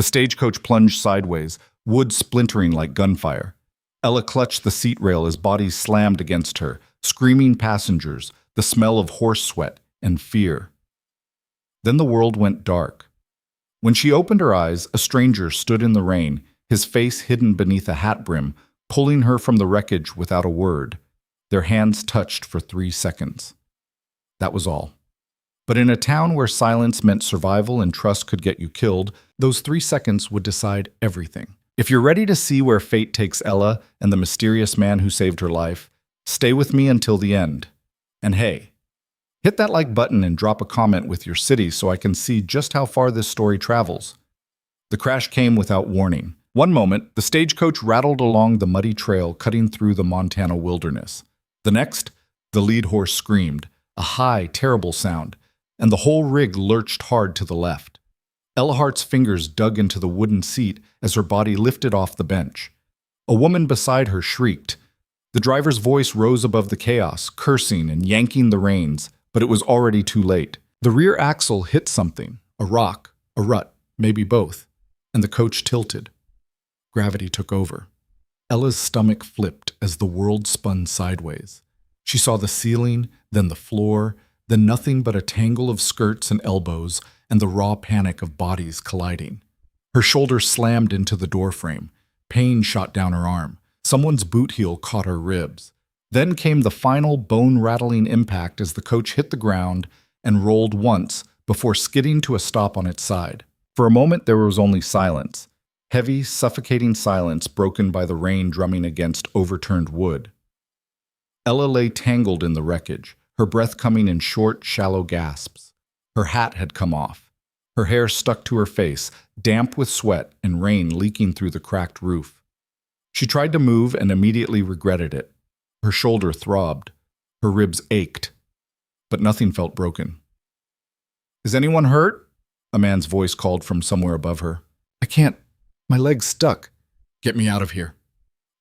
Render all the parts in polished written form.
The stagecoach plunged sideways, wood splintering like gunfire. Ella clutched the seat rail as bodies slammed against her, screaming passengers, the smell of horse sweat, and fear. Then the world went dark. When she opened her eyes, a stranger stood in the rain, his face hidden beneath a hat brim, pulling her from the wreckage without a word. Their hands touched for 3 seconds. That was all. But in a town where silence meant survival and trust could get you killed, those 3 seconds would decide everything. If you're ready to see where fate takes Ella and the mysterious man who saved her life, stay with me until the end. And hey, hit that like button and drop a comment with your city so I can see just how far this story travels. The crash came without warning. One moment, the stagecoach rattled along the muddy trail cutting through the Montana wilderness. The next, the lead horse screamed, a high, terrible sound, and the whole rig lurched hard to the left. Ella Hart's fingers dug into the wooden seat as her body lifted off the bench. A woman beside her shrieked. The driver's voice rose above the chaos, cursing and yanking the reins, but it was already too late. The rear axle hit something, a rock, a rut, maybe both, and the coach tilted. Gravity took over. Ella's stomach flipped as the world spun sideways. She saw the ceiling, then the floor, then nothing but a tangle of skirts and elbows, and the raw panic of bodies colliding. Her shoulder slammed into the doorframe. Pain shot down her arm. Someone's boot heel caught her ribs. Then came the final bone-rattling impact as the coach hit the ground and rolled once before skidding to a stop on its side. For a moment there was only silence. Heavy, suffocating silence broken by the rain drumming against overturned wood. Ella lay tangled in the wreckage, her breath coming in short, shallow gasps. Her hat had come off. Her hair stuck to her face, damp with sweat and rain leaking through the cracked roof. She tried to move and immediately regretted it. Her shoulder throbbed. Her ribs ached. But nothing felt broken. "Is anyone hurt?" A man's voice called from somewhere above her. "I can't. My leg's stuck." "Get me out of here."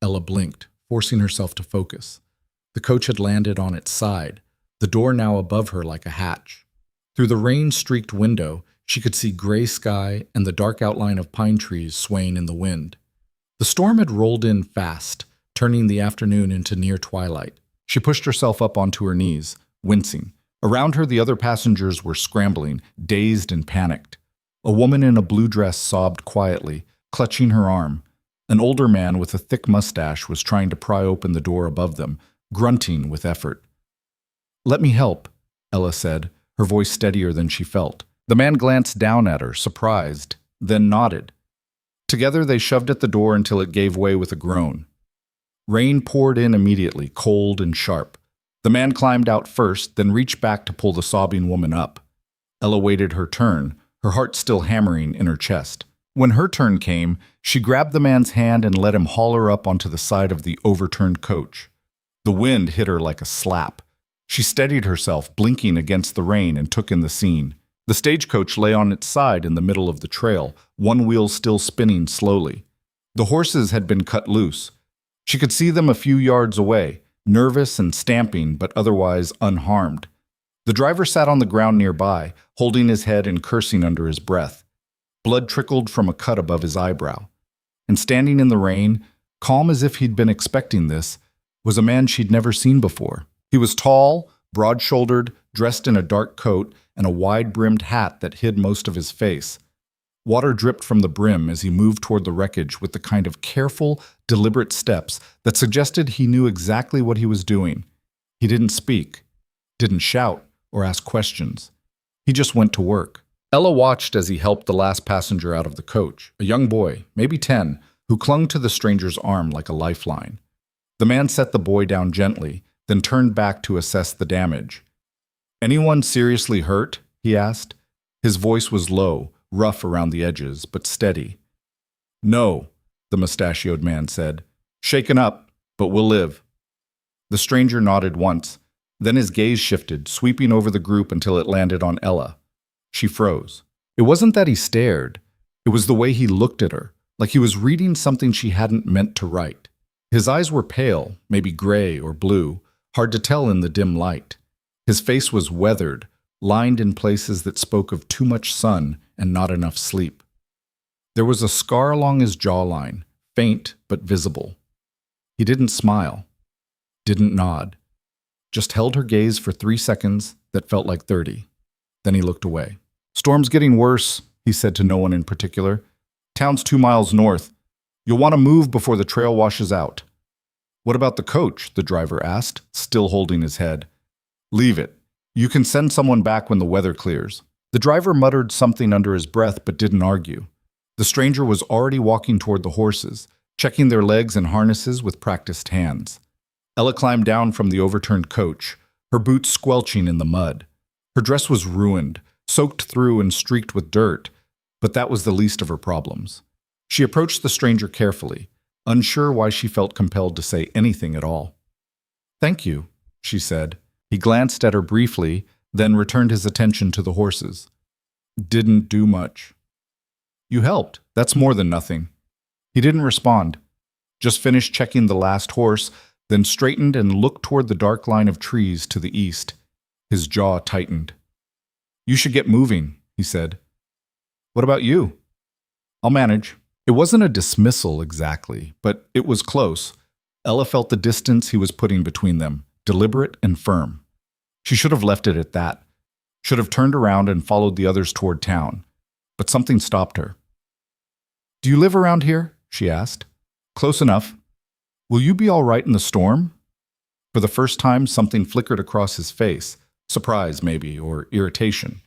Ella blinked, forcing herself to focus. The coach had landed on its side, the door now above her like a hatch. Through the rain-streaked window, she could see gray sky and the dark outline of pine trees swaying in the wind. The storm had rolled in fast, turning the afternoon into near twilight. She pushed herself up onto her knees, wincing. Around her, the other passengers were scrambling, dazed and panicked. A woman in a blue dress sobbed quietly, clutching her arm. An older man with a thick mustache was trying to pry open the door above them, grunting with effort. "Let me help," Ella said, her voice steadier than she felt. The man glanced down at her, surprised, then nodded. Together they shoved at the door until it gave way with a groan. Rain poured in immediately, cold and sharp. The man climbed out first, then reached back to pull the sobbing woman up. Ella waited her turn, her heart still hammering in her chest. When her turn came, she grabbed the man's hand and let him haul her up onto the side of the overturned coach. The wind hit her like a slap. She steadied herself, blinking against the rain, and took in the scene. The stagecoach lay on its side in the middle of the trail, one wheel still spinning slowly. The horses had been cut loose. She could see them a few yards away, nervous and stamping, but otherwise unharmed. The driver sat on the ground nearby, holding his head and cursing under his breath. Blood trickled from a cut above his eyebrow. And standing in the rain, calm as if he'd been expecting this, was a man she'd never seen before. He was tall, broad-shouldered, dressed in a dark coat and a wide-brimmed hat that hid most of his face. Water dripped from the brim as he moved toward the wreckage with the kind of careful, deliberate steps that suggested he knew exactly what he was doing. He didn't speak, didn't shout, or ask questions. He just went to work. Ella watched as he helped the last passenger out of the coach, a young boy, maybe 10, who clung to the stranger's arm like a lifeline. The man set the boy down gently, then turned back to assess the damage. "Anyone seriously hurt?" he asked. His voice was low, rough around the edges, but steady. "No," the mustachioed man said. "Shaken up, but we'll live." The stranger nodded once. Then his gaze shifted, sweeping over the group until it landed on Ella. She froze. It wasn't that he stared. It was the way he looked at her, like he was reading something she hadn't meant to write. His eyes were pale, maybe gray or blue, hard to tell in the dim light. His face was weathered, lined in places that spoke of too much sun and not enough sleep. There was a scar along his jawline, faint but visible. He didn't smile, didn't nod, just held her gaze for 3 seconds that felt like 30. Then he looked away. "Storm's getting worse," he said to no one in particular. "Town's 2 miles north. You'll want to move before the trail washes out." "What about the coach?" the driver asked, still holding his head. "Leave it. You can send someone back when the weather clears." The driver muttered something under his breath but didn't argue. The stranger was already walking toward the horses, checking their legs and harnesses with practiced hands. Ella climbed down from the overturned coach, her boots squelching in the mud. Her dress was ruined, soaked through and streaked with dirt, but that was the least of her problems. She approached the stranger carefully, unsure why she felt compelled to say anything at all. "Thank you," she said. He glanced at her briefly, then returned his attention to the horses. "Didn't do much." "You helped. That's more than nothing." He didn't respond, just finished checking the last horse, then straightened and looked toward the dark line of trees to the east. His jaw tightened. "You should get moving," he said. "What about you?" "I'll manage." It wasn't a dismissal exactly, but it was close. Ella felt the distance he was putting between them, deliberate and firm. She should have left it at that, should have turned around and followed the others toward town, but something stopped her. "Do you live around here?" she asked. "Close enough. Will you be all right in the storm?" For the first time, something flickered across his face, surprise maybe, or irritation.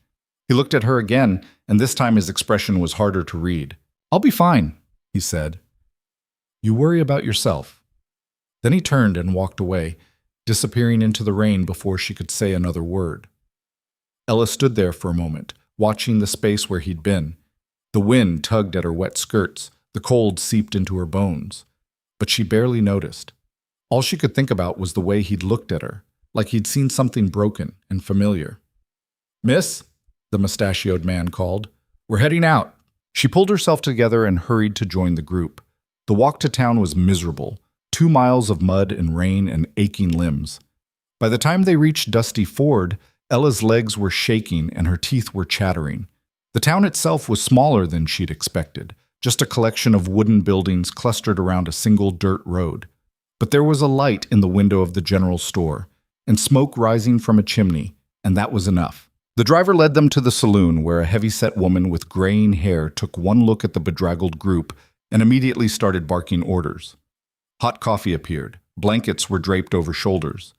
He looked at her again, and this time his expression was harder to read. "I'll be fine," he said. "You worry about yourself." Then he turned and walked away, disappearing into the rain before she could say another word. Ella stood there for a moment, watching the space where he'd been. The wind tugged at her wet skirts, the cold seeped into her bones. But she barely noticed. All she could think about was the way he'd looked at her, like he'd seen something broken and familiar. "Miss," the mustachioed man called, "we're heading out." She pulled herself together and hurried to join the group. The walk to town was miserable, 2 miles of mud and rain and aching limbs. By the time they reached Dusty Ford, Ella's legs were shaking and her teeth were chattering. The town itself was smaller than she'd expected, just a collection of wooden buildings clustered around a single dirt road. But there was a light in the window of the general store, and smoke rising from a chimney, and that was enough. The driver led them to the saloon, where a heavy-set woman with graying hair took one look at the bedraggled group and immediately started barking orders. Hot coffee appeared. Blankets were draped over shoulders.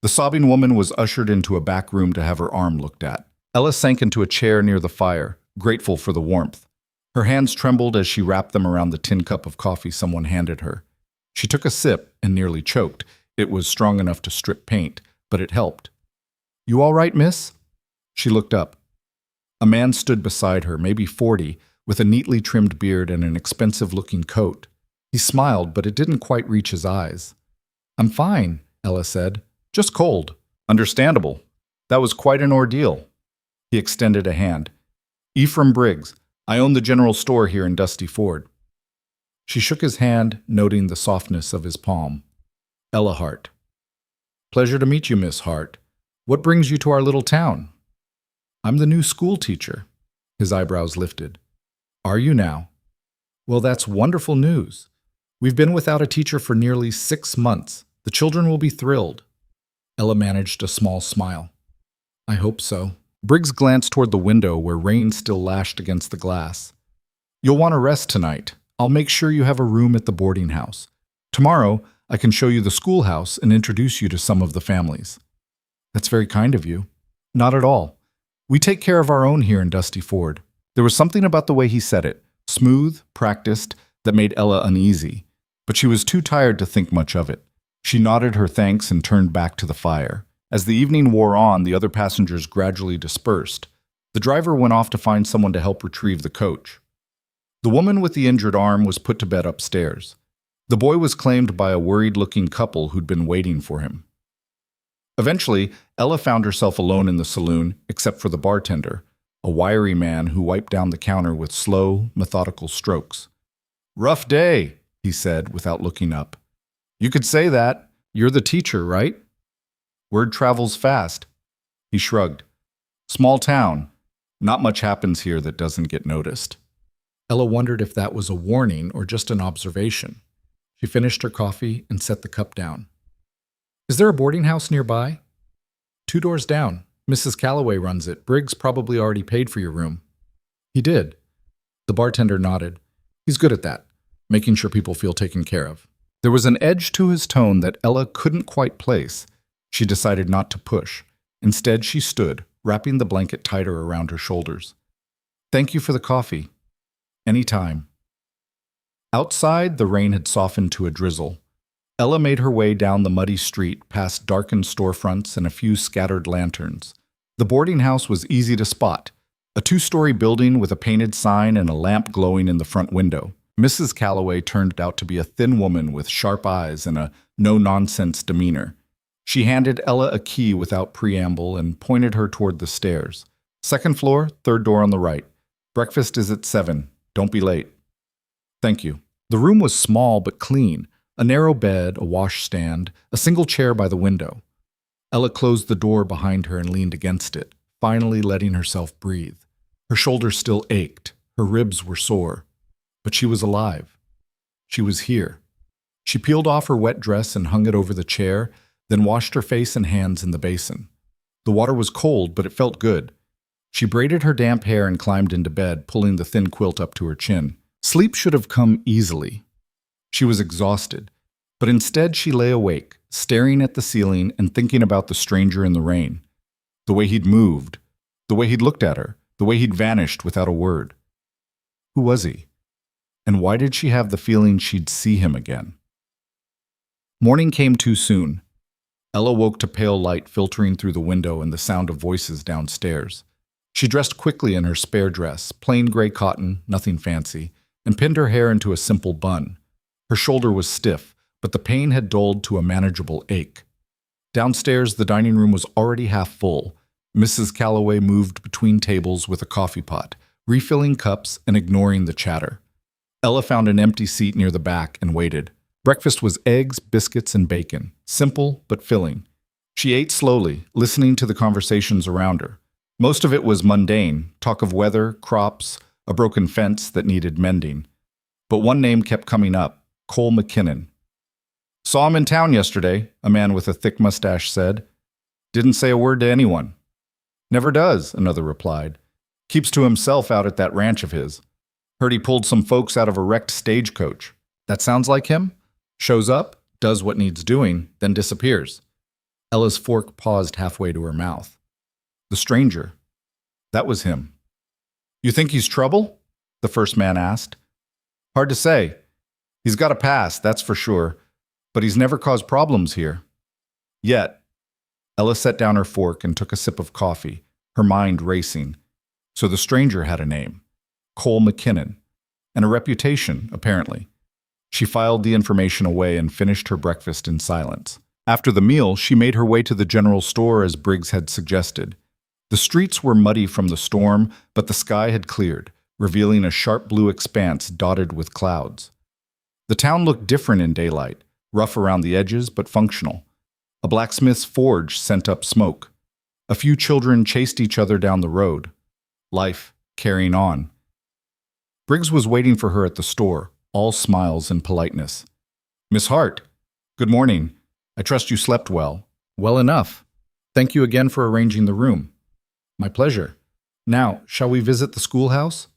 The sobbing woman was ushered into a back room to have her arm looked at. Ella sank into a chair near the fire, grateful for the warmth. Her hands trembled as she wrapped them around the tin cup of coffee someone handed her. She took a sip and nearly choked. It was strong enough to strip paint, but it helped. "You all right, miss?" She looked up. A man stood beside her, maybe 40, with a neatly trimmed beard and an expensive-looking coat. He smiled, but it didn't quite reach his eyes. "I'm fine," Ella said. "Just cold." "Understandable. That was quite an ordeal." He extended a hand. "Ephraim Briggs. I own the general store here in Dusty Ford." She shook his hand, noting the softness of his palm. "Ella Hart." "Pleasure to meet you, Miss Hart. What brings you to our little town?" "I'm the new school teacher." His eyebrows lifted. "Are you now? Well, that's wonderful news. We've been without a teacher for nearly 6 months. The children will be thrilled." Ella managed a small smile. "I hope so." Briggs glanced toward the window where rain still lashed against the glass. "You'll want to rest tonight. I'll make sure you have a room at the boarding house. Tomorrow, I can show you the schoolhouse and introduce you to some of the families." "That's very kind of you." "Not at all. We take care of our own here in Dusty Ford." There was something about the way he said it, smooth, practiced, that made Ella uneasy, but she was too tired to think much of it. She nodded her thanks and turned back to the fire. As the evening wore on, the other passengers gradually dispersed. The driver went off to find someone to help retrieve the coach. The woman with the injured arm was put to bed upstairs. The boy was claimed by a worried-looking couple who'd been waiting for him. Eventually, Ella found herself alone in the saloon, except for the bartender, a wiry man who wiped down the counter with slow, methodical strokes. "Rough day," he said without looking up. "You could say that. You're the teacher, right?" "Word travels fast." He shrugged. "Small town. Not much happens here that doesn't get noticed." Ella wondered if that was a warning or just an observation. She finished her coffee and set the cup down. Is there a boarding house nearby? 2 doors down. Mrs. Calloway runs it. Briggs probably already paid for your room. He did. The bartender nodded. He's good at that, making sure people feel taken care of. There was an edge to his tone that Ella couldn't quite place. She decided not to push. Instead, she stood, wrapping the blanket tighter around her shoulders. Thank you for the coffee. Any time. Outside, the rain had softened to a drizzle. Ella made her way down the muddy street, past darkened storefronts and a few scattered lanterns. The boarding house was easy to spot, a 2-story building with a painted sign and a lamp glowing in the front window. Mrs. Calloway turned out to be a thin woman with sharp eyes and a no-nonsense demeanor. She handed Ella a key without preamble and pointed her toward the stairs. 2nd floor, 3rd door on the right. Breakfast is at 7. Don't be late. Thank you. The room was small but clean. A narrow bed, a washstand, a single chair by the window. Ella closed the door behind her and leaned against it, finally letting herself breathe. Her shoulders still ached. Her ribs were sore. But she was alive. She was here. She peeled off her wet dress and hung it over the chair, then washed her face and hands in the basin. The water was cold, but it felt good. She braided her damp hair and climbed into bed, pulling the thin quilt up to her chin. Sleep should have come easily. She was exhausted, but instead she lay awake, staring at the ceiling and thinking about the stranger in the rain. The way he'd moved, the way he'd looked at her, the way he'd vanished without a word. Who was he? And why did she have the feeling she'd see him again? Morning came too soon. Ella woke to pale light filtering through the window and the sound of voices downstairs. She dressed quickly in her spare dress, plain gray cotton, nothing fancy, and pinned her hair into a simple bun. Her shoulder was stiff, but the pain had dulled to a manageable ache. Downstairs, the dining room was already half full. Mrs. Calloway moved between tables with a coffee pot, refilling cups and ignoring the chatter. Ella found an empty seat near the back and waited. Breakfast was eggs, biscuits, and bacon, simple but filling. She ate slowly, listening to the conversations around her. Most of it was mundane, talk of weather, crops, a broken fence that needed mending. But one name kept coming up, Cole McKinnon. Saw him in town yesterday, a man with a thick mustache said. Didn't say a word to anyone. Never does, another replied. Keeps to himself out at that ranch of his. Heard he pulled some folks out of a wrecked stagecoach. That sounds like him? Shows up, does what needs doing, then disappears. Ella's fork paused halfway to her mouth. The stranger. That was him. You think he's trouble? The first man asked. Hard to say. He's got a past, that's for sure, but he's never caused problems here. Yet. Ella set down her fork and took a sip of coffee, her mind racing. So the stranger had a name, Cole McKinnon, and a reputation, apparently. She filed the information away and finished her breakfast in silence. After the meal, she made her way to the general store as Briggs had suggested. The streets were muddy from the storm, but the sky had cleared, revealing a sharp blue expanse dotted with clouds. The town looked different in daylight, rough around the edges but functional. A blacksmith's forge sent up smoke. A few children chased each other down the road. Life carrying on. Briggs was waiting for her at the store, all smiles and politeness. Miss Hart, good morning. I trust you slept well. Well enough. Thank you again for arranging the room. My pleasure. Now, shall we visit the schoolhouse?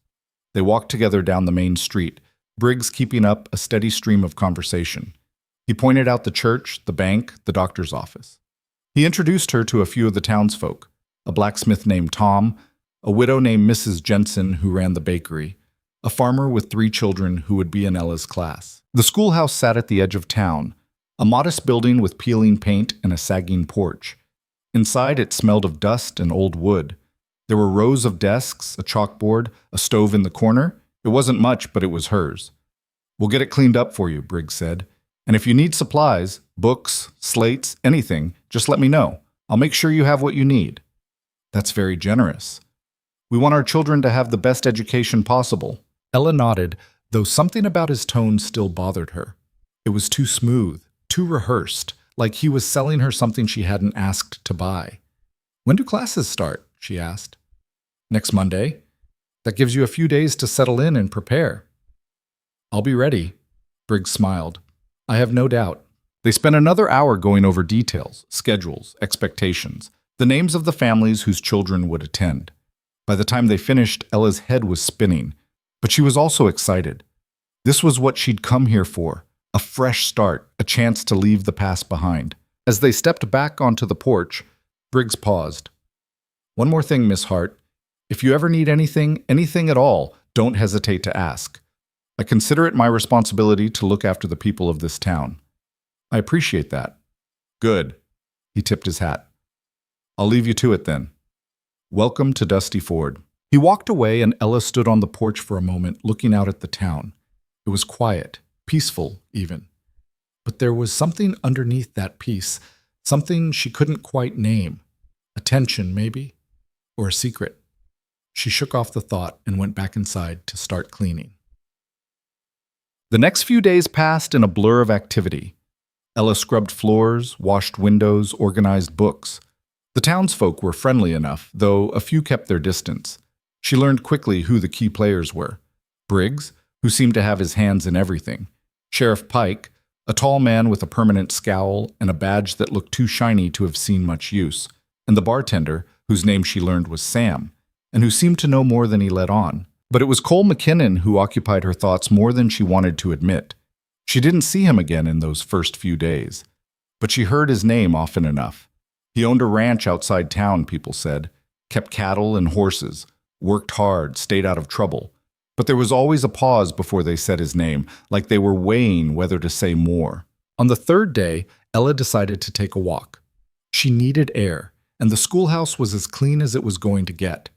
They walked together down the main street, Briggs keeping up a steady stream of conversation. He pointed out the church, the bank, the doctor's office. He introduced her to a few of the townsfolk, a blacksmith named Tom, a widow named Mrs. Jensen who ran the bakery, a farmer with 3 children who would be in Ella's class. The schoolhouse sat at the edge of town, a modest building with peeling paint and a sagging porch. Inside, it smelled of dust and old wood. There were rows of desks, a chalkboard, a stove in the corner. It wasn't much, but it was hers. We'll get it cleaned up for you, Briggs said. And if you need supplies, books, slates, anything, just let me know. I'll make sure you have what you need. That's very generous. We want our children to have the best education possible. Ella nodded, though something about his tone still bothered her. It was too smooth, too rehearsed, like he was selling her something she hadn't asked to buy. When do classes start? She asked. Next Monday. That gives you a few days to settle in and prepare. I'll be ready, Briggs smiled. I have no doubt. They spent another hour going over details, schedules, expectations, the names of the families whose children would attend. By the time they finished, Ella's head was spinning, but she was also excited. This was what she'd come here for, a fresh start, a chance to leave the past behind. As they stepped back onto the porch, Briggs paused. One more thing, Miss Hart. If you ever need anything at all, don't hesitate to ask. I consider it my responsibility to look after the people of this town. I appreciate that. Good. He tipped his hat. I'll leave you to it then. Welcome to Dusty Ford. He walked away and Ella stood on the porch for a moment, looking out at the town. It was quiet, peaceful even. But there was something underneath that peace, something she couldn't quite name. A tension, maybe? Or a secret. She shook off the thought and went back inside to start cleaning. The next few days passed in a blur of activity. Ella scrubbed floors, washed windows, organized books. The townsfolk were friendly enough, though a few kept their distance. She learned quickly who the key players were. Briggs, who seemed to have his hands in everything. Sheriff Pike, a tall man with a permanent scowl and a badge that looked too shiny to have seen much use. And the bartender, whose name she learned was Sam, and who seemed to know more than he let on. But it was Cole McKinnon who occupied her thoughts more than she wanted to admit. She didn't see him again in those first few days, but she heard his name often enough. He owned a ranch outside town, people said, kept cattle and horses, worked hard, stayed out of trouble. But there was always a pause before they said his name, like they were weighing whether to say more. On the third day, Ella decided to take a walk. She needed air, and the schoolhouse was as clean as it was going to get.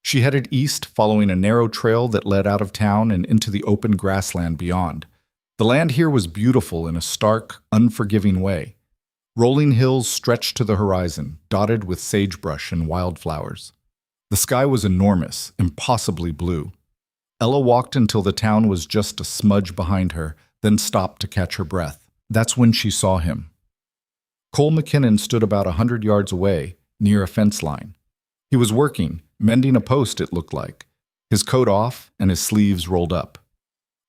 She headed east, following a narrow trail that led out of town and into the open grassland beyond. The land here was beautiful in a stark, unforgiving way. Rolling hills stretched to the horizon, dotted with sagebrush and wildflowers. The sky was enormous, impossibly blue. Ella walked until the town was just a smudge behind her, then stopped to catch her breath. That's when she saw him. Cole McKinnon stood about 100 yards away, near a fence line. He was working, mending a post, it looked like, his coat off and his sleeves rolled up.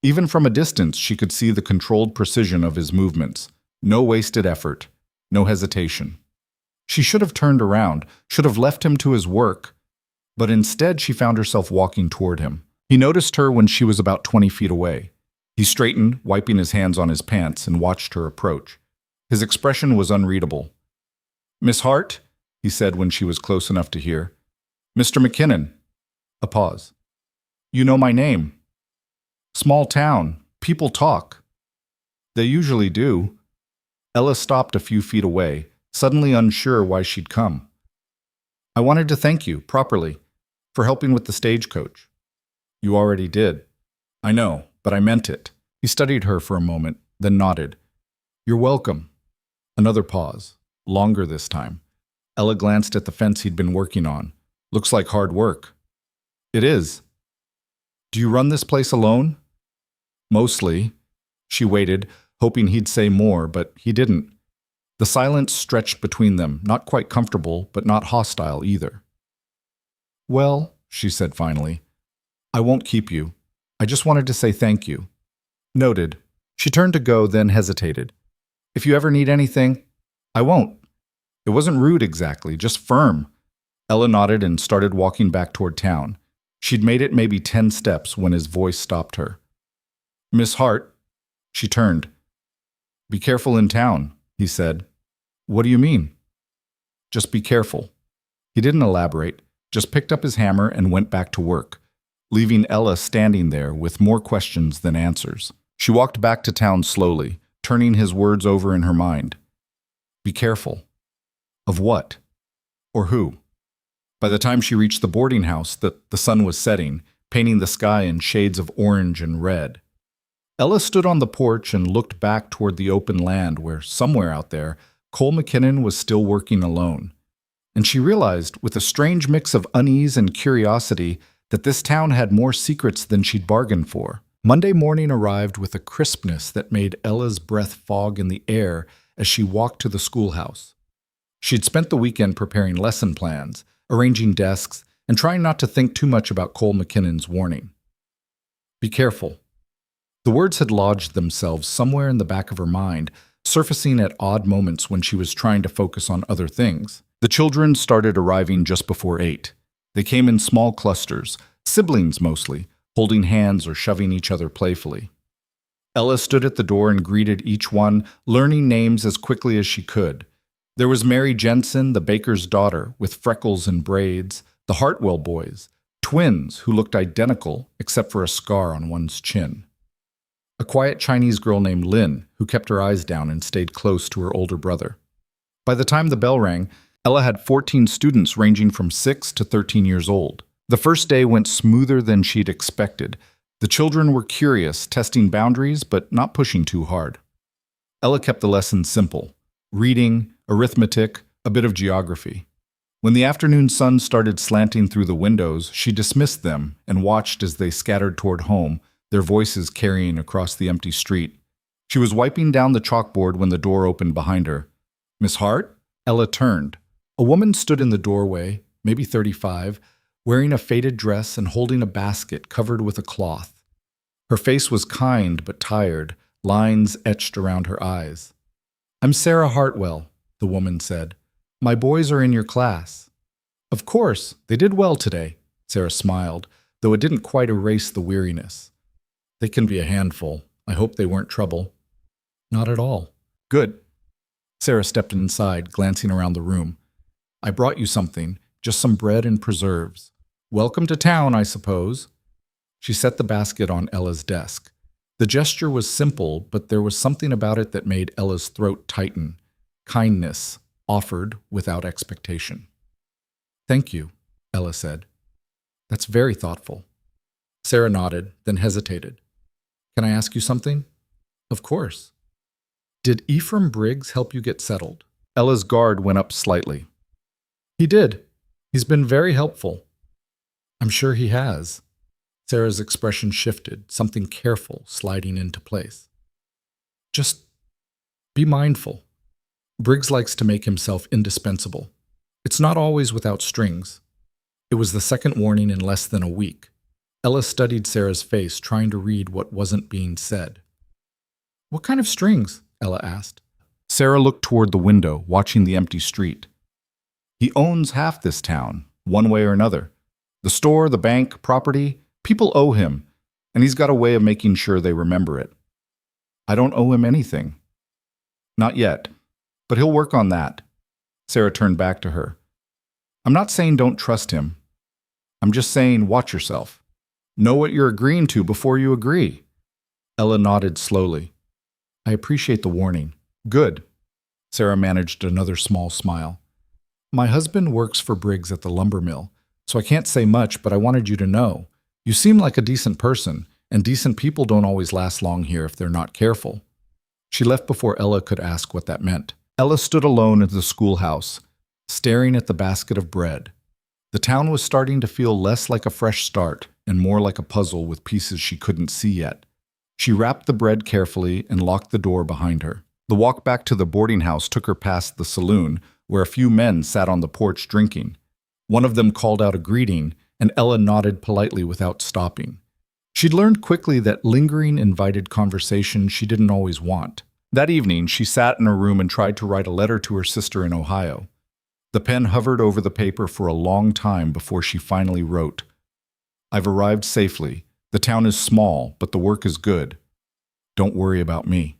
Even from a distance, she could see the controlled precision of his movements. No wasted effort, no hesitation. She should have turned around, should have left him to his work, but instead she found herself walking toward him. He noticed her when she was about 20 feet away. He straightened, wiping his hands on his pants, and watched her approach. His expression was unreadable. "Miss Hart?" he said when she was close enough to hear. "Mr. McKinnon." A pause. "You know my name." "Small town. People talk." "They usually do." Ella stopped a few feet away, suddenly unsure why she'd come. "I wanted to thank you, properly, for helping with the stagecoach." "You already did." "I know, but I meant it." He studied her for a moment, then nodded. "You're welcome." Another pause, longer this time. Ella glanced at the fence he'd been working on. "Looks like hard work." "It is." "Do you run this place alone?" "Mostly." She waited, hoping he'd say more, but he didn't. The silence stretched between them, not quite comfortable, but not hostile either. "Well," she said finally, "I won't keep you. I just wanted to say thank you." "Noted." She turned to go, then hesitated. "If you ever need anything, I won't." It wasn't rude exactly, just firm. Ella nodded and started walking back toward town. She'd made it maybe 10 steps when his voice stopped her. "Miss Hart." She turned. "Be careful in town," he said. "What do you mean?" "Just be careful." He didn't elaborate, just picked up his hammer and went back to work, leaving Ella standing there with more questions than answers. She walked back to town slowly, turning his words over in her mind. Be careful. Of what? Or who? By the time she reached the boarding house, the sun was setting, painting the sky in shades of orange and red. Ella stood on the porch and looked back toward the open land where, somewhere out there, Cole McKinnon was still working alone. And she realized, with a strange mix of unease and curiosity, that this town had more secrets than she'd bargained for. Monday morning arrived with a crispness that made Ella's breath fog in the air as she walked to the schoolhouse. She'd spent the weekend preparing lesson plans, arranging desks, and trying not to think too much about Cole McKinnon's warning. Be careful. The words had lodged themselves somewhere in the back of her mind, surfacing at odd moments when she was trying to focus on other things. The children started arriving just before 8. They came in small clusters, siblings mostly, holding hands or shoving each other playfully. Ella stood at the door and greeted each one, learning names as quickly as she could. There was Mary Jensen, the baker's daughter, with freckles and braids, the Hartwell boys, twins who looked identical except for a scar on one's chin. A quiet Chinese girl named Lin, who kept her eyes down and stayed close to her older brother. By the time the bell rang, Ella had 14 students ranging from 6 to 13 years old. The first day went smoother than she'd expected. The children were curious, testing boundaries, but not pushing too hard. Ella kept the lessons simple: reading, arithmetic, a bit of geography. When the afternoon sun started slanting through the windows, she dismissed them and watched as they scattered toward home, their voices carrying across the empty street. She was wiping down the chalkboard when the door opened behind her. "Miss Hart?" Ella turned. A woman stood in the doorway, maybe 35, wearing a faded dress and holding a basket covered with a cloth. Her face was kind but tired, lines etched around her eyes. "I'm Sarah Hartwell," the woman said. "My boys are in your class." "Of course, they did well today," Sarah smiled, though it didn't quite erase the weariness. "They can be a handful. I hope they weren't trouble." "Not at all." "Good." Sarah stepped inside, glancing around the room. "I brought you something, just some bread and preserves. Welcome to town, I suppose." She set the basket on Ella's desk. The gesture was simple, but there was something about it that made Ella's throat tighten. Kindness, offered without expectation. "Thank you," Ella said. "That's very thoughtful." Sarah nodded, then hesitated. "Can I ask you something?" "Of course." "Did Ephraim Briggs help you get settled?" Ella's guard went up slightly. "He did. He's been very helpful." "I'm sure he has." Sarah's expression shifted, something careful sliding into place. "Just be mindful. Briggs likes to make himself indispensable. It's not always without strings." It was the second warning in less than a week. Ella studied Sarah's face, trying to read what wasn't being said. "What kind of strings?" Ella asked. Sarah looked toward the window, watching the empty street. "He owns half this town, one way or another. The store, the bank, property, people owe him, and he's got a way of making sure they remember it. I don't owe him anything. Not yet, but he'll work on that." Sarah turned back to her. "I'm not saying don't trust him. I'm just saying watch yourself. Know what you're agreeing to before you agree." Ella nodded slowly. "I appreciate the warning." "Good." Sarah managed another small smile. "My husband works for Briggs at the lumber mill, so I can't say much, but I wanted you to know. You seem like a decent person, and decent people don't always last long here if they're not careful." She left before Ella could ask what that meant. Ella stood alone in the schoolhouse, staring at the basket of bread. The town was starting to feel less like a fresh start and more like a puzzle with pieces she couldn't see yet. She wrapped the bread carefully and locked the door behind her. The walk back to the boarding house took her past the saloon, where a few men sat on the porch drinking. One of them called out a greeting, and Ella nodded politely without stopping. She'd learned quickly that lingering invited conversation she didn't always want. That evening, she sat in her room and tried to write a letter to her sister in Ohio. The pen hovered over the paper for a long time before she finally wrote, "I've arrived safely. The town is small, but the work is good. Don't worry about me."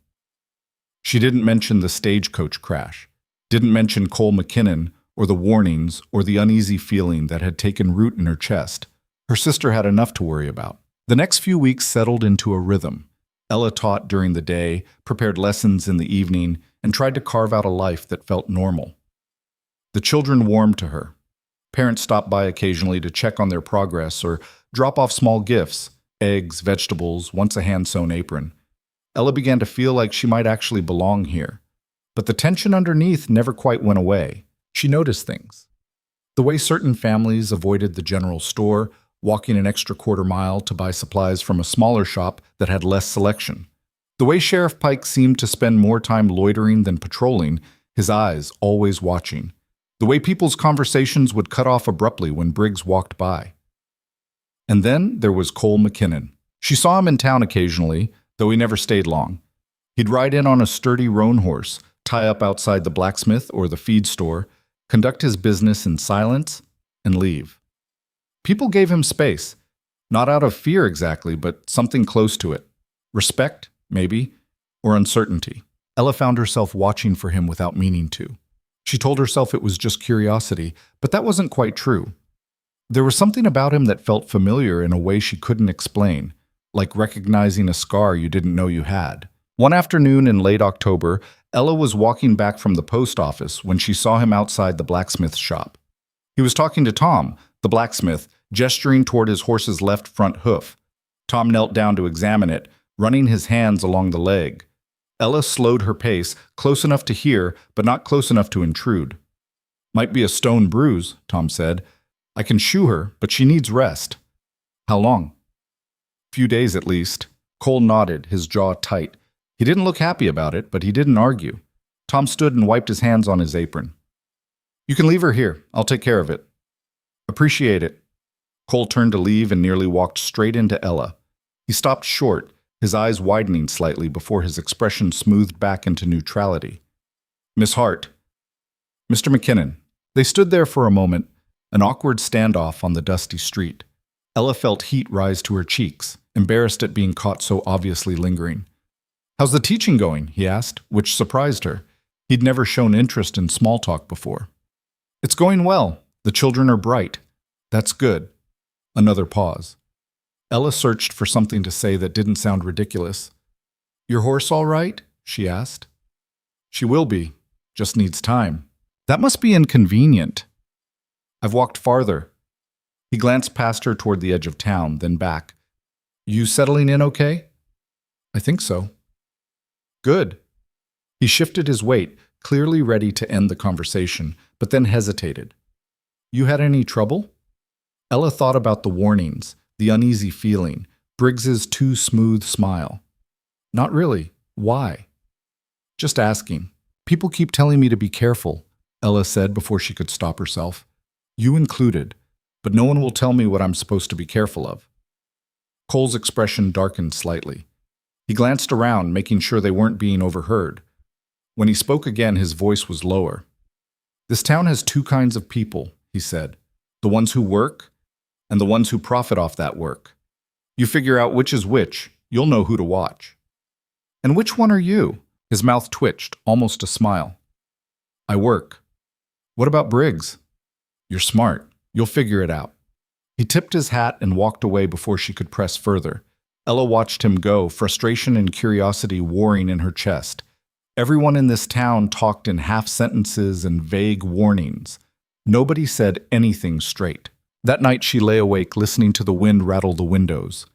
She didn't mention the stagecoach crash, didn't mention Cole McKinnon, or the warnings, or the uneasy feeling that had taken root in her chest. Her sister had enough to worry about. The next few weeks settled into a rhythm. Ella taught during the day, prepared lessons in the evening, and tried to carve out a life that felt normal. The children warmed to her. Parents stopped by occasionally to check on their progress or drop off small gifts, eggs, vegetables, once a hand-sewn apron. Ella began to feel like she might actually belong here. But the tension underneath never quite went away. She noticed things. The way certain families avoided the general store, walking an extra quarter-mile to buy supplies from a smaller shop that had less selection. The way Sheriff Pike seemed to spend more time loitering than patrolling, his eyes always watching. The way people's conversations would cut off abruptly when Briggs walked by. And then there was Cole McKinnon. She saw him in town occasionally, though he never stayed long. He'd ride in on a sturdy roan horse, tie up outside the blacksmith or the feed store, conduct his business in silence, and leave. People gave him space, not out of fear exactly, but something close to it. Respect, maybe, or uncertainty. Ella found herself watching for him without meaning to. She told herself it was just curiosity, but that wasn't quite true. There was something about him that felt familiar in a way she couldn't explain, like recognizing a scar you didn't know you had. One afternoon in late October, Ella was walking back from the post office when she saw him outside the blacksmith's shop. He was talking to Tom, the blacksmith, gesturing toward his horse's left front hoof. Tom knelt down to examine it, running his hands along the leg. Ella slowed her pace, close enough to hear, but not close enough to intrude. "Might be a stone bruise," Tom said. "I can shoe her, but she needs rest." "How long?" "Few days at least." Cole nodded, his jaw tight. He didn't look happy about it, but he didn't argue. Tom stood and wiped his hands on his apron. "You can leave her here. I'll take care of it." "Appreciate it." Cole turned to leave and nearly walked straight into Ella. He stopped short, his eyes widening slightly before his expression smoothed back into neutrality. "Miss Hart." "Mr. McKinnon." They stood there for a moment, an awkward standoff on the dusty street. Ella felt heat rise to her cheeks, embarrassed at being caught so obviously lingering. "How's the teaching going?" he asked, which surprised her. He'd never shown interest in small talk before. "It's going well. The children are bright." "That's good." Another pause. Ella searched for something to say that didn't sound ridiculous. "Your horse all right?" she asked. "She will be. Just needs time." "That must be inconvenient." "I've walked farther." He glanced past her toward the edge of town, then back. "You settling in okay?" "I think so." "Good." He shifted his weight, clearly ready to end the conversation, but then hesitated. "You had any trouble?" Ella thought about the warnings, the uneasy feeling, Briggs's too smooth smile. "Not really. Why?" "Just asking. People keep telling me to be careful," Ella said before she could stop herself. "You included, but no one will tell me what I'm supposed to be careful of." Cole's expression darkened slightly. He glanced around, making sure they weren't being overheard. When he spoke again, his voice was lower. "This town has two kinds of people," he said. "The ones who work, and the ones who profit off that work. You figure out which is which, you'll know who to watch." "And which one are you?" His mouth twitched, almost a smile. "I work." "What about Briggs?" "You're smart. You'll figure it out." He tipped his hat and walked away before she could press further. Ella watched him go, frustration and curiosity warring in her chest. Everyone in this town talked in half-sentences and vague warnings. Nobody said anything straight. That night she lay awake listening to the wind rattle the windows.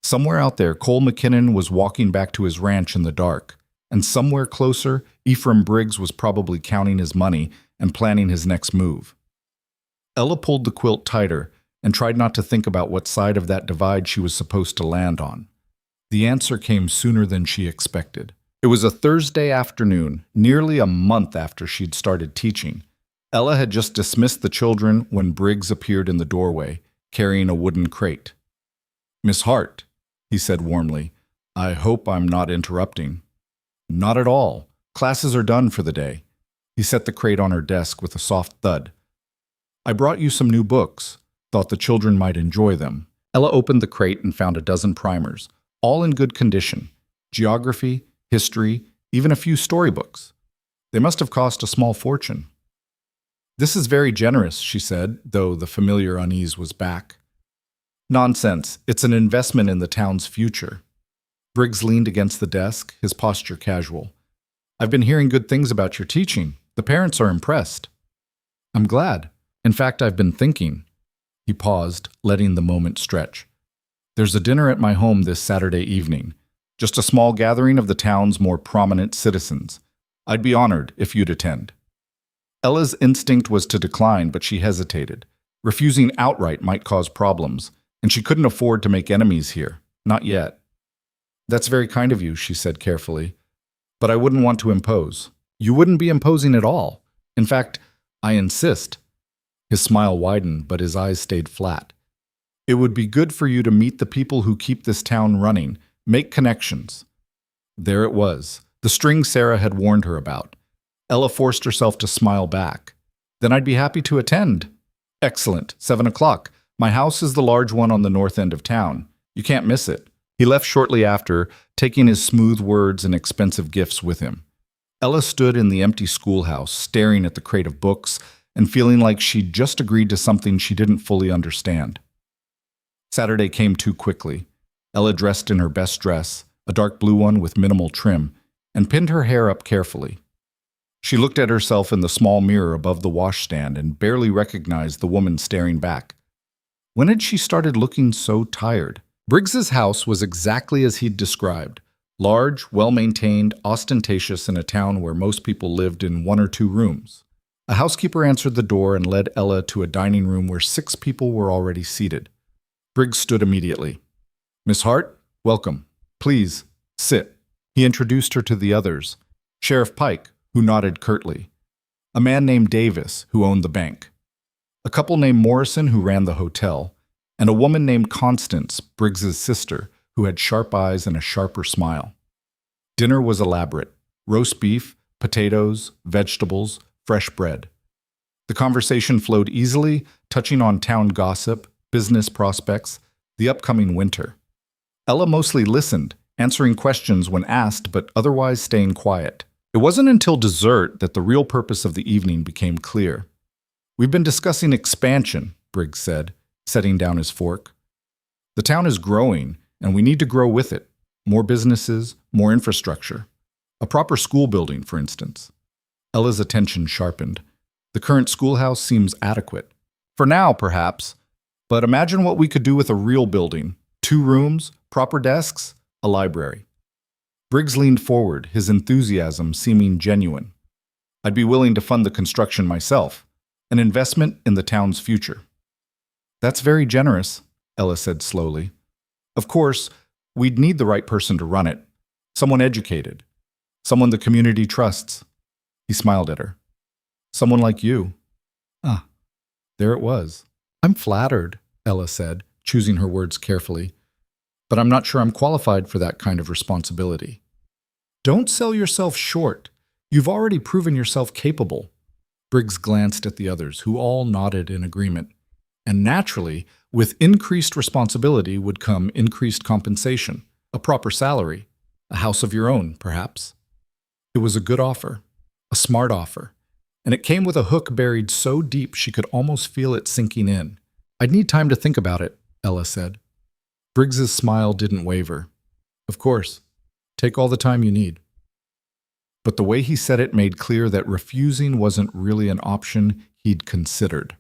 Somewhere out there, Cole McKinnon was walking back to his ranch in the dark. And somewhere closer, Ephraim Briggs was probably counting his money and planning his next move. Ella pulled the quilt tighter and tried not to think about what side of that divide she was supposed to land on. The answer came sooner than she expected. It was a Thursday afternoon, nearly a month after she'd started teaching. Ella had just dismissed the children when Briggs appeared in the doorway, carrying a wooden crate. "Miss Hart," he said warmly, "I hope I'm not interrupting." "Not at all. Classes are done for the day." He set the crate on her desk with a soft thud. "I brought you some new books. Thought the children might enjoy them." Ella opened the crate and found a dozen primers, all in good condition. Geography, history, even a few storybooks. They must have cost a small fortune. "This is very generous," she said, though the familiar unease was back. "Nonsense. It's an investment in the town's future." Briggs leaned against the desk, his posture casual. "I've been hearing good things about your teaching. The parents are impressed." "I'm glad. In fact, I've been thinking." He paused, letting the moment stretch. "There's a dinner at my home this Saturday evening. Just a small gathering of the town's more prominent citizens. I'd be honored if you'd attend." Ella's instinct was to decline, but she hesitated. Refusing outright might cause problems, and she couldn't afford to make enemies here. Not yet. "That's very kind of you," she said carefully. "But I wouldn't want to impose." "You wouldn't be imposing at all. In fact, I insist. His smile widened, but his eyes stayed flat. It would be good for you to meet the people who keep this town running, make connections. There it was, the string Sarah had warned her about. Ella forced herself to smile back. Then I'd be happy to attend. Excellent, 7 o'clock. My house is the large one on the north end of town. You can't miss it. He left shortly after, taking his smooth words and expensive gifts with him. Ella stood in the empty schoolhouse, staring at the crate of books and feeling like she'd just agreed to something she didn't fully understand. Saturday came too quickly. Ella dressed in her best dress, a dark blue one with minimal trim, and pinned her hair up carefully. She looked at herself in the small mirror above the washstand and barely recognized the woman staring back. When had she started looking so tired? Briggs's house was exactly as he'd described. Large, well-maintained, ostentatious in a town where most people lived in 1 or 2 rooms. A housekeeper answered the door and led Ella to a dining room where 6 people were already seated. Briggs stood immediately. "Miss Hart, welcome. Please, sit." He introduced her to the others. Sheriff Pike, who nodded curtly. A man named Davis, who owned the bank. A couple named Morrison, who ran the hotel. And a woman named Constance, Briggs's sister, who had sharp eyes and a sharper smile. Dinner was elaborate. Roast beef, potatoes, vegetables, fresh bread. The conversation flowed easily, touching on town gossip, business prospects, the upcoming winter. Ella mostly listened, answering questions when asked but otherwise staying quiet. It wasn't until dessert that the real purpose of the evening became clear. "We've been discussing expansion," Briggs said, setting down his fork. "The town is growing, and we need to grow with it. More businesses, more infrastructure. A proper school building, for instance." Ella's attention sharpened. The current schoolhouse seems adequate. For now, perhaps. But imagine what we could do with a real building. 2 rooms, proper desks, a library. Briggs leaned forward, his enthusiasm seeming genuine. "I'd be willing to fund the construction myself. An investment in the town's future." "That's very generous," Ella said slowly. "Of course, we'd need the right person to run it. Someone educated. Someone the community trusts." He smiled at her. "Someone like you." Ah, there it was. "I'm flattered," Ella said, choosing her words carefully. "But I'm not sure I'm qualified for that kind of responsibility." "Don't sell yourself short. You've already proven yourself capable." Briggs glanced at the others, who all nodded in agreement. And naturally, with increased responsibility would come increased compensation, a proper salary, a house of your own, perhaps. It was a good offer, a smart offer, and it came with a hook buried so deep she could almost feel it sinking in. "I'd need time to think about it," Ella said. Briggs's smile didn't waver. "Of course. Take all the time you need." But the way he said it made clear that refusing wasn't really an option he'd considered.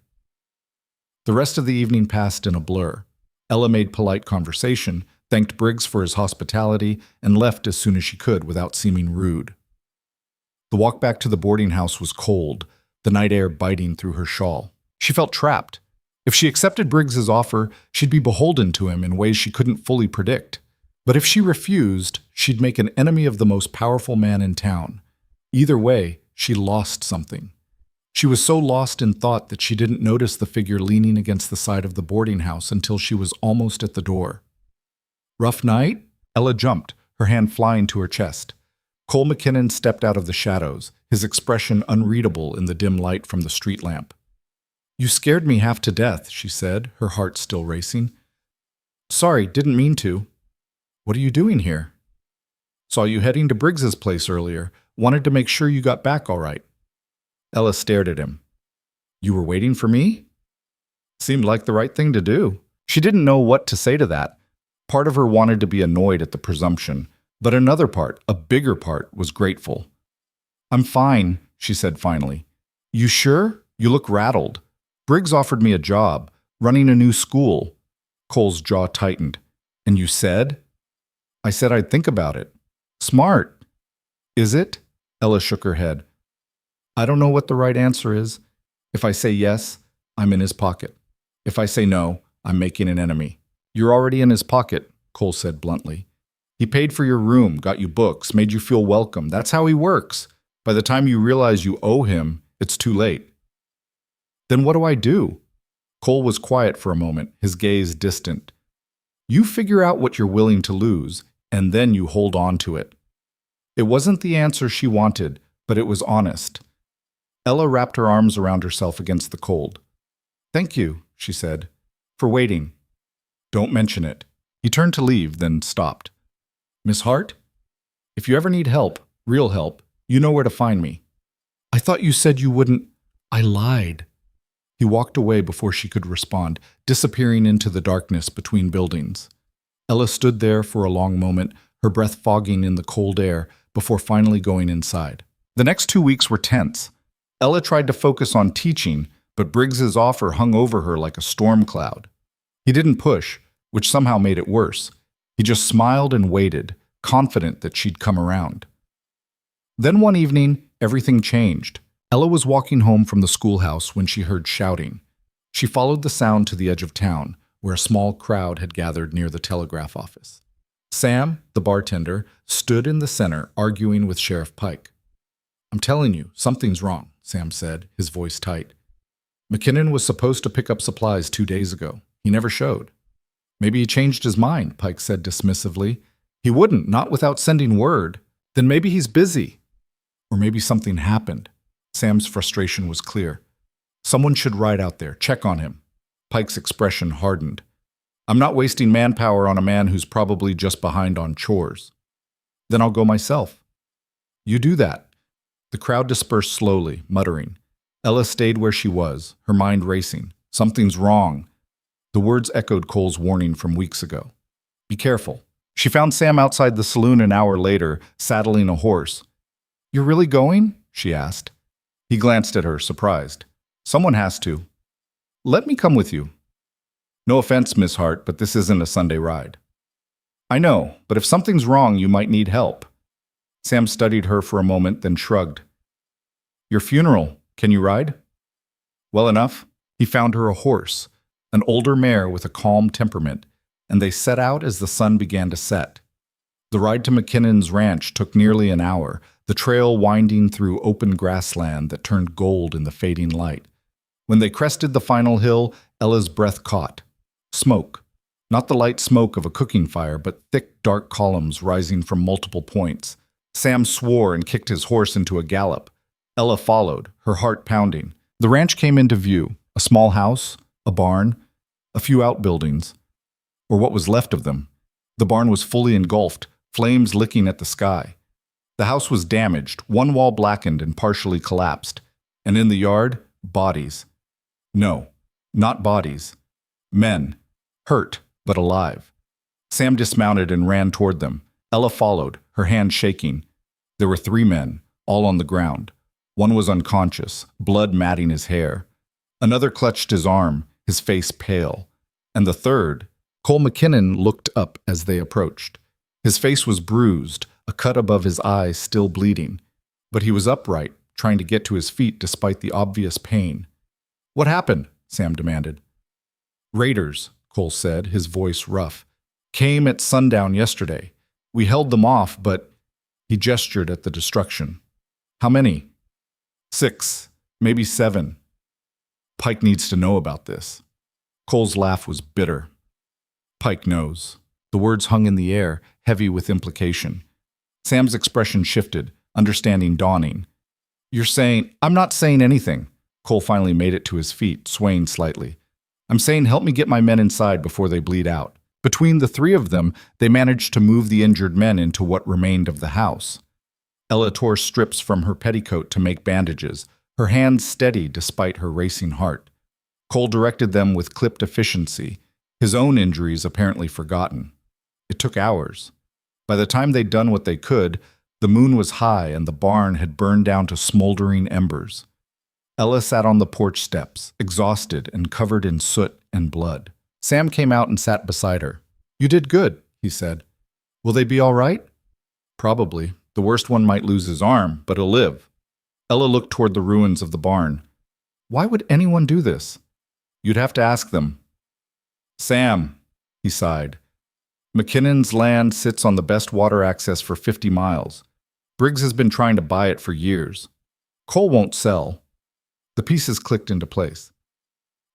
The rest of the evening passed in a blur. Ella made polite conversation, thanked Briggs for his hospitality, and left as soon as she could without seeming rude. The walk back to the boarding house was cold, the night air biting through her shawl. She felt trapped. If she accepted Briggs's offer, she'd be beholden to him in ways she couldn't fully predict. But if she refused, she'd make an enemy of the most powerful man in town. Either way, she lost something. She was so lost in thought that she didn't notice the figure leaning against the side of the boarding house until she was almost at the door. "Rough night?" Ella jumped, her hand flying to her chest. Cole McKinnon stepped out of the shadows, his expression unreadable in the dim light from the street lamp. "You scared me half to death," she said, her heart still racing. "Sorry, didn't mean to." "What are you doing here?" "Saw you heading to Briggs's place earlier. Wanted to make sure you got back all right." Ella stared at him. "You were waiting for me?" Seemed like the right thing to do. She didn't know what to say to that. Part of her wanted to be annoyed at the presumption, but another part, a bigger part, was grateful. "I'm fine," she said finally. "You sure? You look rattled. Briggs offered me a job, running a new school." Cole's jaw tightened. "And you said?" "I said I'd think about it." "Smart." "Is it?" Ella shook her head. "I don't know what the right answer is. If I say yes, I'm in his pocket. If I say no, I'm making an enemy." "You're already in his pocket," Cole said bluntly. "He paid for your room, got you books, made you feel welcome. That's how he works. By the time you realize you owe him, it's too late." Then what do I do? Cole was quiet for a moment, his gaze distant. You figure out what you're willing to lose, and then you hold on to it. It wasn't the answer she wanted, but it was honest. Ella wrapped her arms around herself against the cold. Thank you, she said, for waiting. Don't mention it. He turned to leave, then stopped. Miss Hart? If you ever need help, real help, you know where to find me. I thought you said you wouldn't. I lied. He walked away before she could respond, disappearing into the darkness between buildings. Ella stood there for a long moment, her breath fogging in the cold air, before finally going inside. The next 2 weeks were tense. Ella tried to focus on teaching, but Briggs's offer hung over her like a storm cloud. He didn't push, which somehow made it worse. He just smiled and waited, confident that she'd come around. Then one evening, everything changed. Ella was walking home from the schoolhouse when she heard shouting. She followed the sound to the edge of town, where a small crowd had gathered near the telegraph office. Sam, the bartender, stood in the center, arguing with Sheriff Pike. I'm telling you, something's wrong, Sam said, his voice tight. McKinnon was supposed to pick up supplies 2 days ago. He never showed. Maybe he changed his mind, Pike said dismissively. He wouldn't, not without sending word. Then maybe he's busy. Or maybe something happened. Sam's frustration was clear. Someone should ride out there, check on him. Pike's expression hardened. I'm not wasting manpower on a man who's probably just behind on chores. Then I'll go myself. You do that. The crowd dispersed slowly, muttering. Ella stayed where she was, her mind racing. Something's wrong. The words echoed Cole's warning from weeks ago. Be careful. She found Sam outside the saloon an hour later, saddling a horse. You're really going? She asked. He glanced at her, surprised. Someone has to. Let me come with you. No offense, Miss Hart, but this isn't a Sunday ride. I know, but if something's wrong, you might need help. Sam studied her for a moment, then shrugged. Your funeral. Can you ride? Well enough. He found her a horse, an older mare with a calm temperament, and they set out as the sun began to set. The ride to McKinnon's ranch took nearly an hour, the trail winding through open grassland that turned gold in the fading light. When they crested the final hill, Ella's breath caught. Smoke. Not the light smoke of a cooking fire, but thick, dark columns rising from multiple points. Sam swore and kicked his horse into a gallop. Ella followed, her heart pounding. The ranch came into view, a small house, a barn, a few outbuildings, or what was left of them. The barn was fully engulfed, flames licking at the sky. The house was damaged, one wall blackened and partially collapsed. And in the yard, bodies. No, not bodies. Men. Hurt, but alive. Sam dismounted and ran toward them. Ella followed, her hand shaking. There were 3 men, all on the ground. One was unconscious, blood matting his hair. Another clutched his arm, his face pale. And the third, Cole McKinnon, looked up as they approached. His face was bruised, a cut above his eye still bleeding. But he was upright, trying to get to his feet despite the obvious pain. What happened? Sam demanded. Raiders, Cole said, his voice rough. Came at sundown yesterday. We held them off, but... He gestured at the destruction. How many? 6, maybe 7. Pike needs to know about this. Cole's laugh was bitter. Pike knows. The words hung in the air, heavy with implication. Sam's expression shifted, understanding dawning. You're saying... I'm not saying anything. Cole finally made it to his feet, swaying slightly. I'm saying help me get my men inside before they bleed out. Between the 3 of them, they managed to move the injured men into what remained of the house. Ella tore strips from her petticoat to make bandages, her hands steady despite her racing heart. Cole directed them with clipped efficiency, his own injuries apparently forgotten. It took hours. By the time they'd done what they could, the moon was high and the barn had burned down to smoldering embers. Ella sat on the porch steps, exhausted and covered in soot and blood. Sam came out and sat beside her. You did good, he said. Will they be all right? Probably. The worst one might lose his arm, but he'll live. Ella looked toward the ruins of the barn. Why would anyone do this? You'd have to ask them. Sam, he sighed. McKinnon's land sits on the best water access for 50 miles. Briggs has been trying to buy it for years. Cole won't sell. The pieces clicked into place.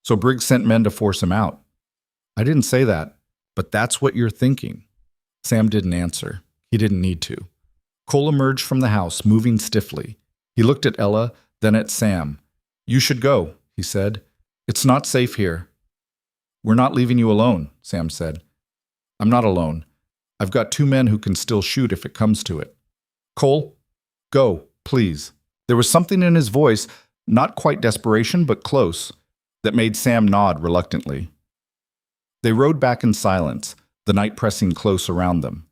So Briggs sent men to force him out. I didn't say that, but that's what you're thinking. Sam didn't answer. He didn't need to. Cole emerged from the house, moving stiffly. He looked at Ella, then at Sam. You should go, he said. It's not safe here. We're not leaving you alone, Sam said. I'm not alone. I've got 2 men who can still shoot if it comes to it. Cole, go, please. There was something in his voice, not quite desperation, but close, that made Sam nod reluctantly. They rode back in silence, the night pressing close around them.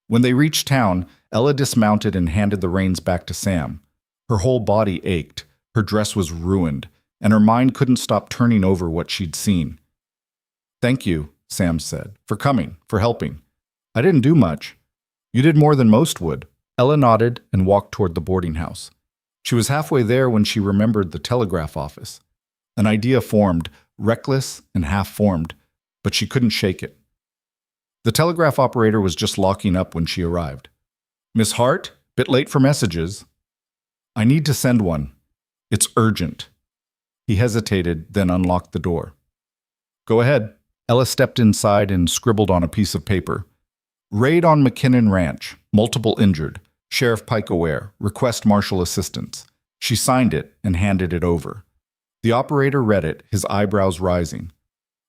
When they reached town, Ella dismounted and handed the reins back to Sam. Her whole body ached, her dress was ruined, and her mind couldn't stop turning over what she'd seen. Thank you, Sam said, for coming, for helping. I didn't do much. You did more than most would. Ella nodded and walked toward the boarding house. She was halfway there when she remembered the telegraph office. An idea formed, reckless and half-formed, but she couldn't shake it. The telegraph operator was just locking up when she arrived. Miss Hart, bit late for messages. I need to send one. It's urgent. He hesitated, then unlocked the door. Go ahead. Ella stepped inside and scribbled on a piece of paper. Raid on McKinnon Ranch. Multiple injured. Sheriff Pike aware. Request marshal assistance. She signed it and handed it over. The operator read it, his eyebrows rising.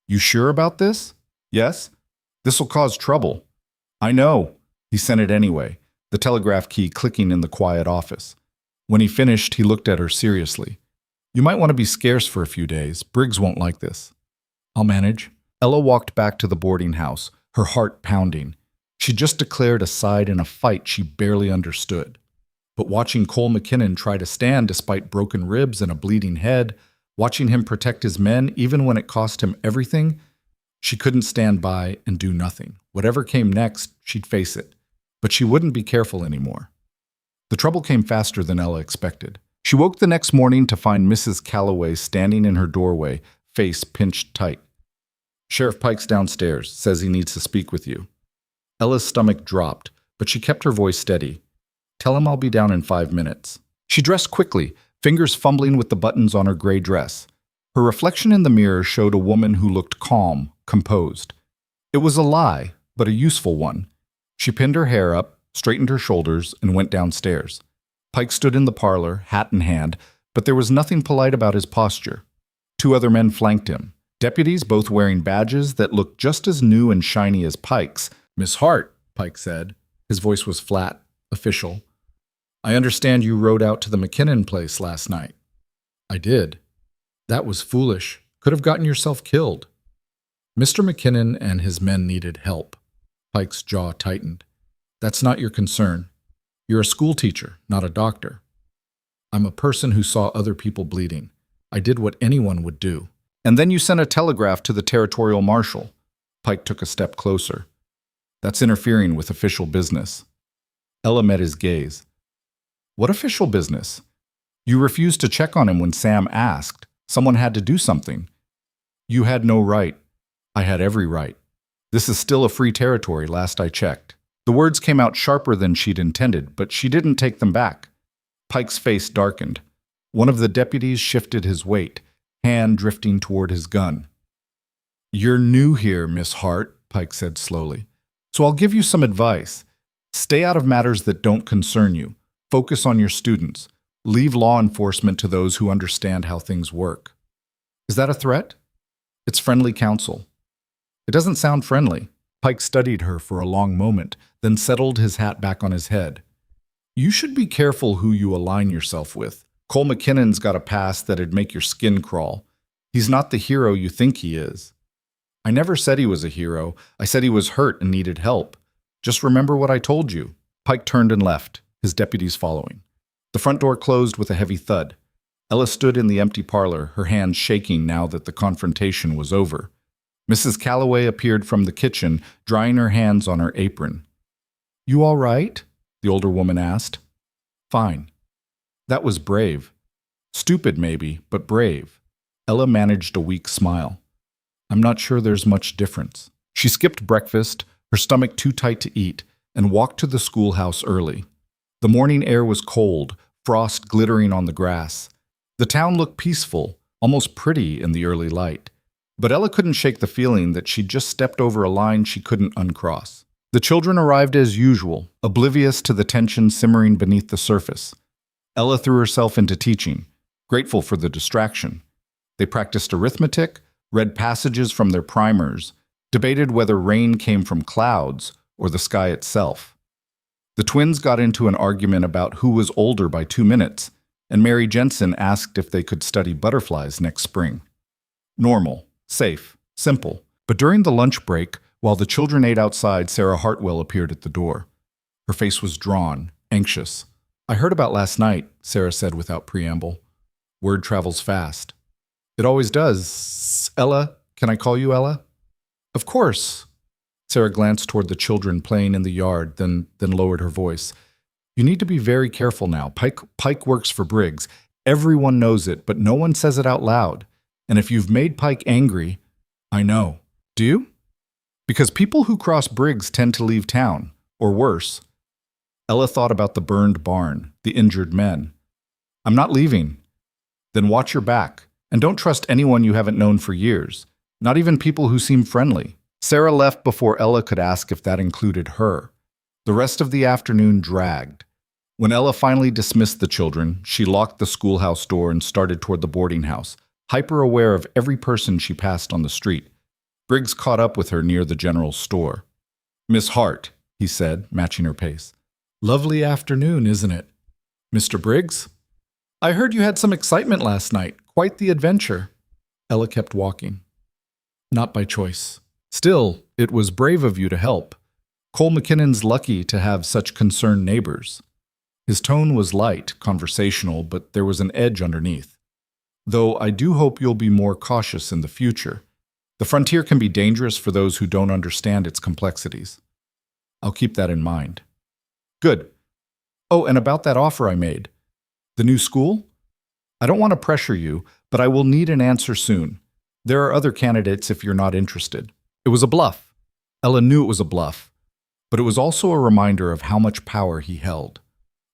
You sure about this? Yes? This'll cause trouble. I know. He sent it anyway, the telegraph key clicking in the quiet office. When he finished, he looked at her seriously. You might want to be scarce for a few days. Briggs won't like this. I'll manage. Ella walked back to the boarding house, her heart pounding. She just declared a side in a fight she barely understood. But watching Cole McKinnon try to stand despite broken ribs and a bleeding head, watching him protect his men even when it cost him everything, she couldn't stand by and do nothing. Whatever came next, she'd face it. But she wouldn't be careful anymore. The trouble came faster than Ella expected. She woke the next morning to find Mrs. Calloway standing in her doorway, face pinched tight. Sheriff Pike's downstairs, says he needs to speak with you. Ella's stomach dropped, but she kept her voice steady. Tell him I'll be down in 5 minutes. She dressed quickly, fingers fumbling with the buttons on her gray dress. Her reflection in the mirror showed a woman who looked calm, composed. It was a lie, but a useful one. She pinned her hair up, straightened her shoulders, and went downstairs. Pike stood in the parlor, hat in hand, but there was nothing polite about his posture. 2 other men flanked him. Deputies, both wearing badges that looked just as new and shiny as Pike's. Miss Hart, Pike said. His voice was flat, official. I understand you rode out to the McKinnon place last night. I did. That was foolish. Could have gotten yourself killed. Mr. McKinnon and his men needed help. Pike's jaw tightened. That's not your concern. You're a school teacher, not a doctor. I'm a person who saw other people bleeding. I did what anyone would do. And then you sent a telegraph to the territorial marshal. Pike took a step closer. That's interfering with official business. Ella met his gaze. What official business? You refused to check on him when Sam asked. Someone had to do something. You had no right. I had every right. This is still a free territory, last I checked. The words came out sharper than she'd intended, but she didn't take them back. Pike's face darkened. One of the deputies shifted his weight, hand drifting toward his gun. You're new here, Miss Hart, Pike said slowly. So I'll give you some advice. Stay out of matters that don't concern you. Focus on your students. Leave law enforcement to those who understand how things work. Is that a threat? It's friendly counsel. It doesn't sound friendly. Pike studied her for a long moment, then settled his hat back on his head. You should be careful who you align yourself with. Cole McKinnon's got a past that'd make your skin crawl. He's not the hero you think he is. I never said he was a hero. I said he was hurt and needed help. Just remember what I told you. Pike turned and left, his deputies following. The front door closed with a heavy thud. Ella stood in the empty parlor, her hands shaking now that the confrontation was over. Mrs. Calloway appeared from the kitchen, drying her hands on her apron. You all right? The older woman asked. Fine. That was brave. Stupid maybe, but brave. Ella managed a weak smile. I'm not sure there's much difference. She skipped breakfast, her stomach too tight to eat, and walked to the schoolhouse early. The morning air was cold, frost glittering on the grass. The town looked peaceful, almost pretty in the early light. But Ella couldn't shake the feeling that she'd just stepped over a line she couldn't uncross. The children arrived as usual, oblivious to the tension simmering beneath the surface. Ella threw herself into teaching, grateful for the distraction. They practiced arithmetic, read passages from their primers, debated whether rain came from clouds or the sky itself. The twins got into an argument about who was older by 2 minutes, and Mary Jensen asked if they could study butterflies next spring. Normal, safe, simple. But during the lunch break, while the children ate outside, Sarah Hartwell appeared at the door. Her face was drawn, anxious. "I heard about last night," Sarah said without preamble. Word travels fast. "It always does. Ella, can I call you Ella?" "Of course." Sarah glanced toward the children playing in the yard, then lowered her voice. "You need to be very careful now. Pike works for Briggs. Everyone knows it, but no one says it out loud. And if you've made Pike angry—" "I know. Do you?" "Because people who cross Briggs tend to leave town, or worse." Ella thought about the burned barn, the injured men. "I'm not leaving." "Then watch your back. And don't trust anyone you haven't known for years, not even people who seem friendly." Sarah left before Ella could ask if that included her. The rest of the afternoon dragged. When Ella finally dismissed the children, she locked the schoolhouse door and started toward the boarding house, hyper-aware of every person she passed on the street. Briggs caught up with her near the general store. "Miss Hart," he said, matching her pace. "Lovely afternoon, isn't it?" "Mr. Briggs? I heard you had some excitement last night. Quite the adventure." Ella kept walking. "Not by choice. Still, it was brave of you to help. Cole McKinnon's lucky to have such concerned neighbors." His tone was light, conversational, but there was an edge underneath. "Though I do hope you'll be more cautious in the future. The frontier can be dangerous for those who don't understand its complexities." "I'll keep that in mind." "Good. Oh, and about that offer I made. The new school? I don't want to pressure you, but I will need an answer soon. There are other candidates if you're not interested." It was a bluff. Ella knew it was a bluff, but it was also a reminder of how much power he held.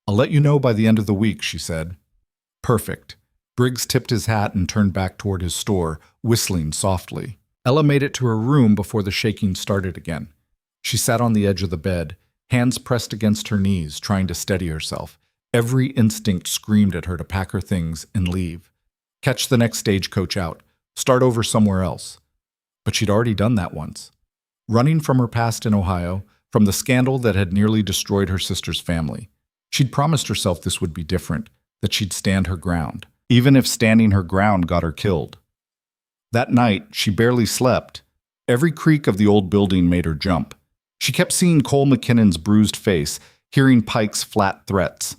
"I'll let you know by the end of the week," she said. "Perfect." Briggs tipped his hat and turned back toward his store, whistling softly. Ella made it to her room before the shaking started again. She sat on the edge of the bed, hands pressed against her knees, trying to steady herself. Every instinct screamed at her to pack her things and leave. Catch the next stagecoach out. Start over somewhere else. But she'd already done that once. Running from her past in Ohio, from the scandal that had nearly destroyed her sister's family. She'd promised herself this would be different, that she'd stand her ground, even if standing her ground got her killed. That night, she barely slept. Every creak of the old building made her jump. She kept seeing Cole McKinnon's bruised face, hearing Pike's flat threats.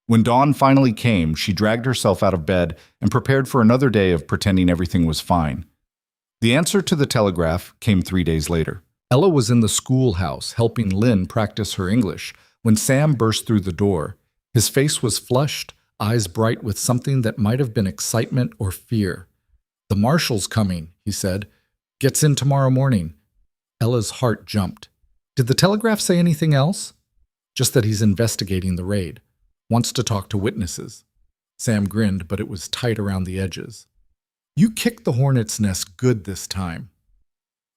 When dawn finally came, she dragged herself out of bed and prepared for another day of pretending everything was fine. The answer to the telegraph came 3 days later. Ella was in the schoolhouse helping Lynn practice her English when Sam burst through the door. His face was flushed, eyes bright with something that might have been excitement or fear. "The marshal's coming," he said. "Gets in tomorrow morning." Ella's heart jumped. "Did the telegraph say anything else?" "Just that he's investigating the raid. Wants to talk to witnesses." Sam grinned, but it was tight around the edges. "You kicked the hornet's nest good this time."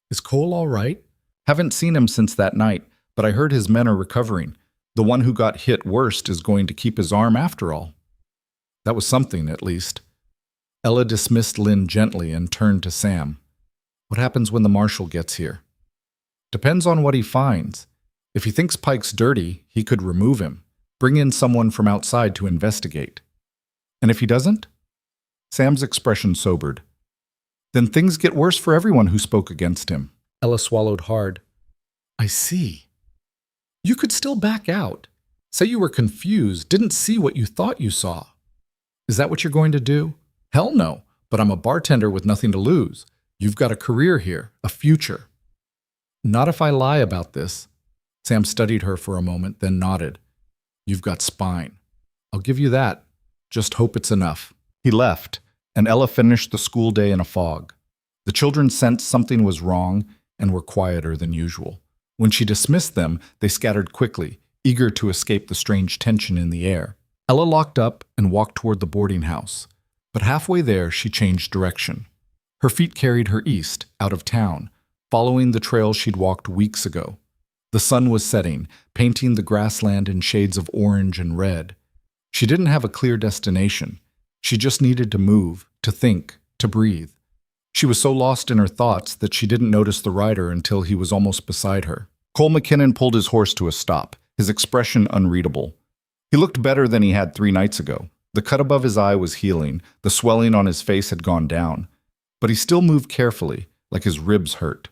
"Is Cole all right?" "Haven't seen him since that night, but I heard his men are recovering. The one who got hit worst is going to keep his arm after all." That was something, at least. Ella dismissed Lynn gently and turned to Sam. "What happens when the marshal gets here?" "Depends on what he finds. If he thinks Pike's dirty, he could remove him, bring in someone from outside to investigate." "And if he doesn't?" Sam's expression sobered. "Then things get worse for everyone who spoke against him." Ella swallowed hard. "I see. You could still back out. Say you were confused, didn't see what you thought you saw. Is that what you're going to do?" "Hell no, but I'm a bartender with nothing to lose. You've got a career here, a future." "Not if I lie about this." Sam studied her for a moment, then nodded. "You've got spine. I'll give you that. Just hope it's enough." He left, and Ella finished the school day in a fog. The children sensed something was wrong and were quieter than usual. When she dismissed them, they scattered quickly, eager to escape the strange tension in the air. Ella locked up and walked toward the boarding house. But halfway there, she changed direction. Her feet carried her east, out of town, following the trail she'd walked weeks ago. The sun was setting, painting the grassland in shades of orange and red. She didn't have a clear destination. She just needed to move, to think, to breathe. She was so lost in her thoughts that she didn't notice the rider until he was almost beside her. Cole McKinnon pulled his horse to a stop, his expression unreadable. He looked better than he had 3 nights ago. The cut above his eye was healing, the swelling on his face had gone down. But he still moved carefully, like his ribs hurt.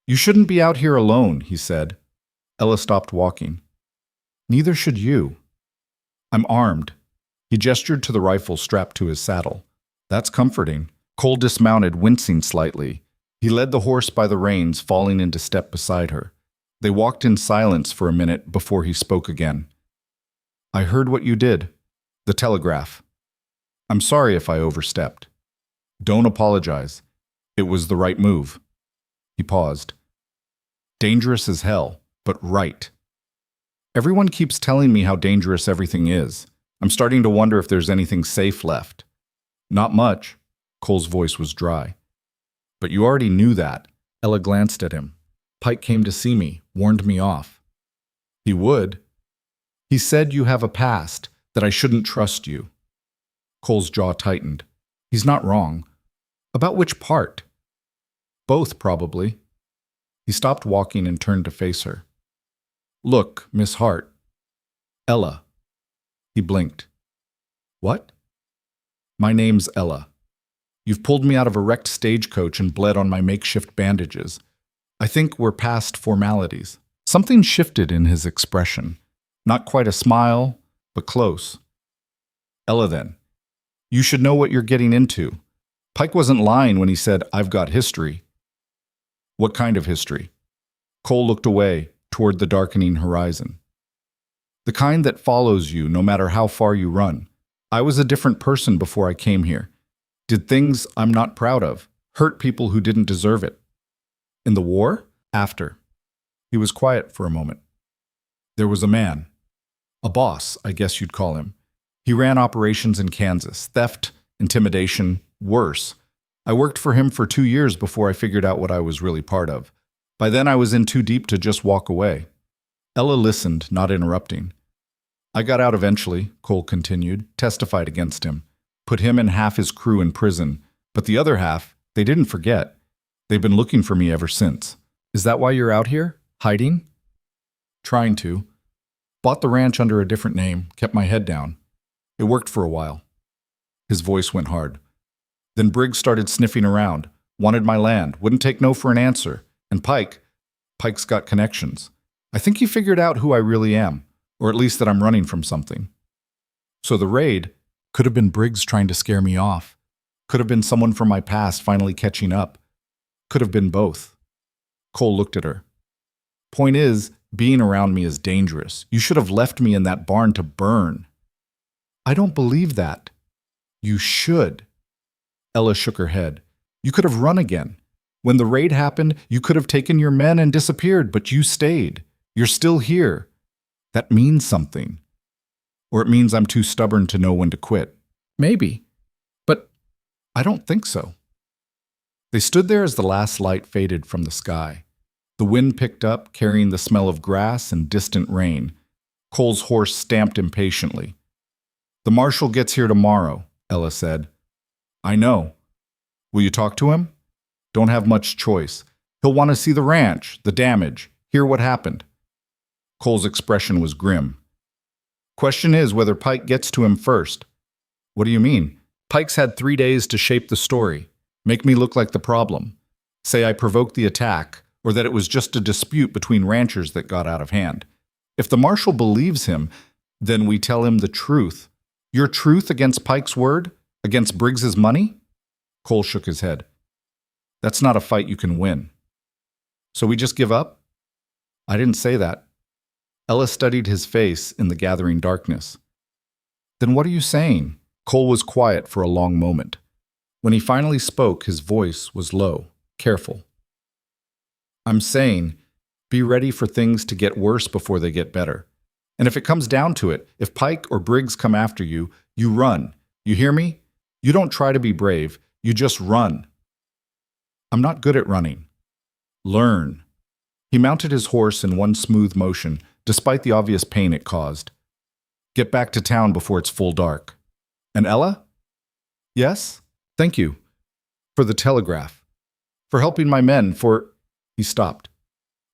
"You shouldn't be out here alone," he said. Ella stopped walking. "Neither should you." "I'm armed." He gestured to the rifle strapped to his saddle. "That's comforting." Cole dismounted, wincing slightly. He led the horse by the reins, falling into step beside her. They walked in silence for a minute before he spoke again. "I heard what you did. The telegraph. I'm sorry if I overstepped." "Don't apologize. It was the right move." He paused. "Dangerous as hell, but right. Everyone keeps telling me how dangerous everything is. I'm starting to wonder if there's anything safe left." "Not much." Cole's voice was dry. "But you already knew that." Ella glanced at him. "Pike came to see me, warned me off." "He would." "He said you have a past, that I shouldn't trust you." Cole's jaw tightened. "He's not wrong." "About which part?" "Both, probably." He stopped walking and turned to face her. "Look, Miss Hart." "Ella." He blinked. "What?" "My name's Ella. You've pulled me out of a wrecked stagecoach and bled on my makeshift bandages. I think we're past formalities." Something shifted in his expression. Not quite a smile, but close. "Ella, then, you should know what you're getting into. Pike wasn't lying when he said, 'I've got history.'" "What kind of history?" Cole looked away, toward the darkening horizon. "The kind that follows you no matter how far you run. I was a different person before I came here. Did things I'm not proud of, hurt people who didn't deserve it." "In the war?" "After." He was quiet for a moment. "There was a man. A boss, I guess you'd call him. He ran operations in Kansas. Theft, intimidation, worse. I worked for him for 2 years before I figured out what I was really part of. By then I was in too deep to just walk away." Ella listened, not interrupting. "I got out eventually," Cole continued, testified against him. Put him and half his crew in prison, but the other half, they didn't forget. They've been looking for me ever since. "Is that why you're out here? Hiding?" "Trying to. Bought the ranch under a different name, kept my head down. It worked for a while." His voice went hard. "Then Briggs started sniffing around, wanted my land, wouldn't take no for an answer. And Pike's got connections. I think he figured out who I really am, or at least that I'm running from something. So the raid could have been Briggs trying to scare me off. Could have been someone from my past finally catching up. Could have been both." Cole looked at her. "Point is, being around me is dangerous. You should have left me in that barn to burn." "I don't believe that." "You should." Ella shook her head. "You could have run again. When the raid happened, you could have taken your men and disappeared, but you stayed. You're still here. That means something. Or it means I'm too stubborn to know when to quit." "Maybe. But I don't think so." They stood there as the last light faded from the sky. The wind picked up, carrying the smell of grass and distant rain. Cole's horse stamped impatiently. "The marshal gets here tomorrow," Ella said. "I know. Will you talk to him?" "Don't have much choice. He'll want to see the ranch, the damage, hear what happened." Cole's expression was grim. "Question is whether Pike gets to him first." "What do you mean?" "Pike's had 3 days to shape the story, make me look like the problem. Say I provoked the attack, or that it was just a dispute between ranchers that got out of hand. If the marshal believes him, then we tell him the truth. Your truth against Pike's word? Against Briggs's money?" Cole shook his head. "That's not a fight you can win." "So we just give up?" "I didn't say that." Ella studied his face in the gathering darkness. "Then what are you saying?" Cole was quiet for a long moment. When he finally spoke, his voice was low, careful. "I'm saying, be ready for things to get worse before they get better. And if it comes down to it, if Pike or Briggs come after you, you run. You hear me? You don't try to be brave, you just run. I'm not good at running. Learn. He mounted his horse in one smooth motion, despite the obvious pain it caused. Get back to town before it's full dark. And Ella? Yes? Thank you. For the telegraph. For helping my men, for... He stopped,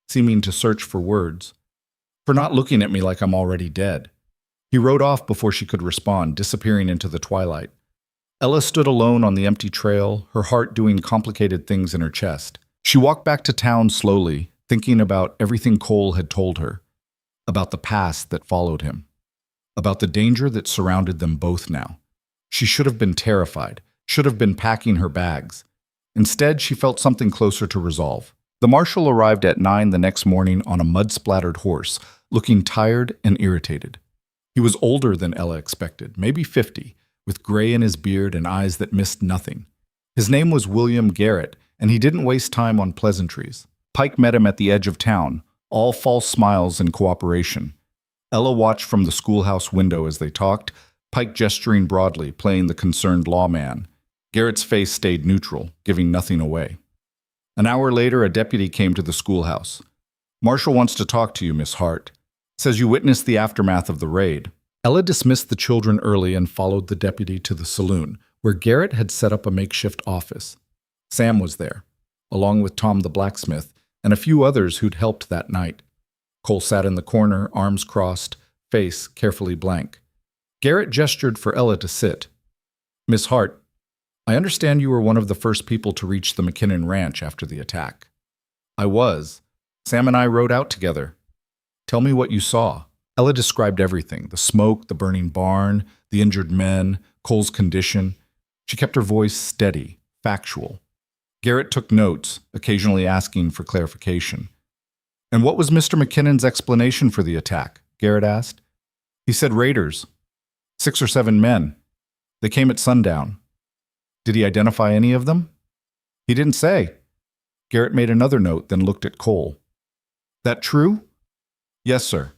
seeming to search for words. For not looking at me like I'm already dead. He rode off before she could respond, disappearing into the twilight. Ella stood alone on the empty trail, her heart doing complicated things in her chest. She walked back to town slowly, thinking about everything Cole had told her, about the past that followed him, about the danger that surrounded them both now. She should have been terrified, should have been packing her bags. Instead, she felt something closer to resolve. The marshal arrived at 9 the next morning on a mud-splattered horse, looking tired and irritated. He was older than Ella expected, maybe 50, with gray in his beard and eyes that missed nothing. His name was William Garrett, and he didn't waste time on pleasantries. Pike met him at the edge of town, all false smiles and cooperation. Ella watched from the schoolhouse window as they talked, Pike gesturing broadly, playing the concerned lawman. Garrett's face stayed neutral, giving nothing away. An hour later, a deputy came to the schoolhouse. Marshal wants to talk to you, Miss Hart. Says you witnessed the aftermath of the raid. Ella dismissed the children early and followed the deputy to the saloon, where Garrett had set up a makeshift office. Sam was there, along with Tom the blacksmith, and a few others who'd helped that night. Cole sat in the corner, arms crossed, face carefully blank. Garrett gestured for Ella to sit. Miss Hart, I understand you were one of the first people to reach the McKinnon Ranch after the attack. I was. Sam and I rode out together. Tell me what you saw. Ella described everything, the smoke, the burning barn, the injured men, Cole's condition. She kept her voice steady, factual. Garrett took notes, occasionally asking for clarification. And what was Mr. McKinnon's explanation for the attack? Garrett asked. He said raiders. 6 or 7 men. They came at sundown. Did he identify any of them? He didn't say. Garrett made another note, then looked at Cole. That true? Yes, sir.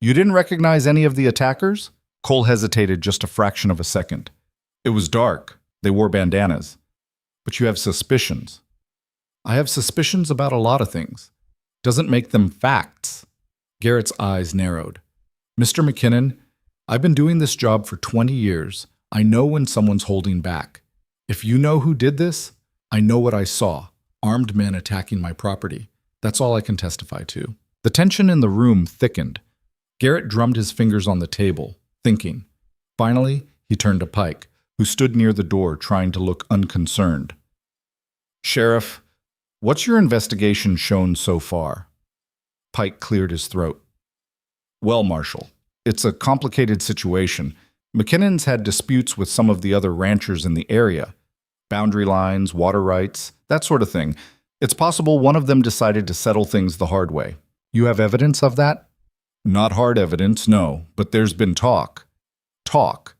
You didn't recognize any of the attackers? Cole hesitated just a fraction of a second. It was dark. They wore bandanas. But you have suspicions. I have suspicions about a lot of things. Doesn't make them facts. Garrett's eyes narrowed. Mr. McKinnon, I've been doing this job for 20 years. I know when someone's holding back. If you know who did this, I know what I saw. Armed men attacking my property. That's all I can testify to. The tension in the room thickened. Garrett drummed his fingers on the table, thinking. Finally, he turned to Pike, who stood near the door trying to look unconcerned. Sheriff, what's your investigation shown so far? Pike cleared his throat. Well, Marshal, it's a complicated situation. McKinnon's had disputes with some of the other ranchers in the area. Boundary lines, water rights, that sort of thing. It's possible one of them decided to settle things the hard way. You have evidence of that? Not hard evidence, no, but there's been talk. Talk.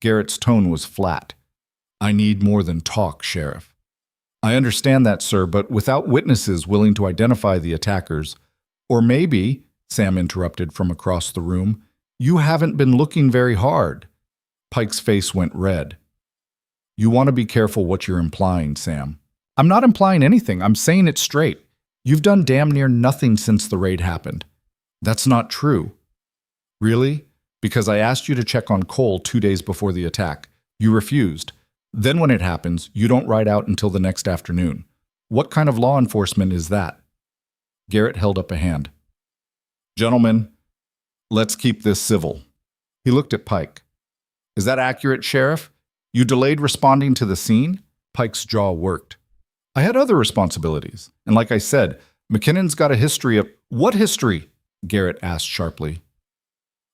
Garrett's tone was flat. I need more than talk, Sheriff. I understand that, sir, but without witnesses willing to identify the attackers, or maybe, Sam interrupted from across the room, you haven't been looking very hard. Pike's face went red. You want to be careful what you're implying, Sam. I'm not implying anything. I'm saying it straight. You've done damn near nothing since the raid happened. That's not true. Really? Because I asked you to check on Cole 2 days before the attack. You refused. Then when it happens, you don't ride out until the next afternoon. What kind of law enforcement is that? Garrett held up a hand. Gentlemen, let's keep this civil. He looked at Pike. Is that accurate, Sheriff? You delayed responding to the scene? Pike's jaw worked. I had other responsibilities. And like I said, McKinnon's got a history of... What history? Garrett asked sharply.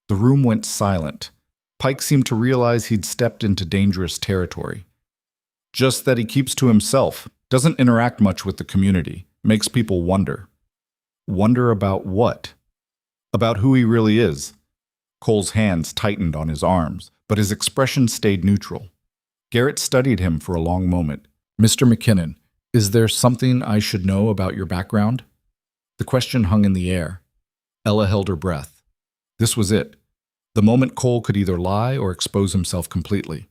The room went silent. Pike seemed to realize he'd stepped into dangerous territory. Just that he keeps to himself, doesn't interact much with the community, makes people wonder. Wonder about what? About who he really is. Cole's hands tightened on his arms, but his expression stayed neutral. Garrett studied him for a long moment. Mr. McKinnon, is there something I should know about your background? The question hung in the air. Ella held her breath. This was it. The moment Cole could either lie or expose himself completely.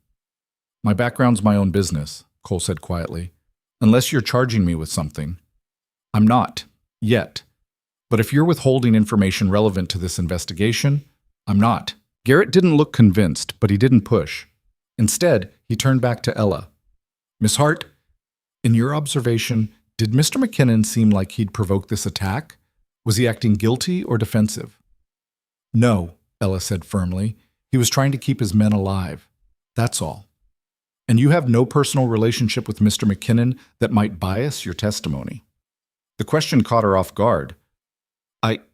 My background's my own business, Cole said quietly. Unless you're charging me with something. I'm not. Yet. But if you're withholding information relevant to this investigation, I'm not. Garrett didn't look convinced, but he didn't push. Instead, he turned back to Ella. Miss Hart, in your observation, did Mr. McKinnon seem like he'd provoked this attack? Was he acting guilty or defensive? No, Ella said firmly. He was trying to keep his men alive. That's all. And you have no personal relationship with Mr. McKinnon that might bias your testimony. The question caught her off guard.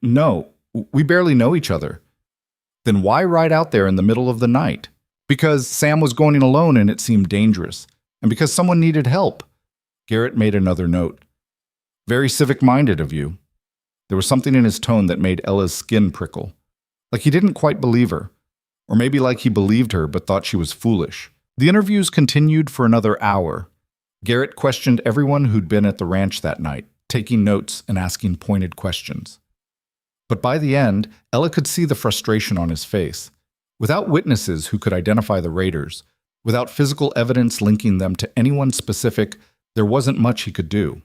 No, we barely know each other. Then why ride out there in the middle of the night? Because Sam was going alone and it seemed dangerous. And because someone needed help. Garrett made another note. Very civic-minded of you. There was something in his tone that made Ella's skin prickle. Like he didn't quite believe her. Or maybe like he believed her but thought she was foolish. The interviews continued for another hour. Garrett questioned everyone who'd been at the ranch that night, taking notes and asking pointed questions. But by the end, Ella could see the frustration on his face. Without witnesses who could identify the raiders, without physical evidence linking them to anyone specific, there wasn't much he could do.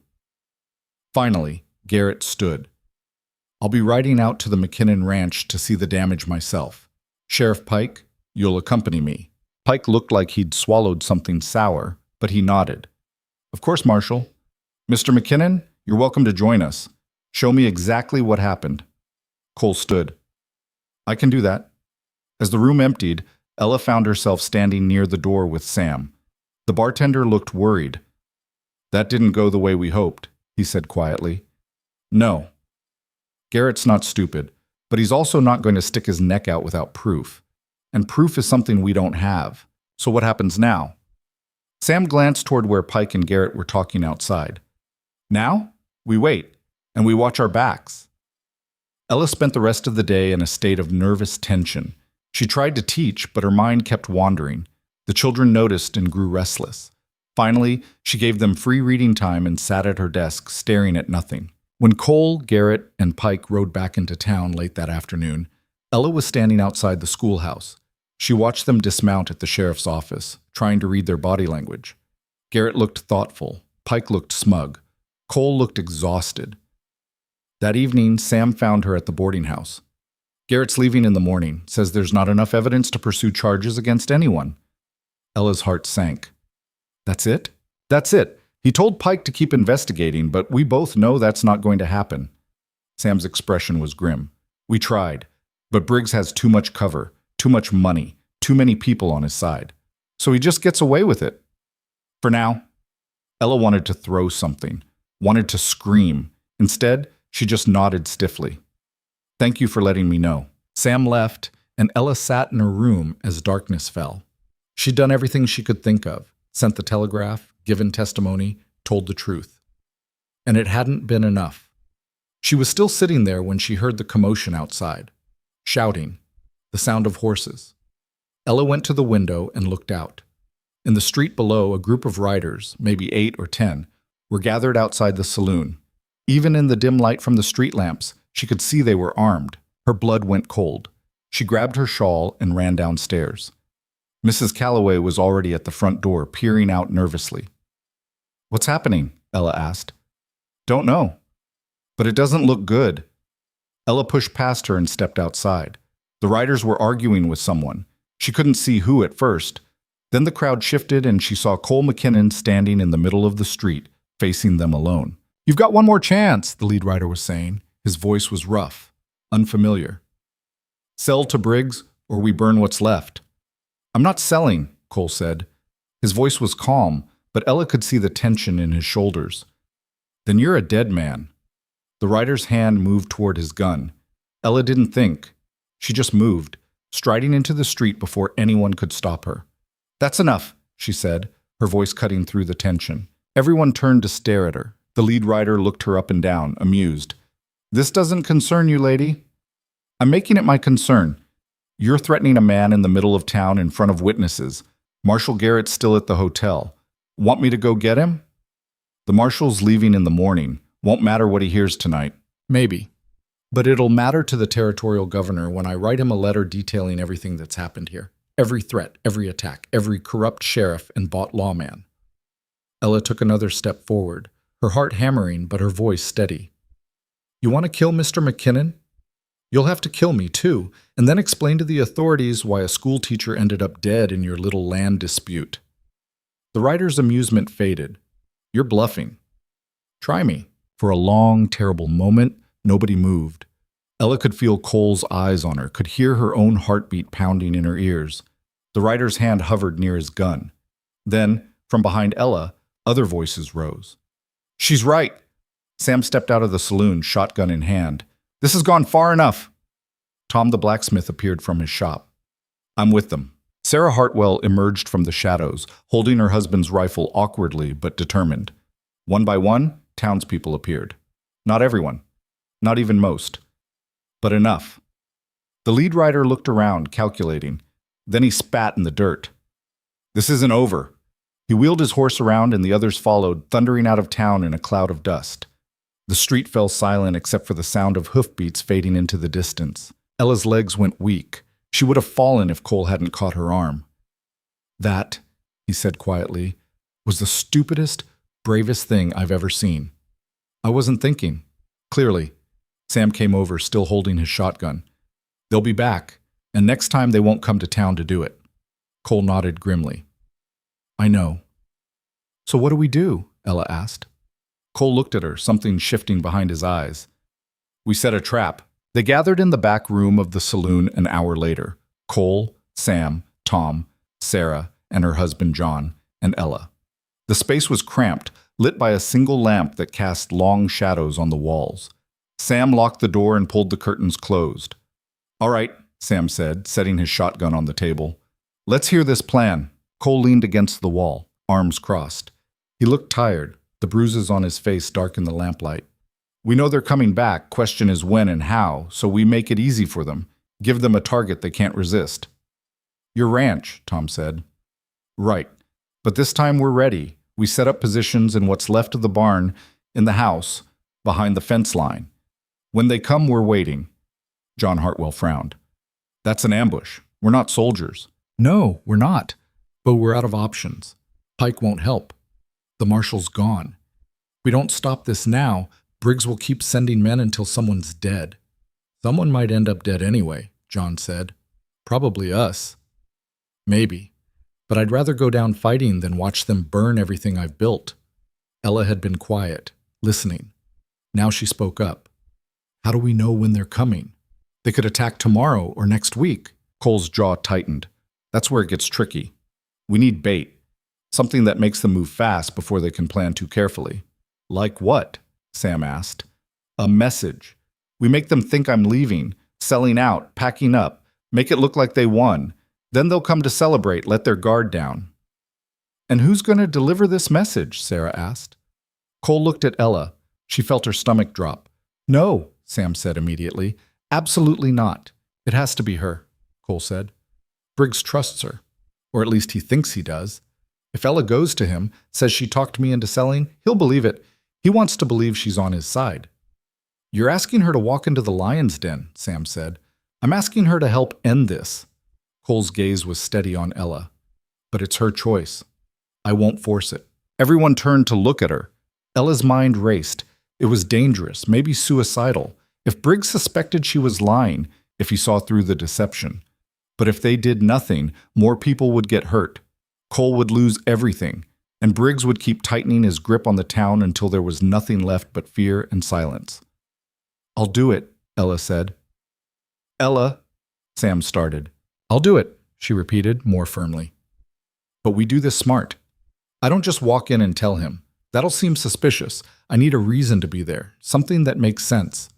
Finally, Garrett stood. I'll be riding out to the McKinnon Ranch to see the damage myself. Sheriff Pike, you'll accompany me. Pike looked like he'd swallowed something sour, but he nodded. Of course, Marshal. Mr. McKinnon, you're welcome to join us. Show me exactly what happened. Cole stood. I can do that. As the room emptied, Ella found herself standing near the door with Sam. The bartender looked worried. That didn't go the way we hoped, he said quietly. No. Garrett's not stupid, but he's also not going to stick his neck out without proof. And proof is something we don't have. So what happens now? Sam glanced toward where Pike and Garrett were talking outside. Now, we wait, and we watch our backs. Ella spent the rest of the day in a state of nervous tension. She tried to teach, but her mind kept wandering. The children noticed and grew restless. Finally, she gave them free reading time and sat at her desk, staring at nothing. When Cole, Garrett, and Pike rode back into town late that afternoon, Ella was standing outside the schoolhouse. She watched them dismount at the sheriff's office, trying to read their body language. Garrett looked thoughtful. Pike looked smug. Cole looked exhausted. That evening, Sam found her at the boarding house. Garrett's leaving in the morning, says there's not enough evidence to pursue charges against anyone. Ella's heart sank. That's it? That's it. He told Pike to keep investigating, but we both know that's not going to happen. Sam's expression was grim. We tried, but Briggs has too much cover, too much money, too many people on his side. So he just gets away with it. For now. Ella wanted to throw something, wanted to scream. Instead, she just nodded stiffly. Thank you for letting me know. Sam left, and Ella sat in her room as darkness fell. She'd done everything she could think of, sent the telegraph, given testimony, told the truth. And it hadn't been enough. She was still sitting there when she heard the commotion outside. Shouting, the sound of horses. Ella went to the window and looked out. In the street below, a group of riders, maybe 8 or 10, were gathered outside the saloon. Even in the dim light from the street lamps, she could see they were armed. Her blood went cold. She grabbed her shawl and ran downstairs. Mrs. Calloway was already at the front door, peering out nervously. What's happening? Ella asked. Don't know. But it doesn't look good. Ella pushed past her and stepped outside. The riders were arguing with someone. She couldn't see who at first. Then the crowd shifted and she saw Cole McKinnon standing in the middle of the street, facing them alone. You've got one more chance, the lead rider was saying. His voice was rough, unfamiliar. Sell to Briggs, or we burn what's left. I'm not selling, Cole said. His voice was calm, but Ella could see the tension in his shoulders. Then you're a dead man. The rider's hand moved toward his gun. Ella didn't think. She just moved, striding into the street before anyone could stop her. That's enough, she said, her voice cutting through the tension. Everyone turned to stare at her. The lead rider looked her up and down, amused. This doesn't concern you, lady. I'm making it my concern. You're threatening a man in the middle of town in front of witnesses. Marshal Garrett's still at the hotel. Want me to go get him? The marshal's leaving in the morning. Won't matter what he hears tonight. Maybe. But it'll matter to the territorial governor when I write him a letter detailing everything that's happened here. Every threat, every attack, every corrupt sheriff and bought lawman. Ella took another step forward, her heart hammering but her voice steady. You want to kill Mr. McKinnon? You'll have to kill me, too, and then explain to the authorities why a school teacher ended up dead in your little land dispute. The writer's amusement faded. You're bluffing. Try me. For a long, terrible moment, nobody moved. Ella could feel Cole's eyes on her, could hear her own heartbeat pounding in her ears. The writer's hand hovered near his gun. Then, from behind Ella, other voices rose. She's right. Sam stepped out of the saloon, shotgun in hand. This has gone far enough. Tom the blacksmith appeared from his shop. I'm with them. Sarah Hartwell emerged from the shadows, holding her husband's rifle awkwardly but determined. One by one, townspeople appeared. Not everyone. Not even most. But enough. The lead writer looked around, calculating. Then he spat in the dirt. This isn't over. He wheeled his horse around and the others followed, thundering out of town in a cloud of dust. The street fell silent except for the sound of hoofbeats fading into the distance. Ella's legs went weak. She would have fallen if Cole hadn't caught her arm. That, he said quietly, was the stupidest, bravest thing I've ever seen. I wasn't thinking. Clearly. Sam came over, still holding his shotgun. They'll be back, and next time they won't come to town to do it. Cole nodded grimly. I know. So what do we do? Ella asked. Cole looked at her, something shifting behind his eyes. We set a trap. They gathered in the back room of the saloon an hour later. Cole, Sam, Tom, Sarah, and her husband John, and Ella. The space was cramped, lit by a single lamp that cast long shadows on the walls. Sam locked the door and pulled the curtains closed. All right, Sam said, setting his shotgun on the table. Let's hear this plan. Cole leaned against the wall, arms crossed. He looked tired, the bruises on his face dark in the lamplight. We know they're coming back, question is when and how, so we make it easy for them. Give them a target they can't resist. Your ranch, Tom said. Right, but this time we're ready. We set up positions in what's left of the barn, in the house, behind the fence line. When they come, we're waiting. John Hartwell frowned. That's an ambush. We're not soldiers. No, we're not. But we're out of options. Pike won't help. The marshal's gone. If we don't stop this now, Briggs will keep sending men until someone's dead. Someone might end up dead anyway, John said. Probably us. Maybe. But I'd rather go down fighting than watch them burn everything I've built. Ella had been quiet, listening. Now she spoke up. How do we know when they're coming? They could attack tomorrow or next week. Cole's jaw tightened. That's where it gets tricky. We need bait. Something that makes them move fast before they can plan too carefully. Like what? Sam asked. A message. We make them think I'm leaving, selling out, packing up, make it look like they won. Then they'll come to celebrate, let their guard down. And who's going to deliver this message? Sarah asked. Cole looked at Ella. She felt her stomach drop. No, Sam said immediately. Absolutely not. It has to be her, Cole said. Briggs trusts her, or at least he thinks he does. If Ella goes to him, says she talked me into selling, he'll believe it. He wants to believe she's on his side. You're asking her to walk into the lion's den, Sam said. I'm asking her to help end this. Cole's gaze was steady on Ella. But it's her choice. I won't force it. Everyone turned to look at her. Ella's mind raced. It was dangerous, maybe suicidal. If Briggs suspected she was lying, if he saw through the deception. But if they did nothing, more people would get hurt. Cole would lose everything, and Briggs would keep tightening his grip on the town until there was nothing left but fear and silence. I'll do it, Ella said. Ella, Sam started. I'll do it, she repeated more firmly. But we do this smart. I don't just walk in and tell him. That'll seem suspicious. I need a reason to be there, something that makes sense.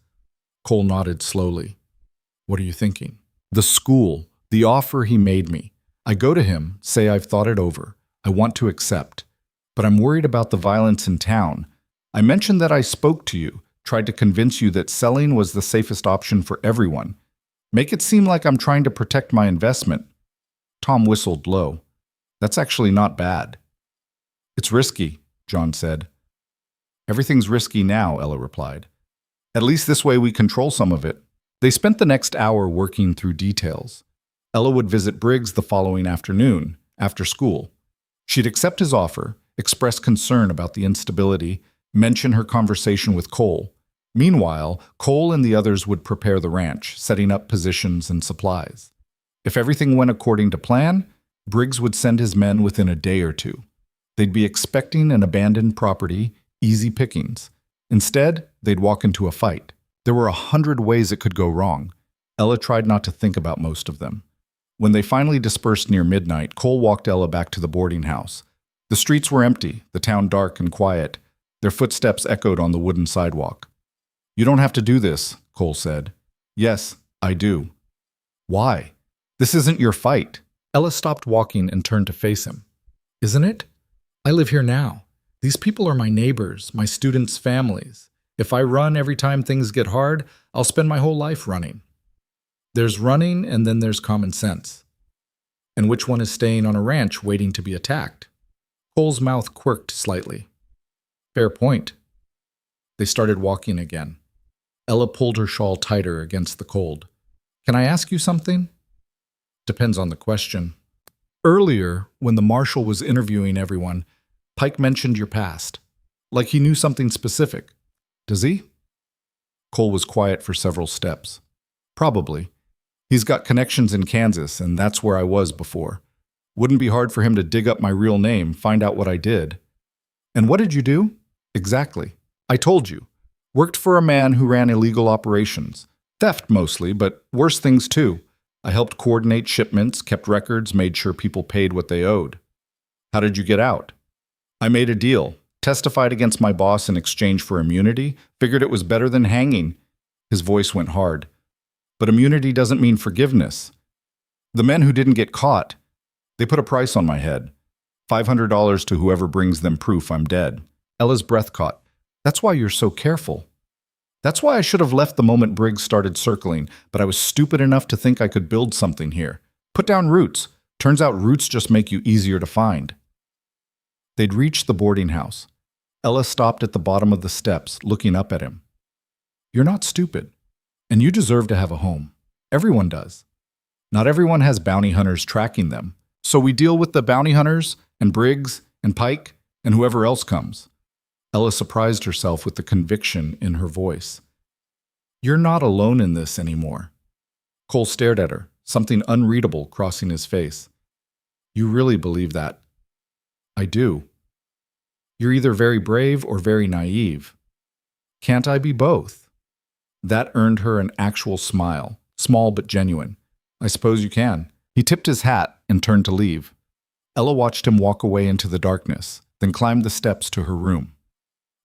Cole nodded slowly. What are you thinking? The school, the offer he made me. I go to him, say I've thought it over. I want to accept. But I'm worried about the violence in town. I mentioned that I spoke to you, tried to convince you that selling was the safest option for everyone. Make it seem like I'm trying to protect my investment. Tom whistled low. That's actually not bad. It's risky, John said. Everything's risky now, Ella replied. At least this way we control some of it. They spent the next hour working through details. Ella would visit Briggs the following afternoon, after school. She'd accept his offer, express concern about the instability, mention her conversation with Cole. Meanwhile, Cole and the others would prepare the ranch, setting up positions and supplies. If everything went according to plan, Briggs would send his men within a day or two. They'd be expecting an abandoned property, easy pickings. Instead, they'd walk into a fight. There were 100 ways it could go wrong. Ella tried not to think about most of them. When they finally dispersed near midnight, Cole walked Ella back to the boarding house. The streets were empty, the town dark and quiet. Their footsteps echoed on the wooden sidewalk. "You don't have to do this," Cole said. "Yes, I do." "Why? This isn't your fight." Ella stopped walking and turned to face him. "Isn't it? I live here now. These people are my neighbors, my students' families. If I run every time things get hard, I'll spend my whole life running. There's running and then there's common sense. And which one is staying on a ranch waiting to be attacked?" Cole's mouth quirked slightly. "Fair point." They started walking again. Ella pulled her shawl tighter against the cold. "Can I ask you something?" "Depends on the question." "Earlier, when the marshal was interviewing everyone, Pike mentioned your past. Like he knew something specific. Does he?" Cole was quiet for several steps. "Probably. He's got connections in Kansas, and that's where I was before. Wouldn't be hard for him to dig up my real name, find out what I did." "And what did you do?" "Exactly. I told you. Worked for a man who ran illegal operations. Theft mostly, but worse things too. I helped coordinate shipments, kept records, made sure people paid what they owed." "How did you get out?" "I made a deal. Testified against my boss in exchange for immunity. Figured it was better than hanging." His voice went hard. "But immunity doesn't mean forgiveness. The men who didn't get caught, they put a price on my head. $500 to whoever brings them proof I'm dead." Ella's breath caught. "That's why you're so careful." "That's why I should have left the moment Briggs started circling, but I was stupid enough to think I could build something here. Put down roots. Turns out roots just make you easier to find." They'd reached the boarding house. Ella stopped at the bottom of the steps, looking up at him. "You're not stupid. And you deserve to have a home. Everyone does. Not everyone has bounty hunters tracking them. So we deal with the bounty hunters and Briggs and Pike and whoever else comes." Ella surprised herself with the conviction in her voice. "You're not alone in this anymore." Cole stared at her, something unreadable crossing his face. "You really believe that?" "I do." "You're either very brave or very naive. Can't I be both?" That earned her an actual smile, small but genuine. "I suppose you can." He tipped his hat and turned to leave. Ella watched him walk away into the darkness, then climbed the steps to her room.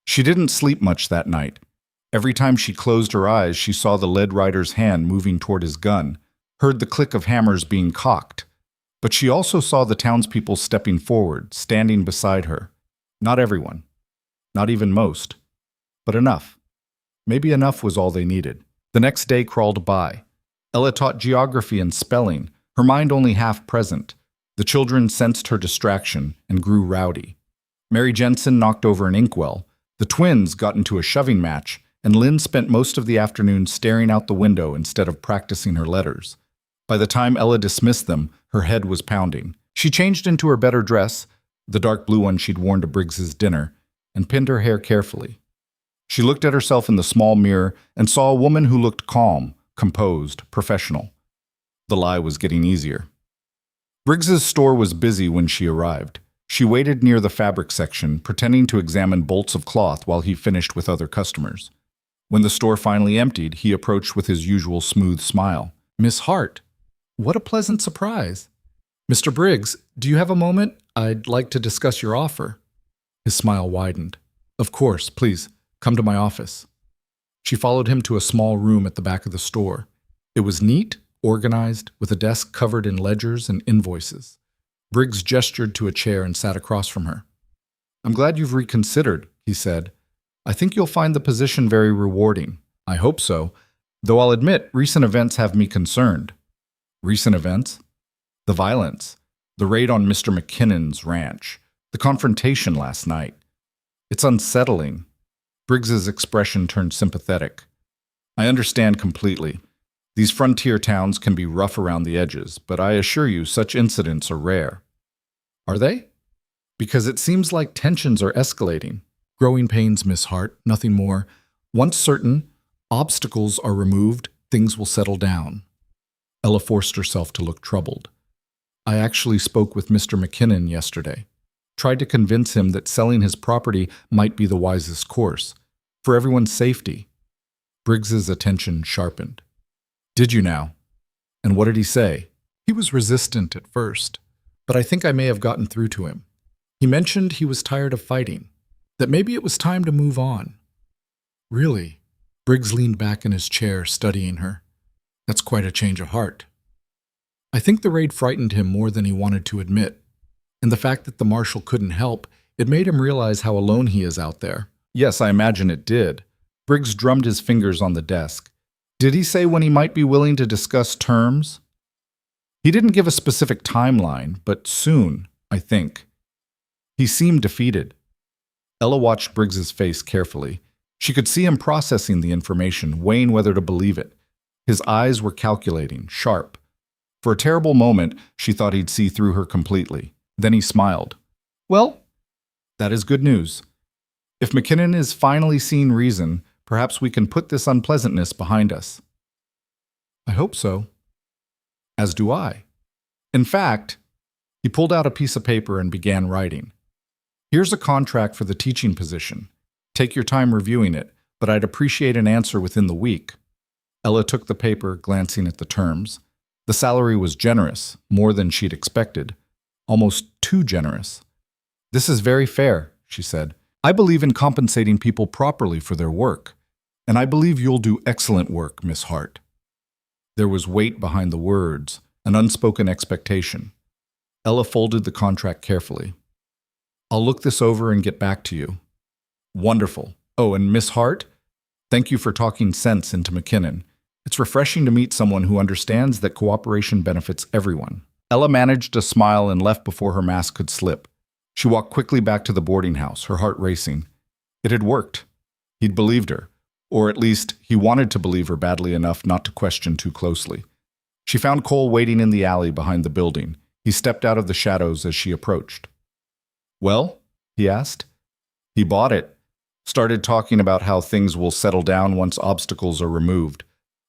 She didn't sleep much that night. Every time she closed her eyes, she saw the lead rider's hand moving toward his gun, heard the click of hammers being cocked. But she also saw the townspeople stepping forward, standing beside her. Not everyone. Not even most. But enough. Maybe enough was all they needed. The next day crawled by. Ella taught geography and spelling, her mind only half present. The children sensed her distraction and grew rowdy. Mary Jensen knocked over an inkwell. The twins got into a shoving match, and Lynn spent most of the afternoon staring out the window instead of practicing her letters. By the time Ella dismissed them, her head was pounding. She changed into her better dress, the dark blue one she'd worn to Briggs's dinner, and pinned her hair carefully. She looked at herself in the small mirror and saw a woman who looked calm, composed, professional. The lie was getting easier. Briggs's store was busy when she arrived. She waited near the fabric section, pretending to examine bolts of cloth while he finished with other customers. When the store finally emptied, he approached with his usual smooth smile. "Miss Hart, what a pleasant surprise. Mr. Briggs, do you have a moment? I'd like to discuss your offer." His smile widened. "Of course, please, come to my office." She followed him to a small room at the back of the store. It was neat, organized, with a desk covered in ledgers and invoices. Briggs gestured to a chair and sat across from her. "I'm glad you've reconsidered," he said. "I think you'll find the position very rewarding. I hope so, though I'll admit recent events have me concerned." "Recent events?" "The violence, the raid on Mr. McKinnon's ranch, the confrontation last night. It's unsettling." Briggs's expression turned sympathetic. "I understand completely. These frontier towns can be rough around the edges, but I assure you such incidents are rare. Are they? Because it seems like tensions are escalating. Growing pains, Miss Hart, nothing more. Once certain, obstacles are removed, things will settle down. Ella forced herself to look troubled. I actually spoke with Mr. McKinnon yesterday. Tried to convince him that selling his property might be the wisest course. For everyone's safety. Briggs's attention sharpened. Did you now? And what did he say? He was resistant at first, but I think I may have gotten through to him. He mentioned he was tired of fighting, that maybe it was time to move on. Really? Briggs leaned back in his chair, studying her. That's quite a change of heart. I think the raid frightened him more than he wanted to admit, and the fact that the marshal couldn't help, it made him realize how alone he is out there. Yes, I imagine it did. Briggs drummed his fingers on the desk. Did he say when he might be willing to discuss terms? He didn't give a specific timeline, but soon, I think. He seemed defeated. Ella watched Briggs's face carefully. She could see him processing the information, weighing whether to believe it. His eyes were calculating, sharp. For a terrible moment, she thought he'd see through her completely. Then he smiled. Well, that is good news. If McKinnon is finally seeing reason, perhaps we can put this unpleasantness behind us. I hope so. As do I. In fact, he pulled out a piece of paper and began writing. Here's a contract for the teaching position. Take your time reviewing it, but I'd appreciate an answer within the week. Ella took the paper, glancing at the terms. The salary was generous, more than she'd expected. Almost too generous. This is very fair, she said. I believe in compensating people properly for their work, and I believe you'll do excellent work, Miss Hart. There was weight behind the words, an unspoken expectation. Ella folded the contract carefully. I'll look this over and get back to you. Wonderful. Oh, and Miss Hart, thank you for talking sense into McKinnon. It's refreshing to meet someone who understands that cooperation benefits everyone. Ella managed a smile and left before her mask could slip. She walked quickly back to the boarding house, her heart racing. It had worked. He'd believed her, or at least he wanted to believe her badly enough not to question too closely. She found Cole waiting in the alley behind the building. He stepped out of the shadows as she approached. Well, he asked. He bought it. Started talking about how things will settle down once obstacles are removed.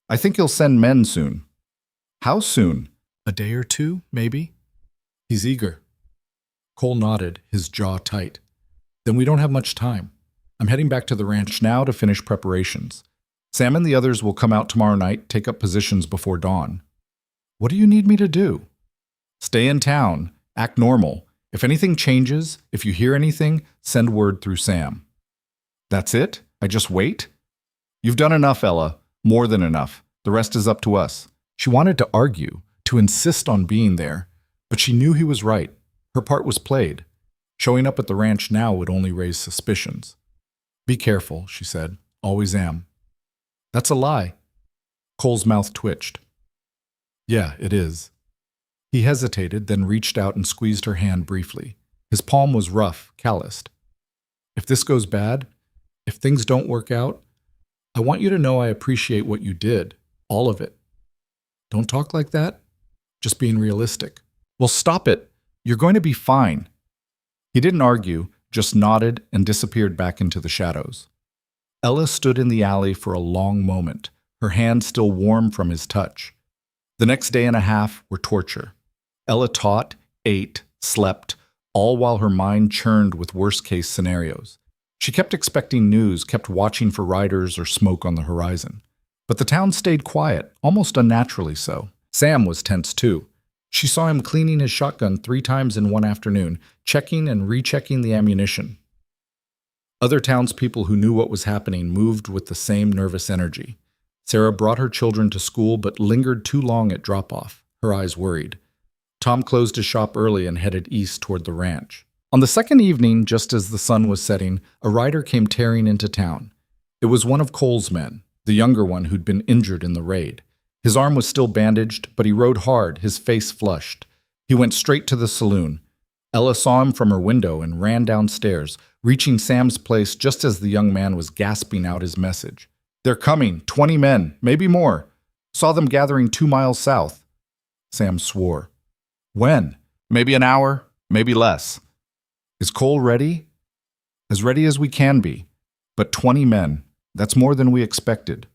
I think he'll send men soon. How soon? A day or two, maybe? He's eager. Cole nodded, his jaw tight. Then we don't have much time. I'm heading back to the ranch now to finish preparations. Sam and the others will come out tomorrow night, take up positions before dawn. What do you need me to do? Stay in town. Act normal. If anything changes, if you hear anything, send word through Sam. That's it? I just wait? You've done enough, Ella. More than enough. The rest is up to us. She wanted to argue, to insist on being there, but she knew he was right. Her part was played. Showing up at the ranch now would only raise suspicions. Be careful, she said. Always am. That's a lie. Cole's mouth twitched. Yeah, it is. He hesitated, then reached out and squeezed her hand briefly. His palm was rough, calloused. If this goes bad, if things don't work out, I want you to know I appreciate what you did, all of it. Don't talk like that. Just being realistic. Well, stop it. You're going to be fine. He didn't argue, just nodded and disappeared back into the shadows. Ella stood in the alley for a long moment, her hand still warm from his touch. The next day and a half were torture. Ella taught, ate, slept, all while her mind churned with worst-case scenarios. She kept expecting news, kept watching for riders or smoke on the horizon. But the town stayed quiet, almost unnaturally so. Sam was tense too. She saw him cleaning his shotgun 3 times in one afternoon, checking and rechecking the ammunition. Other townspeople who knew what was happening moved with the same nervous energy. Sarah brought her children to school but lingered too long at drop-off, her eyes worried. Tom closed his shop early and headed east toward the ranch. On the second evening, just as the sun was setting, a rider came tearing into town. It was one of Cole's men, the younger one who'd been injured in the raid. His arm was still bandaged, but he rode hard, his face flushed. He went straight to the saloon. Ella saw him from her window and ran downstairs, reaching Sam's place just as the young man was gasping out his message. They're coming, 20 men, maybe more. Saw them gathering 2 miles south. Sam swore. When? Maybe an hour, maybe less. Is Cole ready? As ready as we can be. But 20 men, that's more than we expected.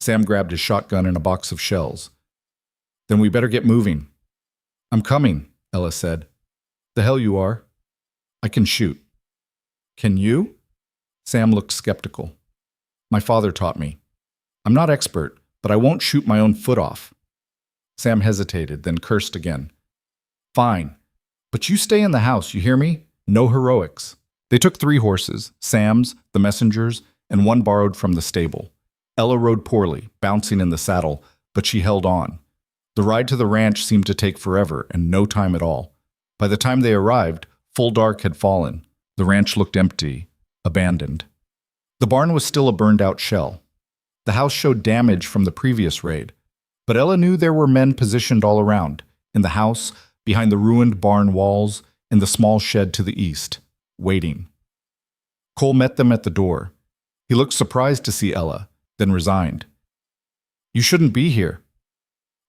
Sam grabbed his shotgun and a box of shells. Then we better get moving. I'm coming, Ella said. The hell you are. I can shoot. Can you? Sam looked skeptical. My father taught me. I'm not expert, but I won't shoot my own foot off. Sam hesitated, then cursed again. Fine, but you stay in the house, you hear me? No heroics. They took 3 horses, Sam's, the messenger's, and 1 borrowed from the stable. Ella rode poorly, bouncing in the saddle, but she held on. The ride to the ranch seemed to take forever and no time at all. By the time they arrived, full dark had fallen. The ranch looked empty, abandoned. The barn was still a burned-out shell. The house showed damage from the previous raid, but Ella knew there were men positioned all around, in the house, behind the ruined barn walls, in the small shed to the east, waiting. Cole met them at the door. He looked surprised to see Ella, then resigned. You shouldn't be here.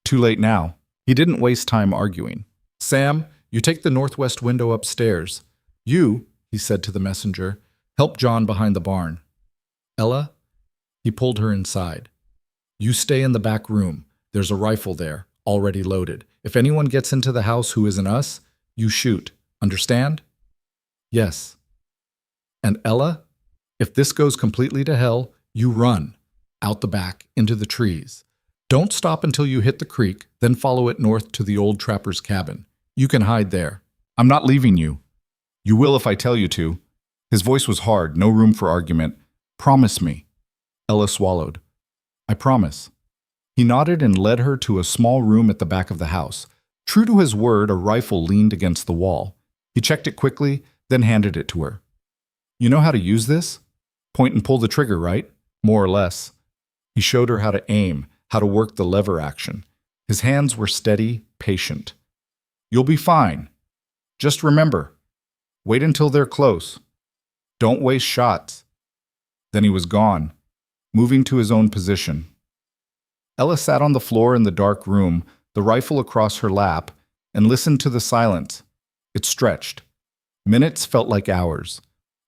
Too late now. He didn't waste time arguing. Sam, you take the northwest window upstairs. You, he said to the messenger, help John behind the barn. Ella? He pulled her inside. You stay in the back room. There's a rifle there, already loaded. If anyone gets into the house who isn't us, you shoot. Understand? Yes. And Ella, if this goes completely to hell, you run. Out the back, into the trees. Don't stop until you hit the creek, then follow it north to the old trapper's cabin. You can hide there. I'm not leaving you. You will if I tell you to. His voice was hard, no room for argument. Promise me. Ella swallowed. I promise. He nodded and led her to a small room at the back of the house. True to his word, a rifle leaned against the wall. He checked it quickly, then handed it to her. You know how to use this? Point and pull the trigger, right? More or less. He showed her how to aim, how to work the lever action. His hands were steady, patient. You'll be fine. Just remember, wait until they're close. Don't waste shots. Then he was gone, moving to his own position. Ella sat on the floor in the dark room, the rifle across her lap, and listened to the silence. It stretched. Minutes felt like hours.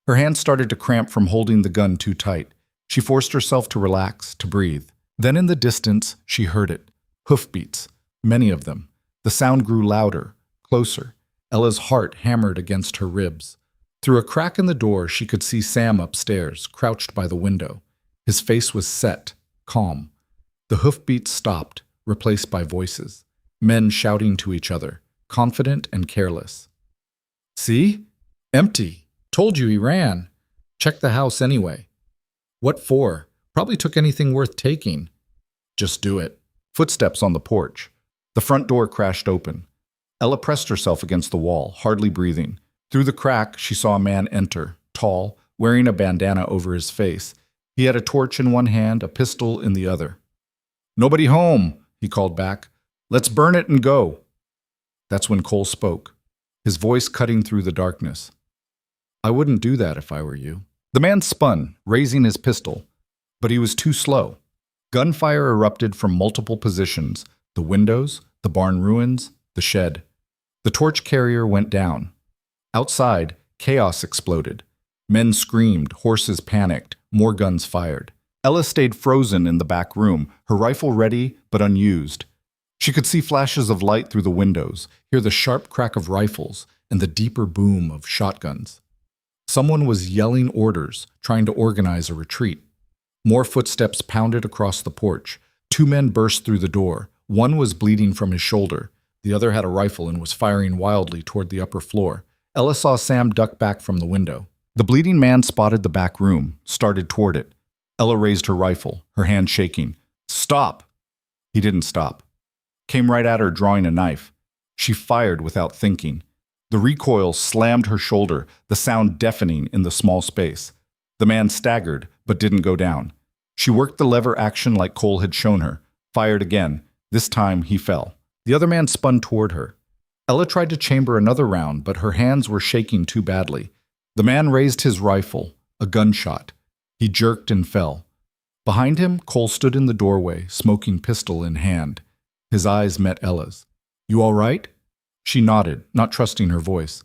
Her hands started to cramp from holding the gun too tight. She forced herself to relax, to breathe. Then in the distance, she heard it. Hoofbeats, many of them. The sound grew louder, closer. Ella's heart hammered against her ribs. Through a crack in the door, she could see Sam upstairs, crouched by the window. His face was set, calm. The hoofbeats stopped, replaced by voices. Men shouting to each other, confident and careless. See? Empty. Told you he ran. Check the house anyway. What for? Probably took anything worth taking. Just do it. Footsteps on the porch. The front door crashed open. Ella pressed herself against the wall, hardly breathing. Through the crack, she saw a man enter, tall, wearing a bandana over his face. He had a torch in one hand, a pistol in the other. Nobody home, he called back. Let's burn it and go. That's when Cole spoke, his voice cutting through the darkness. I wouldn't do that if I were you. The man spun, raising his pistol, but he was too slow. Gunfire erupted from multiple positions, the windows, the barn ruins, the shed. The torch carrier went down. Outside, chaos exploded. Men screamed, horses panicked, more guns fired. Ella stayed frozen in the back room, her rifle ready but unused. She could see flashes of light through the windows, hear the sharp crack of rifles, and the deeper boom of shotguns. Someone was yelling orders, trying to organize a retreat. More footsteps pounded across the porch. 2 men burst through the door. One was bleeding from his shoulder. The other had a rifle and was firing wildly toward the upper floor. Ella saw Sam duck back from the window. The bleeding man spotted the back room, started toward it. Ella raised her rifle, her hand shaking. Stop! He didn't stop. Came right at her, drawing a knife. She fired without thinking. The recoil slammed her shoulder, the sound deafening in the small space. The man staggered, but didn't go down. She worked the lever action like Cole had shown her, fired again. This time he fell. The other man spun toward her. Ella tried to chamber another round, but her hands were shaking too badly. The man raised his rifle, a gunshot. He jerked and fell. Behind him, Cole stood in the doorway, smoking pistol in hand. His eyes met Ella's. "You all right?" She nodded, not trusting her voice.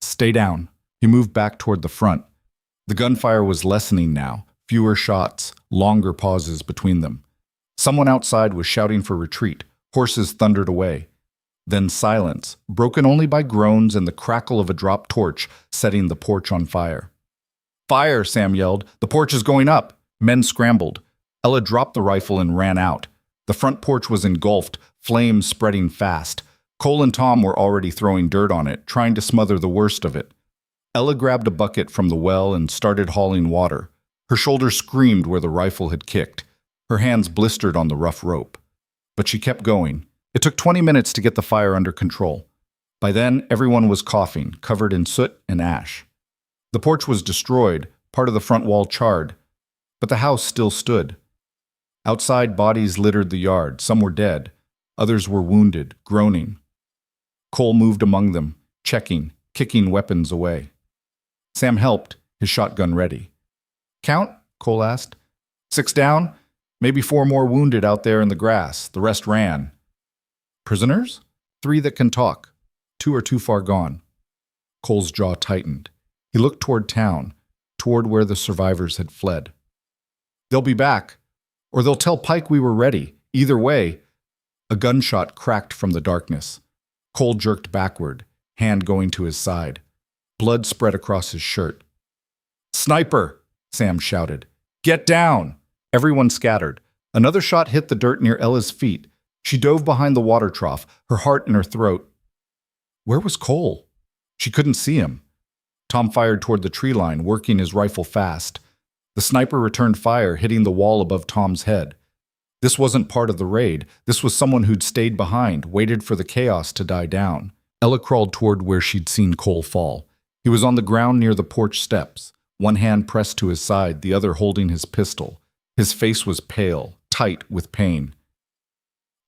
"Stay down." He moved back toward the front. The gunfire was lessening now, fewer shots, longer pauses between them. Someone outside was shouting for retreat. Horses thundered away. Then silence, broken only by groans and the crackle of a dropped torch setting the porch on fire. "Fire!" Sam yelled. "The porch is going up!" Men scrambled. Ella dropped the rifle and ran out. The front porch was engulfed, flames spreading fast. Cole and Tom were already throwing dirt on it, trying to smother the worst of it. Ella grabbed a bucket from the well and started hauling water. Her shoulders screamed where the rifle had kicked. Her hands blistered on the rough rope. But she kept going. It took 20 minutes to get the fire under control. By then, everyone was coughing, covered in soot and ash. The porch was destroyed, part of the front wall charred, but the house still stood. Outside, bodies littered the yard. Some were dead. Others were wounded, groaning. Cole moved among them, checking, kicking weapons away. Sam helped, his shotgun ready. "Count?" Cole asked. "6 down, maybe 4 more wounded out there in the grass. The rest ran." "Prisoners?" "3 that can talk. 2 are too far gone." Cole's jaw tightened. He looked toward town, toward where the survivors had fled. "They'll be back, or they'll tell Pike we were ready. Either way." A gunshot cracked from the darkness. Cole jerked backward, hand going to his side. Blood spread across his shirt. "Sniper!" Sam shouted. "Get down!" Everyone scattered. Another shot hit the dirt near Ella's feet. She dove behind the water trough, her heart in her throat. Where was Cole? She couldn't see him. Tom fired toward the tree line, working his rifle fast. The sniper returned fire, hitting the wall above Tom's head. This wasn't part of the raid. This was someone who'd stayed behind, waited for the chaos to die down. Ella crawled toward where she'd seen Cole fall. He was on the ground near the porch steps, one hand pressed to his side, the other holding his pistol. His face was pale, tight with pain.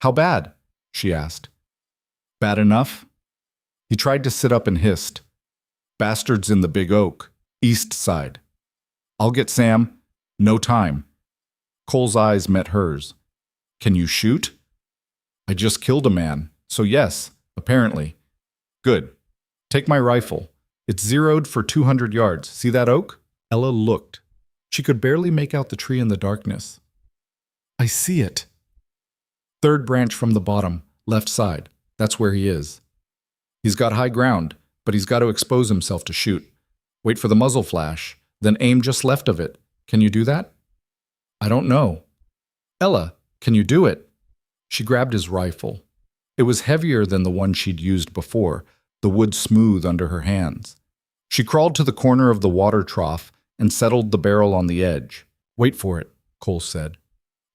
"How bad?" she asked. "Bad enough?" He tried to sit up and hissed. "Bastards in the big oak, east side." "I'll get Sam." "No time." Cole's eyes met hers. "Can you shoot?" "I just killed a man, so yes, apparently." "Good. Take my rifle. It's zeroed for 200 yards. See that oak?" Ella looked. She could barely make out the tree in the darkness. "I see it." "Third branch from the bottom, left side. That's where he is." "He's got high ground, but he's got to expose himself to shoot. Wait for the muzzle flash, then aim just left of it. Can you do that?" "I don't know." "Ella, can you do it?" She grabbed his rifle. It was heavier than the one she'd used before, the wood smooth under her hands. She crawled to the corner of the water trough and settled the barrel on the edge. "Wait for it," Cole said.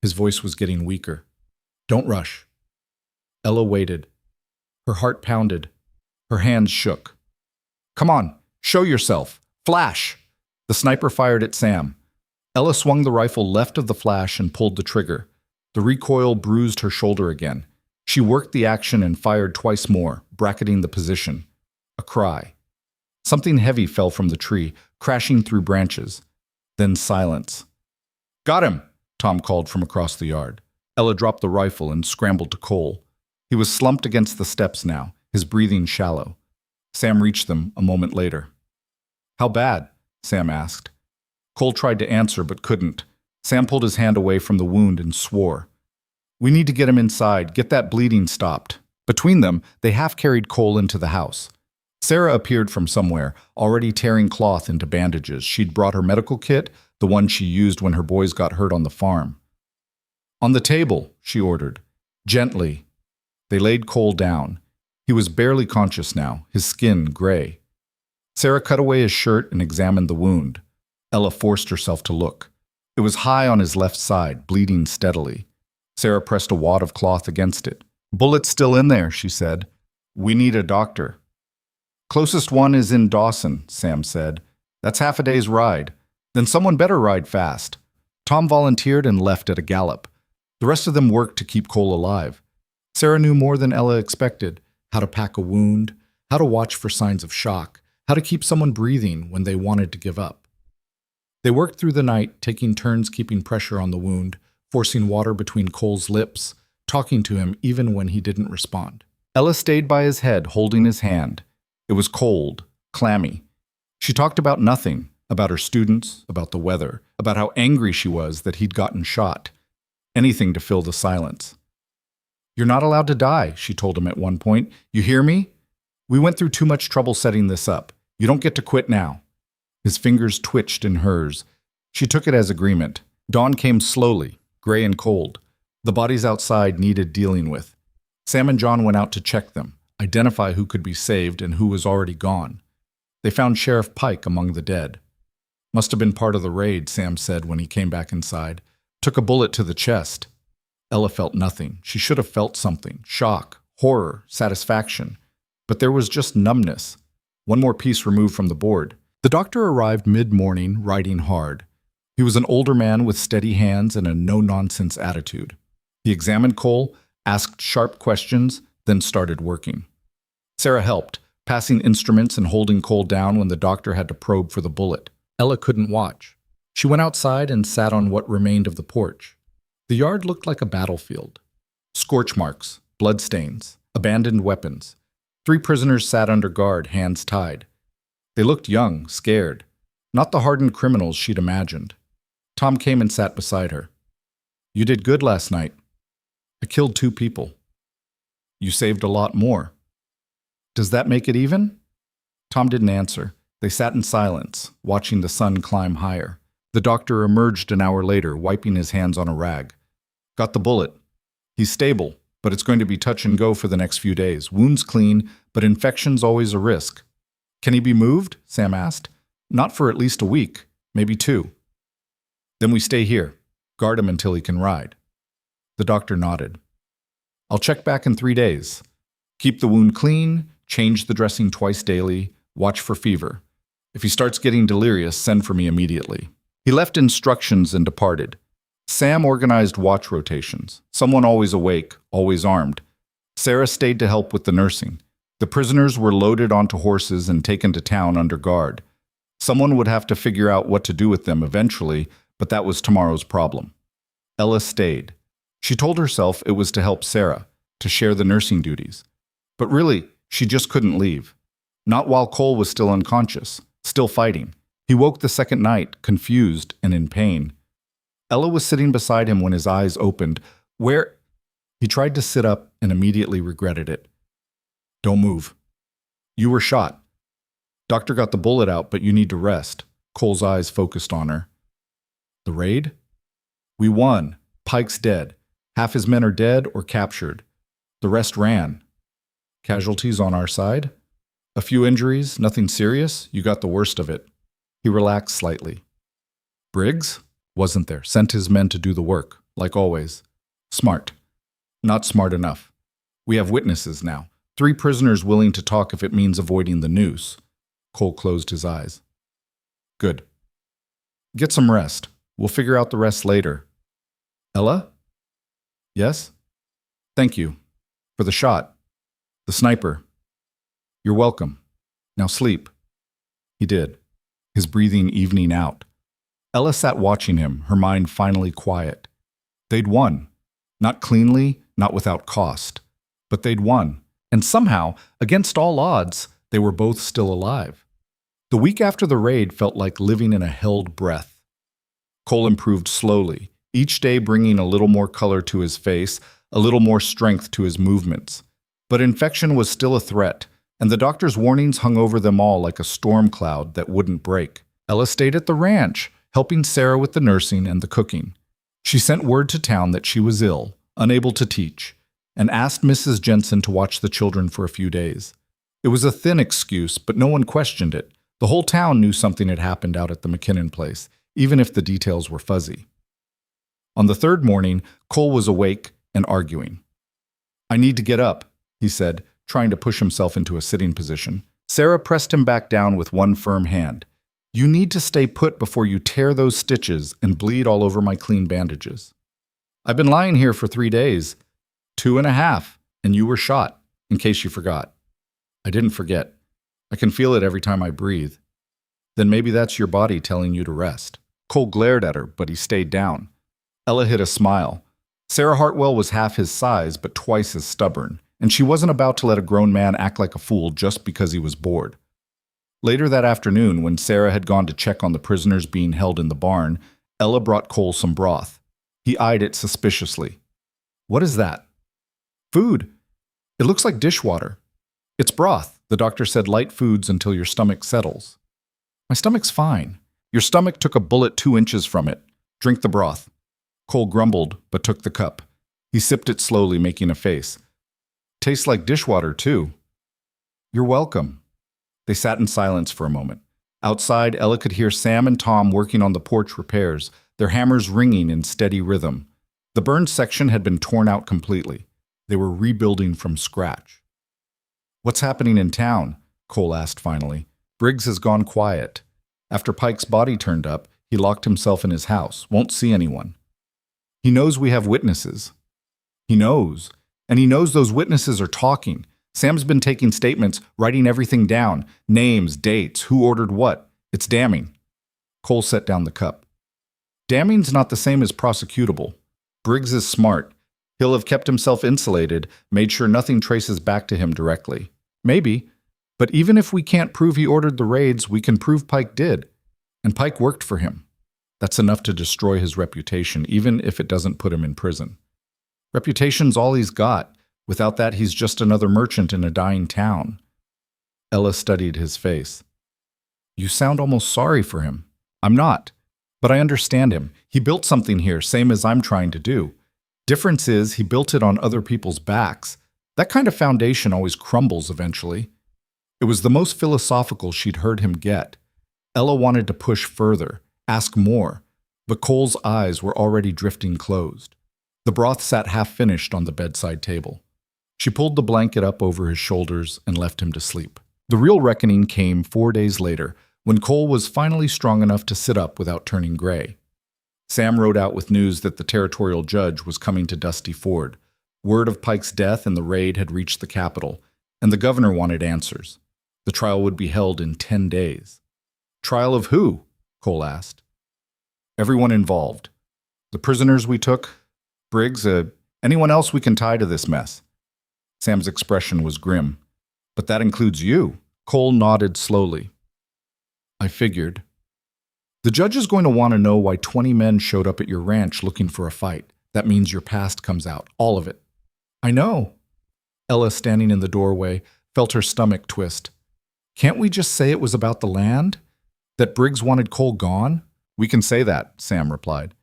His voice was getting weaker. "Don't rush." Ella waited. Her heart pounded. Her hands shook. "Come on, show yourself. Flash!" The sniper fired at Sam. Ella swung the rifle left of the flash and pulled the trigger. The recoil bruised her shoulder again. She worked the action and fired twice more, bracketing the position. A cry. Something heavy fell from the tree, crashing through branches. Then silence. "Got him!" Tom called from across the yard. Ella dropped the rifle and scrambled to Cole. He was slumped against the steps now, his breathing shallow. Sam reached them a moment later. "How bad?" Sam asked. Cole tried to answer but couldn't. Sam pulled his hand away from the wound and swore. "We need to get him inside, get that bleeding stopped." Between them, they half-carried Cole into the house. Sarah appeared from somewhere, already tearing cloth into bandages. She'd brought her medical kit, the one she used when her boys got hurt on the farm. "On the table," she ordered. Gently. They laid Cole down. He was barely conscious now, his skin gray. Sarah cut away his shirt and examined the wound. Ella forced herself to look. It was high on his left side, bleeding steadily. Sarah pressed a wad of cloth against it. "Bullet's still in there," she said. "We need a doctor." "Closest one is in Dawson," Sam said. "That's half a day's ride. Then someone better ride fast." Tom volunteered and left at a gallop. The rest of them worked to keep Cole alive. Sarah knew more than Ella expected, how to pack a wound, how to watch for signs of shock, how to keep someone breathing when they wanted to give up. They worked through the night, taking turns keeping pressure on the wound, forcing water between Cole's lips, talking to him even when he didn't respond. Ella stayed by his head, holding his hand. It was cold, clammy. She talked about nothing, about her students, about the weather, about how angry she was that he'd gotten shot. Anything to fill the silence. "You're not allowed to die," she told him at one point. "You hear me? We went through too much trouble setting this up. You don't get to quit now." His fingers twitched in hers. She took it as agreement. Dawn came slowly, gray and cold. The bodies outside needed dealing with. Sam and John went out to check them, identify who could be saved and who was already gone. They found Sheriff Pike among the dead. "Must have been part of the raid," Sam said when he came back inside. "Took a bullet to the chest." Ella felt nothing. She should have felt something. Shock, horror, satisfaction. But there was just numbness. One more piece removed from the board. The doctor arrived mid-morning, writing hard. He was an older man with steady hands and a no-nonsense attitude. He examined Cole, asked sharp questions, then started working. Sarah helped, passing instruments and holding Cole down when the doctor had to probe for the bullet. Ella couldn't watch. She went outside and sat on what remained of the porch. The yard looked like a battlefield. Scorch marks, bloodstains, abandoned weapons. 3 prisoners sat under guard, hands tied. They looked young, scared. Not the hardened criminals she'd imagined. Tom came and sat beside her. "You did good last night." "I killed 2 people." "You saved a lot more." "Does that make it even?" Tom didn't answer. They sat in silence, watching the sun climb higher. The doctor emerged an hour later, wiping his hands on a rag. "Got the bullet. He's stable, but it's going to be touch and go for the next few days. Wounds clean, but infection's always a risk." "Can he be moved?" Sam asked. "Not for at least a week, maybe 2. "Then we stay here. Guard him until he can ride." The doctor nodded. "I'll check back in 3 days. Keep the wound clean, change the dressing twice daily, watch for fever. If he starts getting delirious, send for me immediately." He left instructions and departed. Sam organized watch rotations, someone always awake, always armed. Sarah stayed to help with the nursing. The prisoners were loaded onto horses and taken to town under guard. Someone would have to figure out what to do with them eventually, but that was tomorrow's problem. Ella stayed. She told herself it was to help Sarah, to share the nursing duties. But really, she just couldn't leave. Not while Cole was still unconscious, still fighting. He woke the second night, confused and in pain. Ella was sitting beside him when his eyes opened. "Where?" He tried to sit up and immediately regretted it. "Don't move. You were shot. Doctor got the bullet out, but you need to rest." Cole's eyes focused on her. "The raid? We won. Pike's dead. Half his men are dead or captured. The rest ran. Casualties on our side? A few injuries, nothing serious. You got the worst of it." He relaxed slightly. "Briggs? Wasn't there. Sent his men to do the work, like always. Smart. Not smart enough. We have witnesses now. 3 prisoners willing to talk if it means avoiding the noose." Cole closed his eyes. "Good. Get some rest. We'll figure out the rest later." "Ella?" "Yes?" "Thank you. For the shot. The sniper. You're welcome. Now sleep." He did, his breathing evening out. Ella sat watching him, her mind finally quiet. They'd won. Not cleanly, not without cost. But they'd won. And somehow, against all odds, they were both still alive. The week after the raid felt like living in a held breath. Cole improved slowly, each day bringing a little more color to his face, a little more strength to his movements. But infection was still a threat, and the doctor's warnings hung over them all like a storm cloud that wouldn't break. Ella stayed at the ranch, helping Sarah with the nursing and the cooking. She sent word to town that she was ill, unable to teach, and asked Mrs. Jensen to watch the children for a few days. It was a thin excuse, but no one questioned it. The whole town knew something had happened out at the McKinnon place, even if the details were fuzzy. On the 3rd morning, Cole was awake and arguing. "I need to get up," he said, trying to push himself into a sitting position. Sarah pressed him back down with one firm hand. "You need to stay put before you tear those stitches and bleed all over my clean bandages." "I've been lying here for 3 days. 2.5, and you were shot, in case you forgot." "I didn't forget. I can feel it every time I breathe." "Then maybe that's your body telling you to rest." Cole glared at her, but he stayed down. Ella hid a smile. Sarah Hartwell was half his size, but twice as stubborn, and she wasn't about to let a grown man act like a fool just because he was bored. Later that afternoon, when Sarah had gone to check on the prisoners being held in the barn, Ella brought Cole some broth. He eyed it suspiciously. "What is that?" "Food. It looks like dishwater." "It's broth. The doctor said light foods until your stomach settles." "My stomach's fine." "Your stomach took a bullet 2 inches from it. Drink the broth." Cole grumbled, but took the cup. He sipped it slowly, making a face. "Tastes like dishwater, too." "You're welcome." They sat in silence for a moment. Outside, Ella could hear Sam and Tom working on the porch repairs, their hammers ringing in steady rhythm. The burned section had been torn out completely. They were rebuilding from scratch. "What's happening in town?" Cole asked finally. "Briggs has gone quiet. After Pike's body turned up, he locked himself in his house, won't see anyone. He knows we have witnesses." "He knows. And he knows those witnesses are talking. Sam's been taking statements, writing everything down. Names, dates, who ordered what. It's damning." Cole set down the cup. "Damning's not the same as prosecutable. Briggs is smart. He'll have kept himself insulated, made sure nothing traces back to him directly. Maybe. But even if we can't prove he ordered the raids, we can prove Pike did. And Pike worked for him. That's enough to destroy his reputation, even if it doesn't put him in prison. Reputation's all he's got. Without that, he's just another merchant in a dying town." Ella studied his face. "You sound almost sorry for him." "I'm not. But I understand him. He built something here, same as I'm trying to do. Difference is, he built it on other people's backs. That kind of foundation always crumbles eventually." It was the most philosophical she'd heard him get. Ella wanted to push further, ask more, but Cole's eyes were already drifting closed. The broth sat half-finished on the bedside table. She pulled the blanket up over his shoulders and left him to sleep. The real reckoning came 4 days later, when Cole was finally strong enough to sit up without turning gray. Sam rode out with news that the territorial judge was coming to Dusty Ford. Word of Pike's death and the raid had reached the capital, and the governor wanted answers. The trial would be held in 10 days. "Trial of who?" Cole asked. "Everyone involved. The prisoners we took, Briggs, anyone else we can tie to this mess." Sam's expression was grim. "But that includes you." Cole nodded slowly. "I figured. The judge is going to want to know why 20 men showed up at your ranch looking for a fight. That means your past comes out, all of it." "I know." Ella, standing in the doorway, felt her stomach twist. "Can't we just say it was about the land? That Briggs wanted Cole gone?" "We can say that," Sam replied.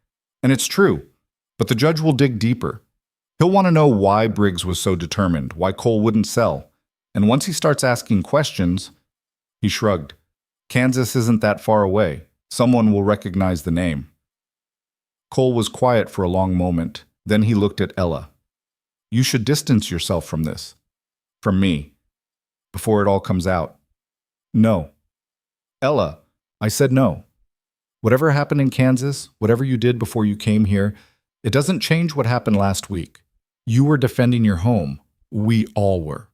"And it's true. But the judge will dig deeper. He'll want to know why Briggs was so determined, why Cole wouldn't sell. And once he starts asking questions," he shrugged. "Kansas isn't that far away. Someone will recognize the name." Cole was quiet for a long moment. Then he looked at Ella. "You should distance yourself from this. From me. Before it all comes out." "No." "Ella, I said no. Whatever happened in Kansas, whatever you did before you came here, it doesn't change what happened last week. You were defending your home. We all were.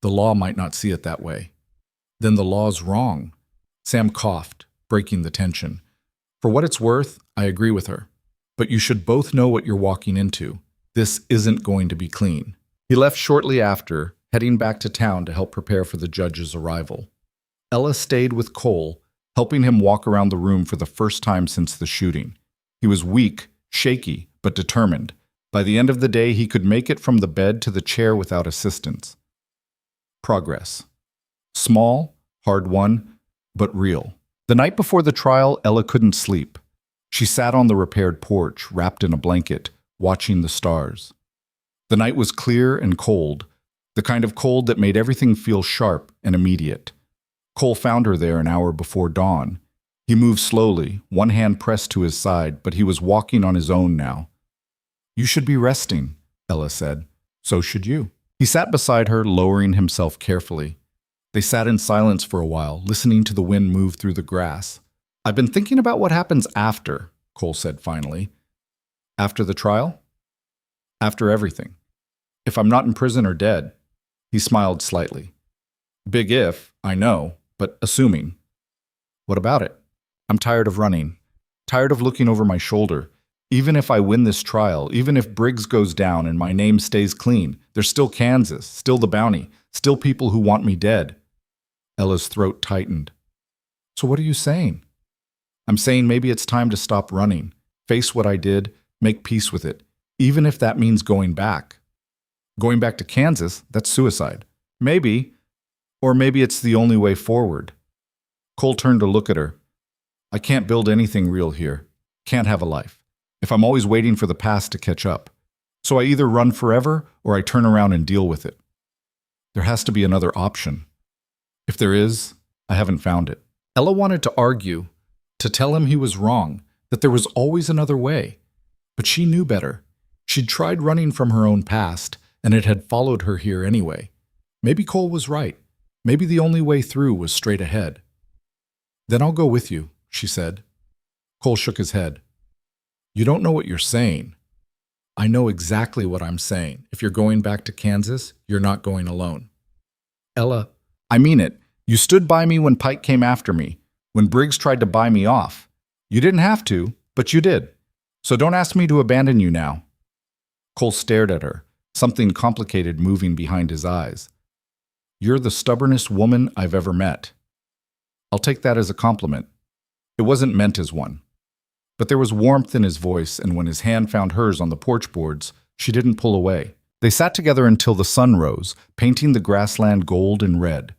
The law might not see it that way." "Then the law's wrong." Sam coughed, breaking the tension. "For what it's worth, I agree with her. But you should both know what you're walking into. This isn't going to be clean." He left shortly after, heading back to town to help prepare for the judge's arrival. Ella stayed with Cole, helping him walk around the room for the first time since the shooting. He was weak, shaky, but determined. By the end of the day, he could make it from the bed to the chair without assistance. Progress. Small, hard-won, but real. The night before the trial, Ella couldn't sleep. She sat on the repaired porch, wrapped in a blanket, watching the stars. The night was clear and cold, the kind of cold that made everything feel sharp and immediate. Cole found her there an hour before dawn. He moved slowly, one hand pressed to his side, but he was walking on his own now. "You should be resting," Ella said. "So should you." He sat beside her, lowering himself carefully. They sat in silence for a while, listening to the wind move through the grass. "I've been thinking about what happens after," Cole said finally. "After the trial?" "After everything. If I'm not in prison or dead." He smiled slightly. "Big if, I know, but assuming." "What about it?" "I'm tired of running. Tired of looking over my shoulder. Even if I win this trial, even if Briggs goes down and my name stays clean, there's still Kansas, still the bounty, still people who want me dead." Ella's throat tightened. "So what are you saying?" "I'm saying maybe it's time to stop running, face what I did, make peace with it, even if that means going back." "Going back to Kansas? That's suicide." "Maybe. Or maybe it's the only way forward." Cole turned to look at her. "I can't build anything real here. Can't have a life. If I'm always waiting for the past to catch up. So I either run forever or I turn around and deal with it. There has to be another option. If there is, I haven't found it." Ella wanted to argue, to tell him he was wrong, that there was always another way. But she knew better. She'd tried running from her own past, and it had followed her here anyway. Maybe Cole was right. Maybe the only way through was straight ahead. "Then I'll go with you," she said. Cole shook his head. "You don't know what you're saying." "I know exactly what I'm saying. If you're going back to Kansas, you're not going alone." "Ella, I mean it. You stood by me when Pike came after me, when Briggs tried to buy me off. You didn't have to, but you did. So don't ask me to abandon you now." Cole stared at her, something complicated moving behind his eyes. "You're the stubbornest woman I've ever met." "I'll take that as a compliment." It wasn't meant as one. But there was warmth in his voice, and when his hand found hers on the porch boards, she didn't pull away. They sat together until the sun rose, painting the grassland gold and red.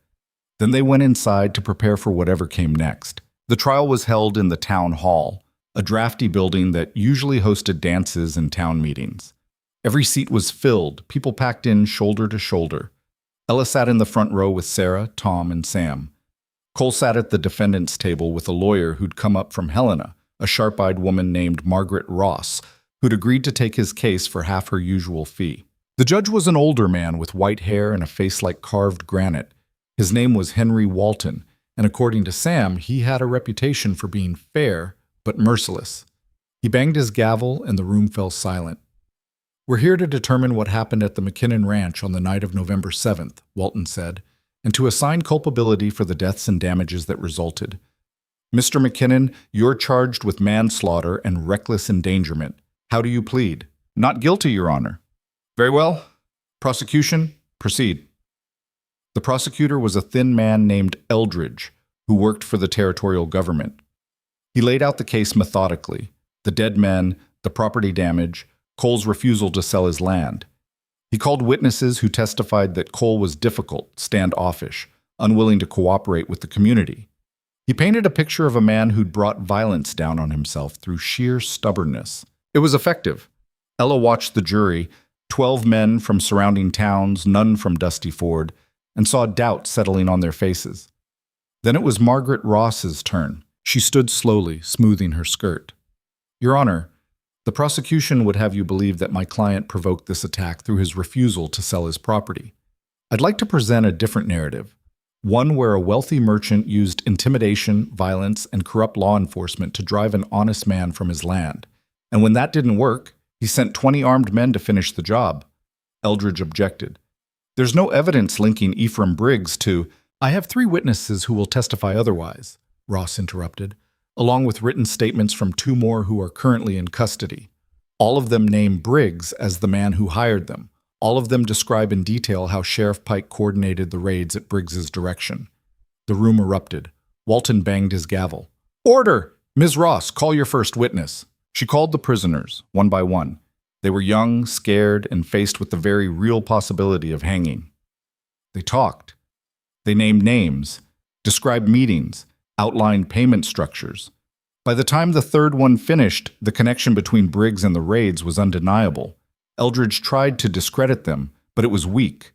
Then they went inside to prepare for whatever came next. The trial was held in the town hall, a drafty building that usually hosted dances and town meetings. Every seat was filled, people packed in shoulder to shoulder. Ella sat in the front row with Sarah, Tom, and Sam. Cole sat at the defendant's table with a lawyer who'd come up from Helena, a sharp-eyed woman named Margaret Ross, who'd agreed to take his case for half her usual fee. The judge was an older man with white hair and a face like carved granite. His name was Henry Walton, and according to Sam, he had a reputation for being fair but merciless. He banged his gavel, and the room fell silent. "We're here to determine what happened at the McKinnon Ranch on the night of November 7th, Walton said, "and to assign culpability for the deaths and damages that resulted. Mr. McKinnon, you're charged with manslaughter and reckless endangerment. How do you plead?" "Not guilty, Your Honor." "Very well. Prosecution, proceed." The prosecutor was a thin man named Eldridge, who worked for the territorial government. He laid out the case methodically: the dead men, the property damage, Cole's refusal to sell his land. He called witnesses who testified that Cole was difficult, standoffish, unwilling to cooperate with the community. He painted a picture of a man who'd brought violence down on himself through sheer stubbornness. It was effective. Ella watched the jury, 12 men from surrounding towns, none from Dusty Ford, and saw doubt settling on their faces. Then it was Margaret Ross's turn. She stood slowly, smoothing her skirt. "Your Honor, the prosecution would have you believe that my client provoked this attack through his refusal to sell his property. I'd like to present a different narrative, one where a wealthy merchant used intimidation, violence, and corrupt law enforcement to drive an honest man from his land. And when that didn't work, he sent 20 armed men to finish the job." Eldridge objected. "There's no evidence linking Ephraim Briggs to—" "I have 3 witnesses who will testify otherwise," Ross interrupted, "along with written statements from 2 more who are currently in custody. All of them name Briggs as the man who hired them. All of them describe in detail how Sheriff Pike coordinated the raids at Briggs's direction." The room erupted. Walton banged his gavel. "Order! Ms. Ross, call your first witness." She called the prisoners, one by one. They were young, scared, and faced with the very real possibility of hanging. They talked. They named names, described meetings, outlined payment structures. By the time the third one finished, the connection between Briggs and the raids was undeniable. Eldridge tried to discredit them, but it was weak.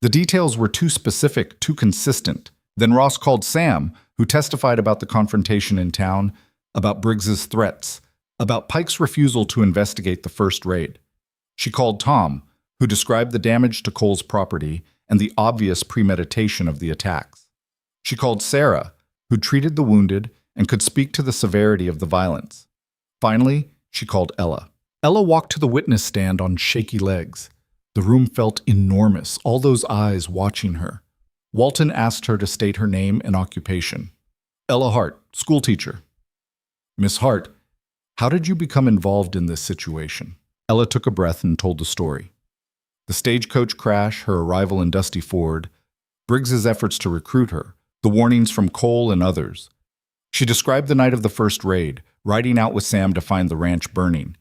The details were too specific, too consistent. Then Ross called Sam, who testified about the confrontation in town, about Briggs's threats, about Pike's refusal to investigate the first raid. She called Tom, who described the damage to Cole's property and the obvious premeditation of the attacks. She called Sarah, who treated the wounded and could speak to the severity of the violence. Finally, she called Ella. Ella walked to the witness stand on shaky legs. The room felt enormous, all those eyes watching her. Walton asked her to state her name and occupation. "Ella Hart, schoolteacher." "Miss Hart, How did you become involved in this situation? Ella took a breath and told the story. The stagecoach crash, her arrival in Dusty Ford, Briggs's efforts to recruit her, the warnings from Cole and others. She described the night of the first raid, riding out with Sam to find the ranch burning.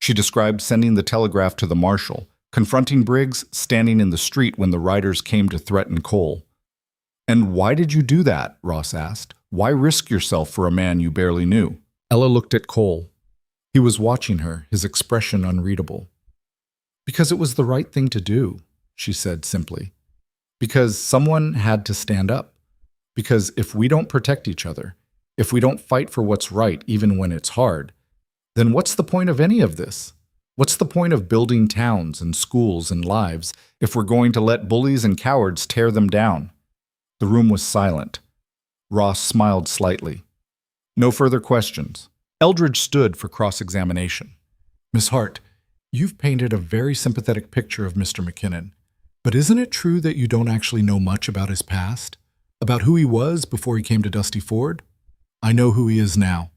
She described sending the telegraph to the marshal, confronting Briggs, standing in the street when the riders came to threaten Cole. And why did you do that? Ross asked. Why risk yourself for a man you barely knew? Ella looked at Cole. He was watching her, his expression unreadable. Because it was the right thing to do, she said simply. Because someone had to stand up. Because if we don't protect each other, if we don't fight for what's right even when it's hard, then what's the point of any of this? What's the point of building towns and schools and lives if we're going to let bullies and cowards tear them down? The room was silent. Ross smiled slightly. No further questions. Eldridge stood for cross-examination. Miss Hart, you've painted a very sympathetic picture of Mr. McKinnon. But isn't it true that you don't actually know much about his past? About who he was before he came to Dusty Ford? I know who he is now.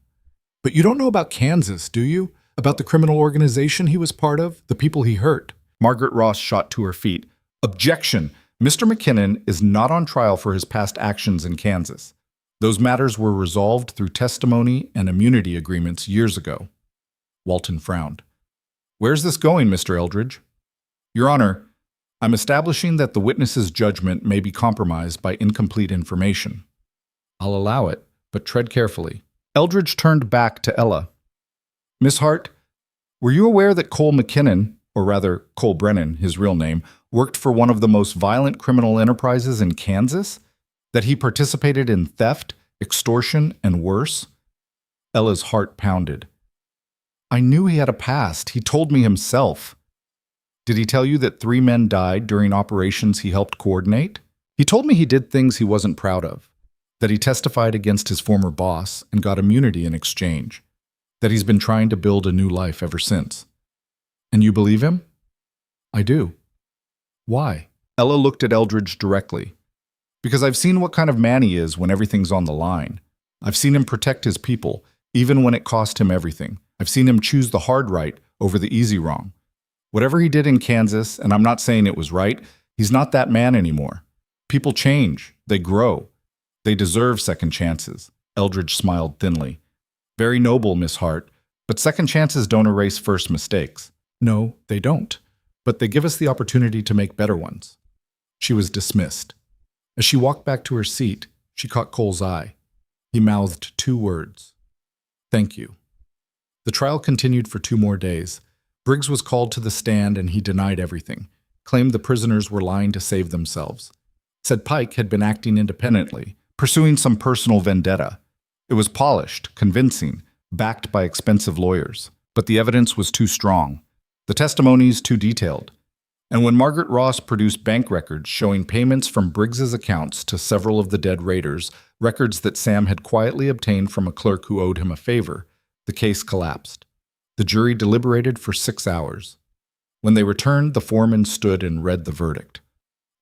But you don't know about Kansas, do you? About the criminal organization he was part of? The people he hurt? Margaret Ross shot to her feet. Objection! Mr. McKinnon is not on trial for his past actions in Kansas. Those matters were resolved through testimony and immunity agreements years ago. Walton frowned. Where's this going, Mr. Eldridge? Your Honor, I'm establishing that the witness's judgment may be compromised by incomplete information. I'll allow it, but tread carefully. Eldridge turned back to Ella. Miss Hart, were you aware that Cole McKinnon, or rather Cole Brennan, his real name, worked for one of the most violent criminal enterprises in Kansas? That he participated in theft, extortion, and worse? Ella's heart pounded. I knew he had a past. He told me himself. Did he tell you that 3 men died during operations he helped coordinate? He told me he did things he wasn't proud of. That he testified against his former boss and got immunity in exchange. That he's been trying to build a new life ever since. And you believe him? I do. Why? Ella looked at Eldridge directly. Because I've seen what kind of man he is when everything's on the line. I've seen him protect his people, even when it cost him everything. I've seen him choose the hard right over the easy wrong. Whatever he did in Kansas, and I'm not saying it was right, he's not that man anymore. People change. They grow. They deserve second chances. Eldridge smiled thinly. Very noble, Miss Hart, but second chances don't erase first mistakes. No, they don't. But they give us the opportunity to make better ones. She was dismissed. As she walked back to her seat, she caught Cole's eye. He mouthed 2 words. Thank you. The trial continued for 2 more days. Briggs was called to the stand and he denied everything, claimed the prisoners were lying to save themselves, said Pike had been acting independently, pursuing some personal vendetta. It was polished, convincing, backed by expensive lawyers, but the evidence was too strong, the testimonies too detailed. And when Margaret Ross produced bank records showing payments from Briggs's accounts to several of the dead raiders, records that Sam had quietly obtained from a clerk who owed him a favor, the case collapsed. The jury deliberated for 6 hours. When they returned, the foreman stood and read the verdict.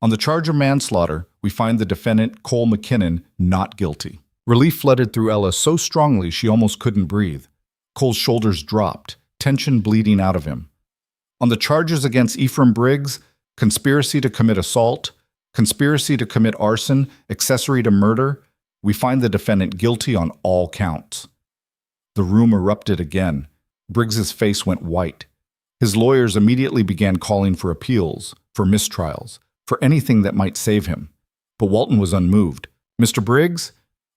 On the charge of manslaughter, we find the defendant, Cole McKinnon, not guilty. Relief flooded through Ella so strongly she almost couldn't breathe. Cole's shoulders dropped, tension bleeding out of him. On the charges against Ephraim Briggs, conspiracy to commit assault, conspiracy to commit arson, accessory to murder, we find the defendant guilty on all counts. The room erupted again. Briggs's face went white. His lawyers immediately began calling for appeals, for mistrials, for anything that might save him. But Walton was unmoved. Mr. Briggs,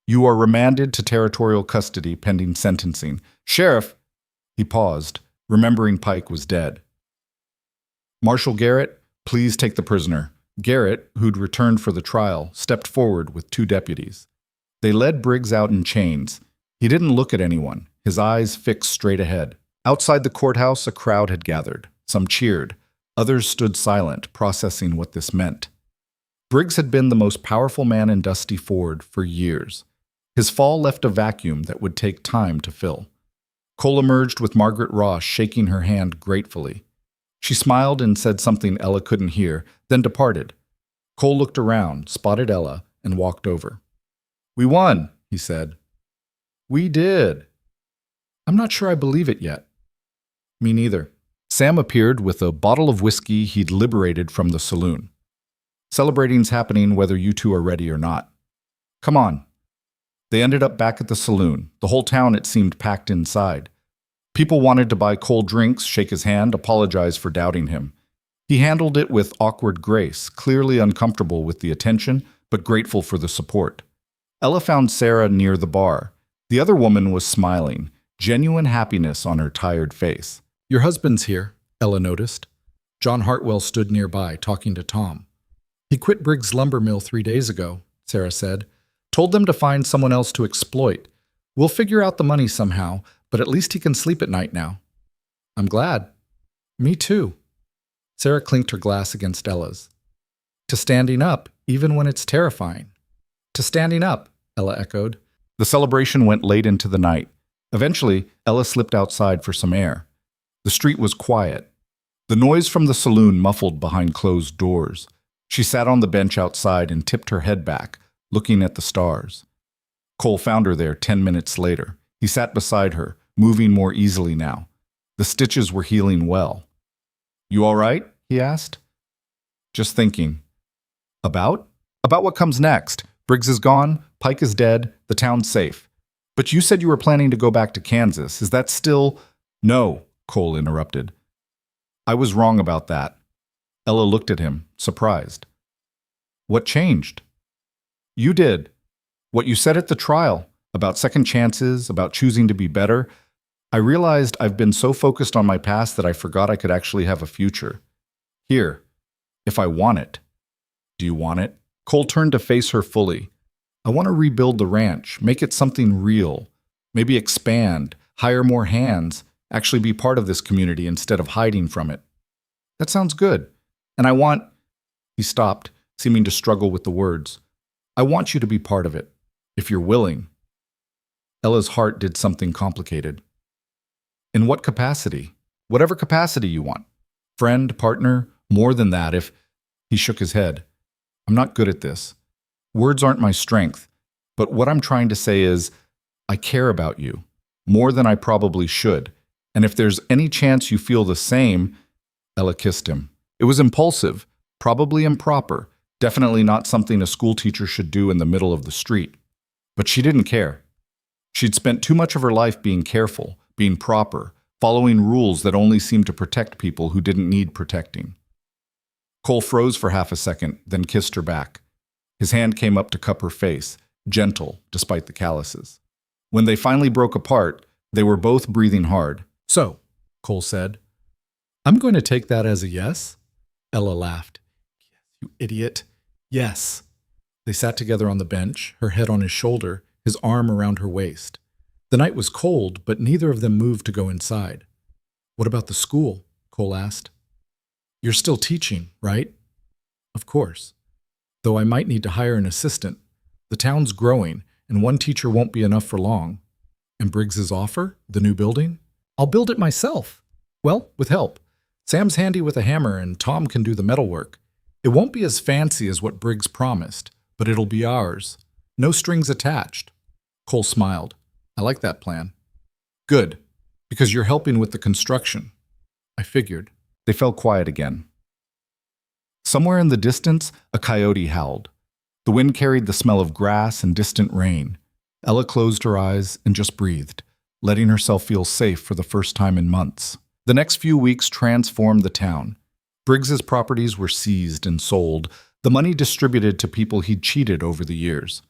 you are remanded to territorial custody pending sentencing. Sheriff, he paused, remembering Pike was dead. Marshal Garrett, please take the prisoner. Garrett, who'd returned for the trial, stepped forward with 2 deputies. They led Briggs out in chains. He didn't look at anyone, his eyes fixed straight ahead. Outside the courthouse, a crowd had gathered. Some cheered. Others stood silent, processing what this meant. Briggs had been the most powerful man in Dusty Ford for years. His fall left a vacuum that would take time to fill. Cole emerged with Margaret Ross shaking her hand gratefully. She smiled and said something Ella couldn't hear, then departed. Cole looked around, spotted Ella, and walked over. We won, he said. We did. I'm not sure I believe it yet. Me neither. Sam appeared with a bottle of whiskey he'd liberated from the saloon. Celebrating's happening whether you two are ready or not. Come on. They ended up back at the saloon. The whole town, it seemed, packed inside. People wanted to buy cold drinks, shake his hand, apologize for doubting him. He handled it with awkward grace, clearly uncomfortable with the attention, but grateful for the support. Ella found Sarah near the bar. The other woman was smiling, genuine happiness on her tired face. Your husband's here, Ella noticed. John Hartwell stood nearby, talking to Tom. He quit Briggs' lumber mill 3 days ago, Sarah said. Told them to find someone else to exploit. We'll figure out the money somehow, but at least he can sleep at night now. I'm glad. Me too. Sarah clinked her glass against Ella's. To standing up, even when it's terrifying. To standing up, Ella echoed. The celebration went late into the night. Eventually, Ella slipped outside for some air. The street was quiet. The noise from the saloon muffled behind closed doors. She sat on the bench outside and tipped her head back, looking at the stars. Cole found her there 10 minutes later. He sat beside her, moving more easily now. The stitches were healing well. You all right? He asked. Just thinking. About? About what comes next. Briggs is gone, Pike is dead, the town's safe. But you said you were planning to go back to Kansas. Is that still— No, Cole interrupted. I was wrong about that. Ella looked at him, surprised. What changed? You did. What you said at the trial, about second chances, about choosing to be better. I realized I've been so focused on my past that I forgot I could actually have a future. Here, if I want it. Do you want it? Cole turned to face her fully. I want to rebuild the ranch, make it something real. Maybe expand, hire more hands, actually be part of this community instead of hiding from it. That sounds good. And I want— He stopped, seeming to struggle with the words. I want you to be part of it, if you're willing. Ella's heart did something complicated. In what capacity? Whatever capacity you want. Friend, partner, more than that if— He shook his head. I'm not good at this. Words aren't my strength, but what I'm trying to say is, I care about you, more than I probably should, and if there's any chance you feel the same— Ella kissed him. It was impulsive, probably improper, definitely not something a schoolteacher should do in the middle of the street. But she didn't care. She'd spent too much of her life being careful, being proper, following rules that only seemed to protect people who didn't need protecting. Cole froze for half a second, then kissed her back. His hand came up to cup her face, gentle despite the calluses. When they finally broke apart, they were both breathing hard. So, Cole said, I'm going to take that as a yes. Ella laughed. You idiot. Yes. They sat together on the bench, her head on his shoulder, his arm around her waist. The night was cold, but neither of them moved to go inside. What about the school? Cole asked. You're still teaching, right? Of course. Though I might need to hire an assistant. The town's growing, and one teacher won't be enough for long. And Briggs's offer? The new building? I'll build it myself. Well, with help. Sam's handy with a hammer, and Tom can do the metalwork. It won't be as fancy as what Briggs promised, but it'll be ours. No strings attached. Cole smiled. I like that plan. Good, because you're helping with the construction. I figured. They fell quiet again. Somewhere in the distance, a coyote howled. The wind carried the smell of grass and distant rain. Ella closed her eyes and just breathed, letting herself feel safe for the first time in months. The next few weeks transformed the town. Briggs's properties were seized and sold, the money distributed to people he'd cheated over the years.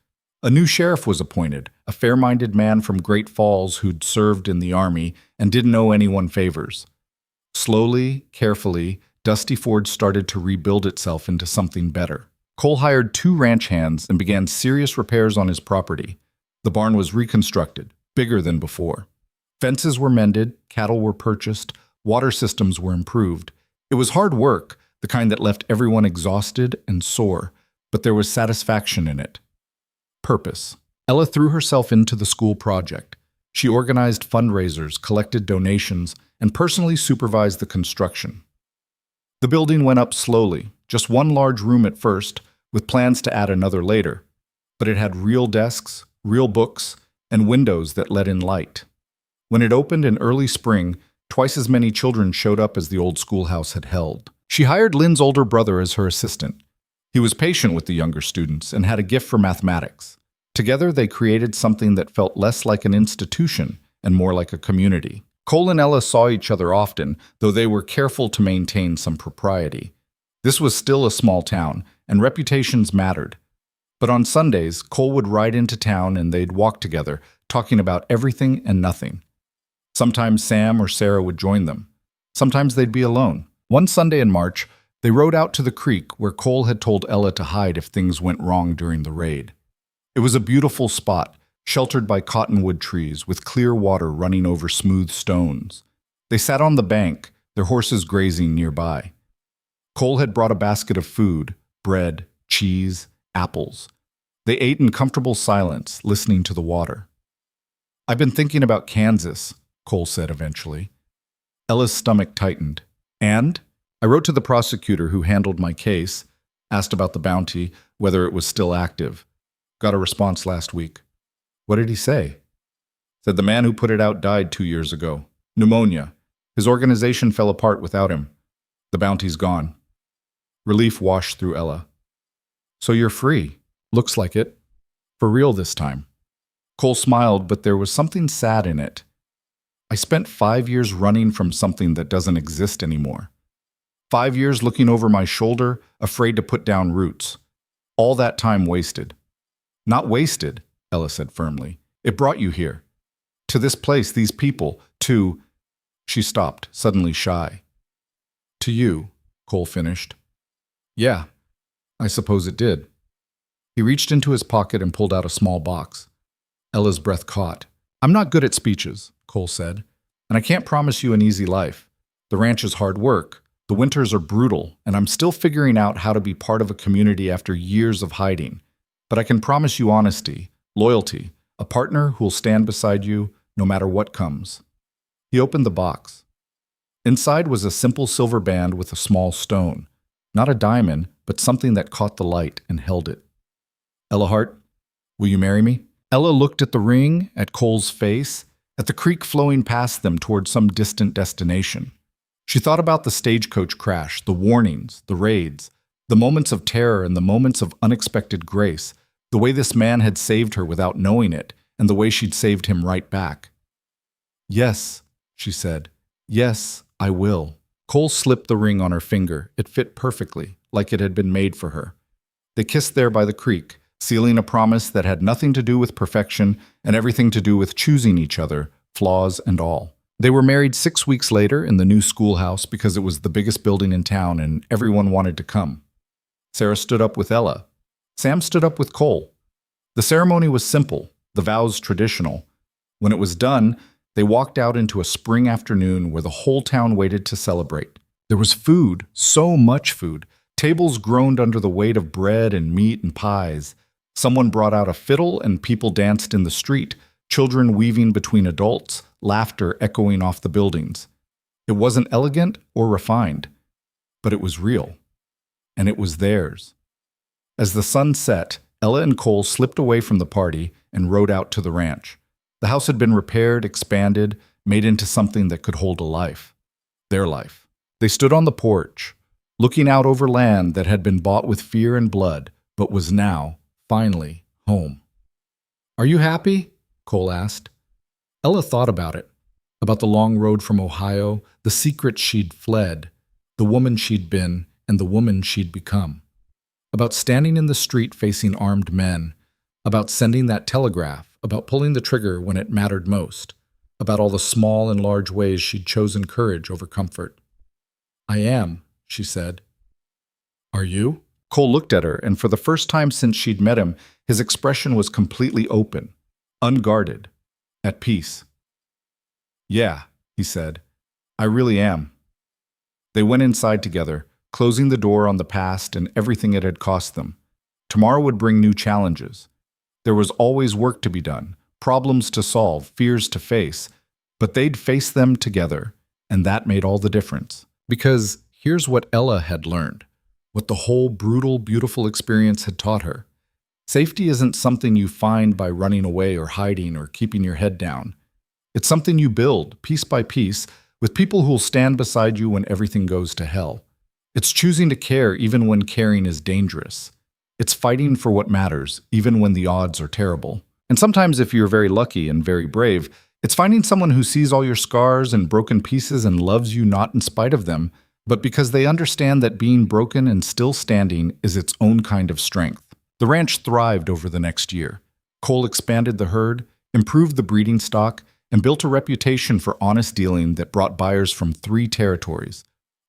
A new sheriff was appointed, a fair-minded man from Great Falls who'd served in the army and didn't owe anyone favors. Slowly, carefully, Dusty Ford started to rebuild itself into something better. Cole hired 2 ranch hands and began serious repairs on his property. The barn was reconstructed, bigger than before. Fences were mended, cattle were purchased, water systems were improved. It was hard work, the kind that left everyone exhausted and sore, but there was satisfaction in it. Purpose. Ella threw herself into the school project. She organized fundraisers, collected donations, and personally supervised the construction. The building went up slowly, just one large room at first, with plans to add another later. But it had real desks, real books, and windows that let in light. When it opened in early spring, twice as many children showed up as the old schoolhouse had held. She hired Lynn's older brother as her assistant. He was patient with the younger students and had a gift for mathematics. Together, they created something that felt less like an institution and more like a community. Cole and Ella saw each other often, though they were careful to maintain some propriety. This was still a small town, and reputations mattered. But on Sundays, Cole would ride into town and they'd walk together, talking about everything and nothing. Sometimes Sam or Sarah would join them. Sometimes they'd be alone. One Sunday in March, they rode out to the creek where Cole had told Ella to hide if things went wrong during the raid. It was a beautiful spot, sheltered by cottonwood trees, with clear water running over smooth stones. They sat on the bank, their horses grazing nearby. Cole had brought a basket of food, bread, cheese, apples. They ate in comfortable silence, listening to the water. "I've been thinking about Kansas," Cole said eventually. Ella's stomach tightened. "And?" "I wrote to the prosecutor who handled my case, asked about the bounty, whether it was still active. Got a response last week." "What did he say?" "Said the man who put it out died 2 years ago. Pneumonia. His organization fell apart without him. The bounty's gone." Relief washed through Ella. "So you're free." "Looks like it. For real this time." Cole smiled, but there was something sad in it. "I spent 5 years running from something that doesn't exist anymore. 5 years looking over my shoulder, afraid to put down roots. All that time wasted." "Not wasted," Ella said firmly. "It brought you here. To this place, these people, to—" She stopped, suddenly shy. "To you," Cole finished. "Yeah, I suppose it did." He reached into his pocket and pulled out a small box. Ella's breath caught. "I'm not good at speeches," Cole said, "and I can't promise you an easy life. The ranch is hard work. The winters are brutal, and I'm still figuring out how to be part of a community after years of hiding. But I can promise you honesty, loyalty, a partner who'll stand beside you no matter what comes." He opened the box. Inside was a simple silver band with a small stone. Not a diamond, but something that caught the light and held it. "Ella Hart, will you marry me?" Ella looked at the ring, at Cole's face, at the creek flowing past them toward some distant destination. She thought about the stagecoach crash, the warnings, the raids, the moments of terror and the moments of unexpected grace, the way this man had saved her without knowing it, and the way she'd saved him right back. "Yes," she said. "Yes, I will." Cole slipped the ring on her finger. It fit perfectly, like it had been made for her. They kissed there by the creek, sealing a promise that had nothing to do with perfection and everything to do with choosing each other, flaws and all. They were married 6 weeks later in the new schoolhouse because it was the biggest building in town and everyone wanted to come. Sarah stood up with Ella. Sam stood up with Cole. The ceremony was simple, the vows traditional. When it was done, they walked out into a spring afternoon where the whole town waited to celebrate. There was food, so much food. Tables groaned under the weight of bread and meat and pies. Someone brought out a fiddle and people danced in the street, children weaving between adults, laughter echoing off the buildings. It wasn't elegant or refined, but it was real. And it was theirs. As the sun set, Ella and Cole slipped away from the party and rode out to the ranch. The house had been repaired, expanded, made into something that could hold a life. Their life. They stood on the porch, looking out over land that had been bought with fear and blood, but was now, finally, home. "Are you happy?" Cole asked. Ella thought about it, about the long road from Ohio, the secret she'd fled, the woman she'd been, and the woman she'd become. About standing in the street facing armed men, about sending that telegraph, about pulling the trigger when it mattered most, about all the small and large ways she'd chosen courage over comfort. "I am," she said. "Are you?" Cole looked at her, and for the first time since she'd met him, his expression was completely open, unguarded, at peace. "Yeah," he said, "I really am." They went inside together, closing the door on the past and everything it had cost them. Tomorrow would bring new challenges. There was always work to be done, problems to solve, fears to face, but they'd face them together, and that made all the difference. Because here's what Ella had learned, what the whole brutal, beautiful experience had taught her. Safety isn't something you find by running away or hiding or keeping your head down. It's something you build, piece by piece, with people who'll stand beside you when everything goes to hell. It's choosing to care even when caring is dangerous. It's fighting for what matters, even when the odds are terrible. And sometimes, if you're very lucky and very brave, it's finding someone who sees all your scars and broken pieces and loves you not in spite of them, but because they understand that being broken and still standing is its own kind of strength. The ranch thrived over the next year. Cole expanded the herd, improved the breeding stock, and built a reputation for honest dealing that brought buyers from 3 territories.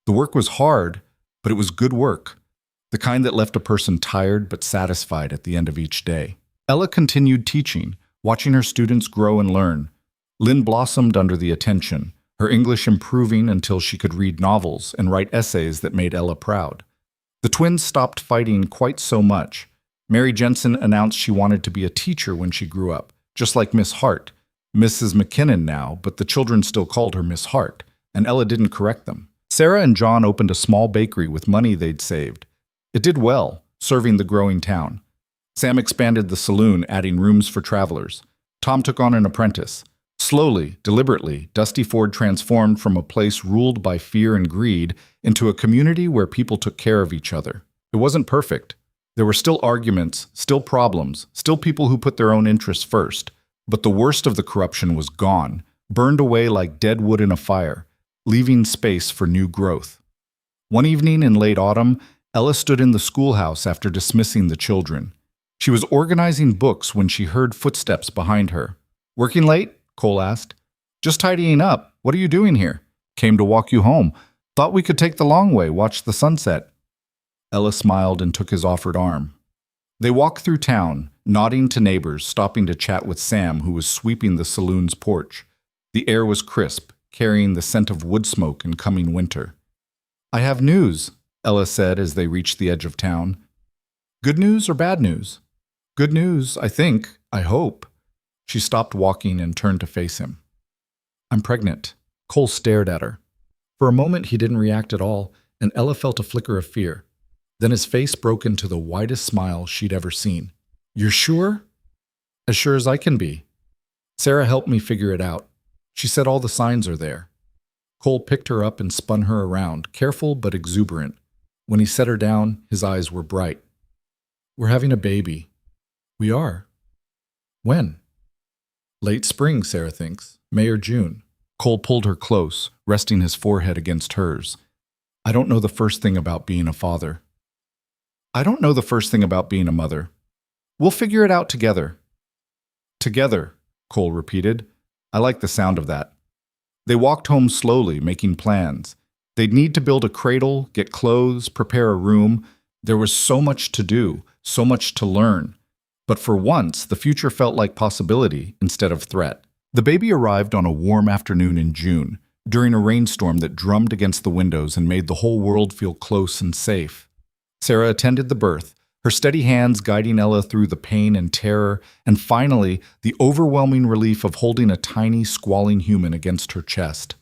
The work was hard, but it was good work, the kind that left a person tired but satisfied at the end of each day. Ella continued teaching, watching her students grow and learn. Lynn blossomed under the attention, her English improving until she could read novels and write essays that made Ella proud. The twins stopped fighting quite so much. Mary Jensen announced she wanted to be a teacher when she grew up, just like Miss Hart. Mrs. McKinnon now, but the children still called her Miss Hart, and Ella didn't correct them. Sarah and John opened a small bakery with money they'd saved. It did well, serving the growing town. Sam expanded the saloon, adding rooms for travelers. Tom took on an apprentice. Slowly, deliberately, Dusty Ford transformed from a place ruled by fear and greed into a community where people took care of each other. It wasn't perfect. There were still arguments, still problems, still people who put their own interests first. But the worst of the corruption was gone, burned away like dead wood in a fire, leaving space for new growth. One evening in late autumn, Ella stood in the schoolhouse after dismissing the children. She was organizing books when she heard footsteps behind her. "Working late?" Cole asked. "Just tidying up. What are you doing here?" "Came to walk you home. Thought we could take the long way, watch the sunset." Ella smiled and took his offered arm. They walked through town, nodding to neighbors, stopping to chat with Sam, who was sweeping the saloon's porch. The air was crisp, carrying the scent of wood smoke and coming winter. "I have news," Ella said as they reached the edge of town. "Good news or bad news?" "Good news, I think. I hope." She stopped walking and turned to face him. "I'm pregnant." Cole stared at her. For a moment he didn't react at all, and Ella felt a flicker of fear. Then his face broke into the widest smile she'd ever seen. "You're sure?" "As sure as I can be. Sarah helped me figure it out. She said all the signs are there." Cole picked her up and spun her around, careful but exuberant. When he set her down, his eyes were bright. "We're having a baby." "We are? When?" "Late spring, Sarah thinks. May or June." Cole pulled her close, resting his forehead against hers. "I don't know the first thing about being a father." "I don't know the first thing about being a mother. We'll figure it out together." "Together," Cole repeated. I like the sound of that. They walked home slowly, making plans. They'd need to build a cradle, get clothes, prepare a room. There was so much to do, so much to learn. But for once, the future felt like possibility instead of threat. The baby arrived on a warm afternoon in June, during a rainstorm that drummed against the windows and made the whole world feel close and safe. Sarah attended the birth, her steady hands guiding Ella through the pain and terror, and finally, the overwhelming relief of holding a tiny, squalling human against her chest.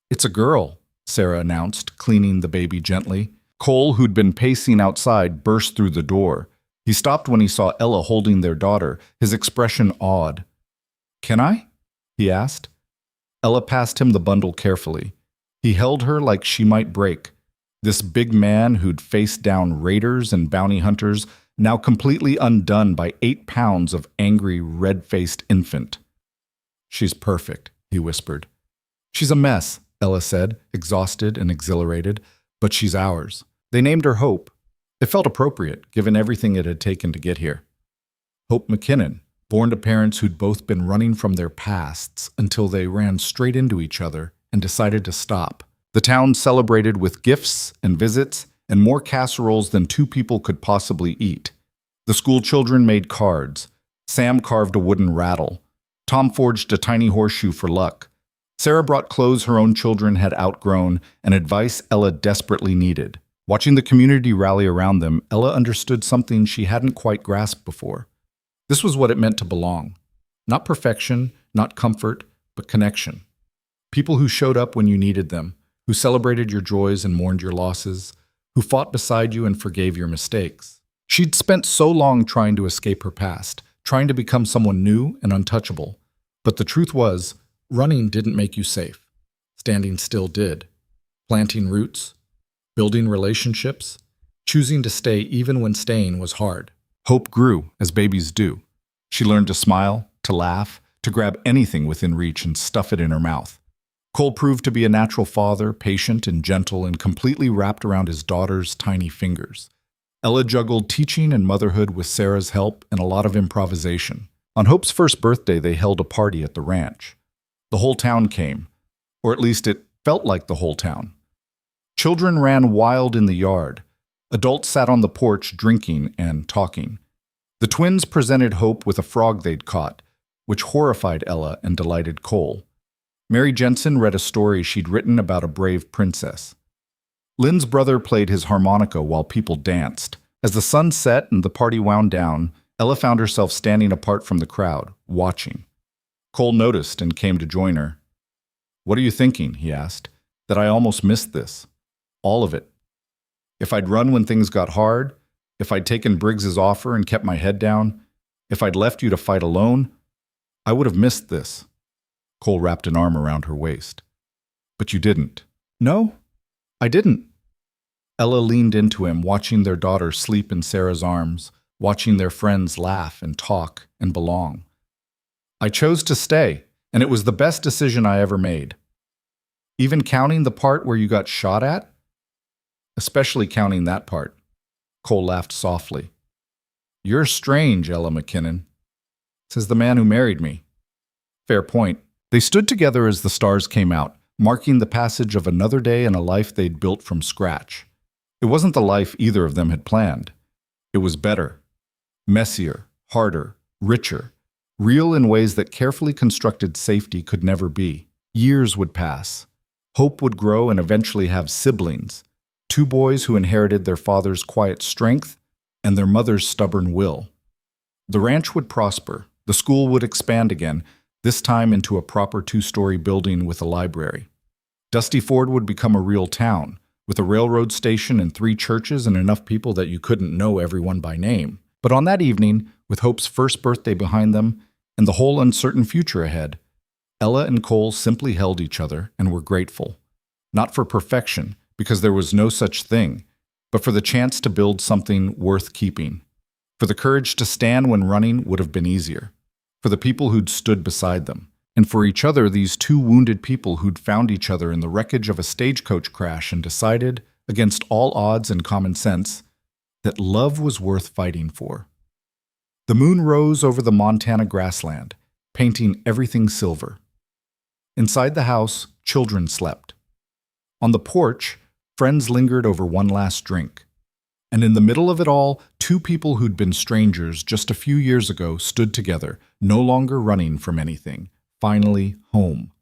"It's a girl," Sarah announced, cleaning the baby gently. Cole, who'd been pacing outside, burst through the door. He stopped when he saw Ella holding their daughter, his expression awed. "Can I?" he asked. Ella passed him the bundle carefully. He held her like she might break. This big man who'd faced down raiders and bounty hunters, now completely undone by 8 pounds of angry, red-faced infant. "She's perfect," he whispered. "She's a mess," Ella said, exhausted and exhilarated, "but she's ours." They named her Hope. It felt appropriate, given everything it had taken to get here. Hope McKinnon, born to parents who'd both been running from their pasts until they ran straight into each other and decided to stop. The town celebrated with gifts and visits and more casseroles than 2 people could possibly eat. The school children made cards. Sam carved a wooden rattle. Tom forged a tiny horseshoe for luck. Sarah brought clothes her own children had outgrown and advice Ella desperately needed. Watching the community rally around them, Ella understood something she hadn't quite grasped before. This was what it meant to belong. Not perfection, not comfort, but connection. People who showed up when you needed them, who celebrated your joys and mourned your losses, who fought beside you and forgave your mistakes. She'd spent so long trying to escape her past, trying to become someone new and untouchable. But the truth was, Running didn't make you safe. Standing still did. Planting roots, building relationships, choosing to stay even when staying was hard. Hope grew, as babies do. She learned to smile, to laugh, to grab anything within reach and stuff it in her mouth. Cole proved to be a natural father, patient and gentle, and completely wrapped around his daughter's tiny fingers. Ella juggled teaching and motherhood with Sarah's help and a lot of improvisation. On Hope's first birthday, they held a party at the ranch. The whole town came, or at least it felt like the whole town. Children ran wild in the yard. Adults sat on the porch drinking and talking. The twins presented Hope with a frog they'd caught, which horrified Ella and delighted Cole. Mary Jensen read a story she'd written about a brave princess. Lynn's brother played his harmonica while people danced. As the sun set and the party wound down, Ella found herself standing apart from the crowd, watching. Cole noticed and came to join her. "What are you thinking?" he asked. "That I almost missed this. All of it. If I'd run when things got hard, if I'd taken Briggs's offer and kept my head down, if I'd left you to fight alone, I would have missed this." Cole wrapped an arm around her waist. "But you didn't." "No, I didn't." Ella leaned into him, watching their daughter sleep in Sarah's arms, watching their friends laugh and talk and belong. "I chose to stay, and it was the best decision I ever made. Even counting the part where you got shot at? Especially counting that part." Cole laughed softly. "You're strange, Ella McKinnon," says the man who married me. Fair point. They stood together as the stars came out, marking the passage of another day in a life they'd built from scratch. It wasn't the life either of them had planned. It was better, messier, harder, richer, real in ways that carefully constructed safety could never be. Years would pass. Hope would grow and eventually have siblings, two boys who inherited their father's quiet strength and their mother's stubborn will. The ranch would prosper. The school would expand again, this time into a proper two-story building with a library. Dusty Ford would become a real town, with a railroad station and 3 churches and enough people that you couldn't know everyone by name. But on that evening, with Hope's first birthday behind them and the whole uncertain future ahead, Ella and Cole simply held each other and were grateful. Not for perfection, because there was no such thing, but for the chance to build something worth keeping. For the courage to stand when running would have been easier. For the people who'd stood beside them. And for each other, these 2 wounded people who'd found each other in the wreckage of a stagecoach crash and decided, against all odds and common sense, that love was worth fighting for. The moon rose over the Montana grassland, painting everything silver. Inside the house, children slept. On the porch, friends lingered over one last drink. And in the middle of it all, 2 people who'd been strangers just a few years ago stood together, no longer running from anything, finally home.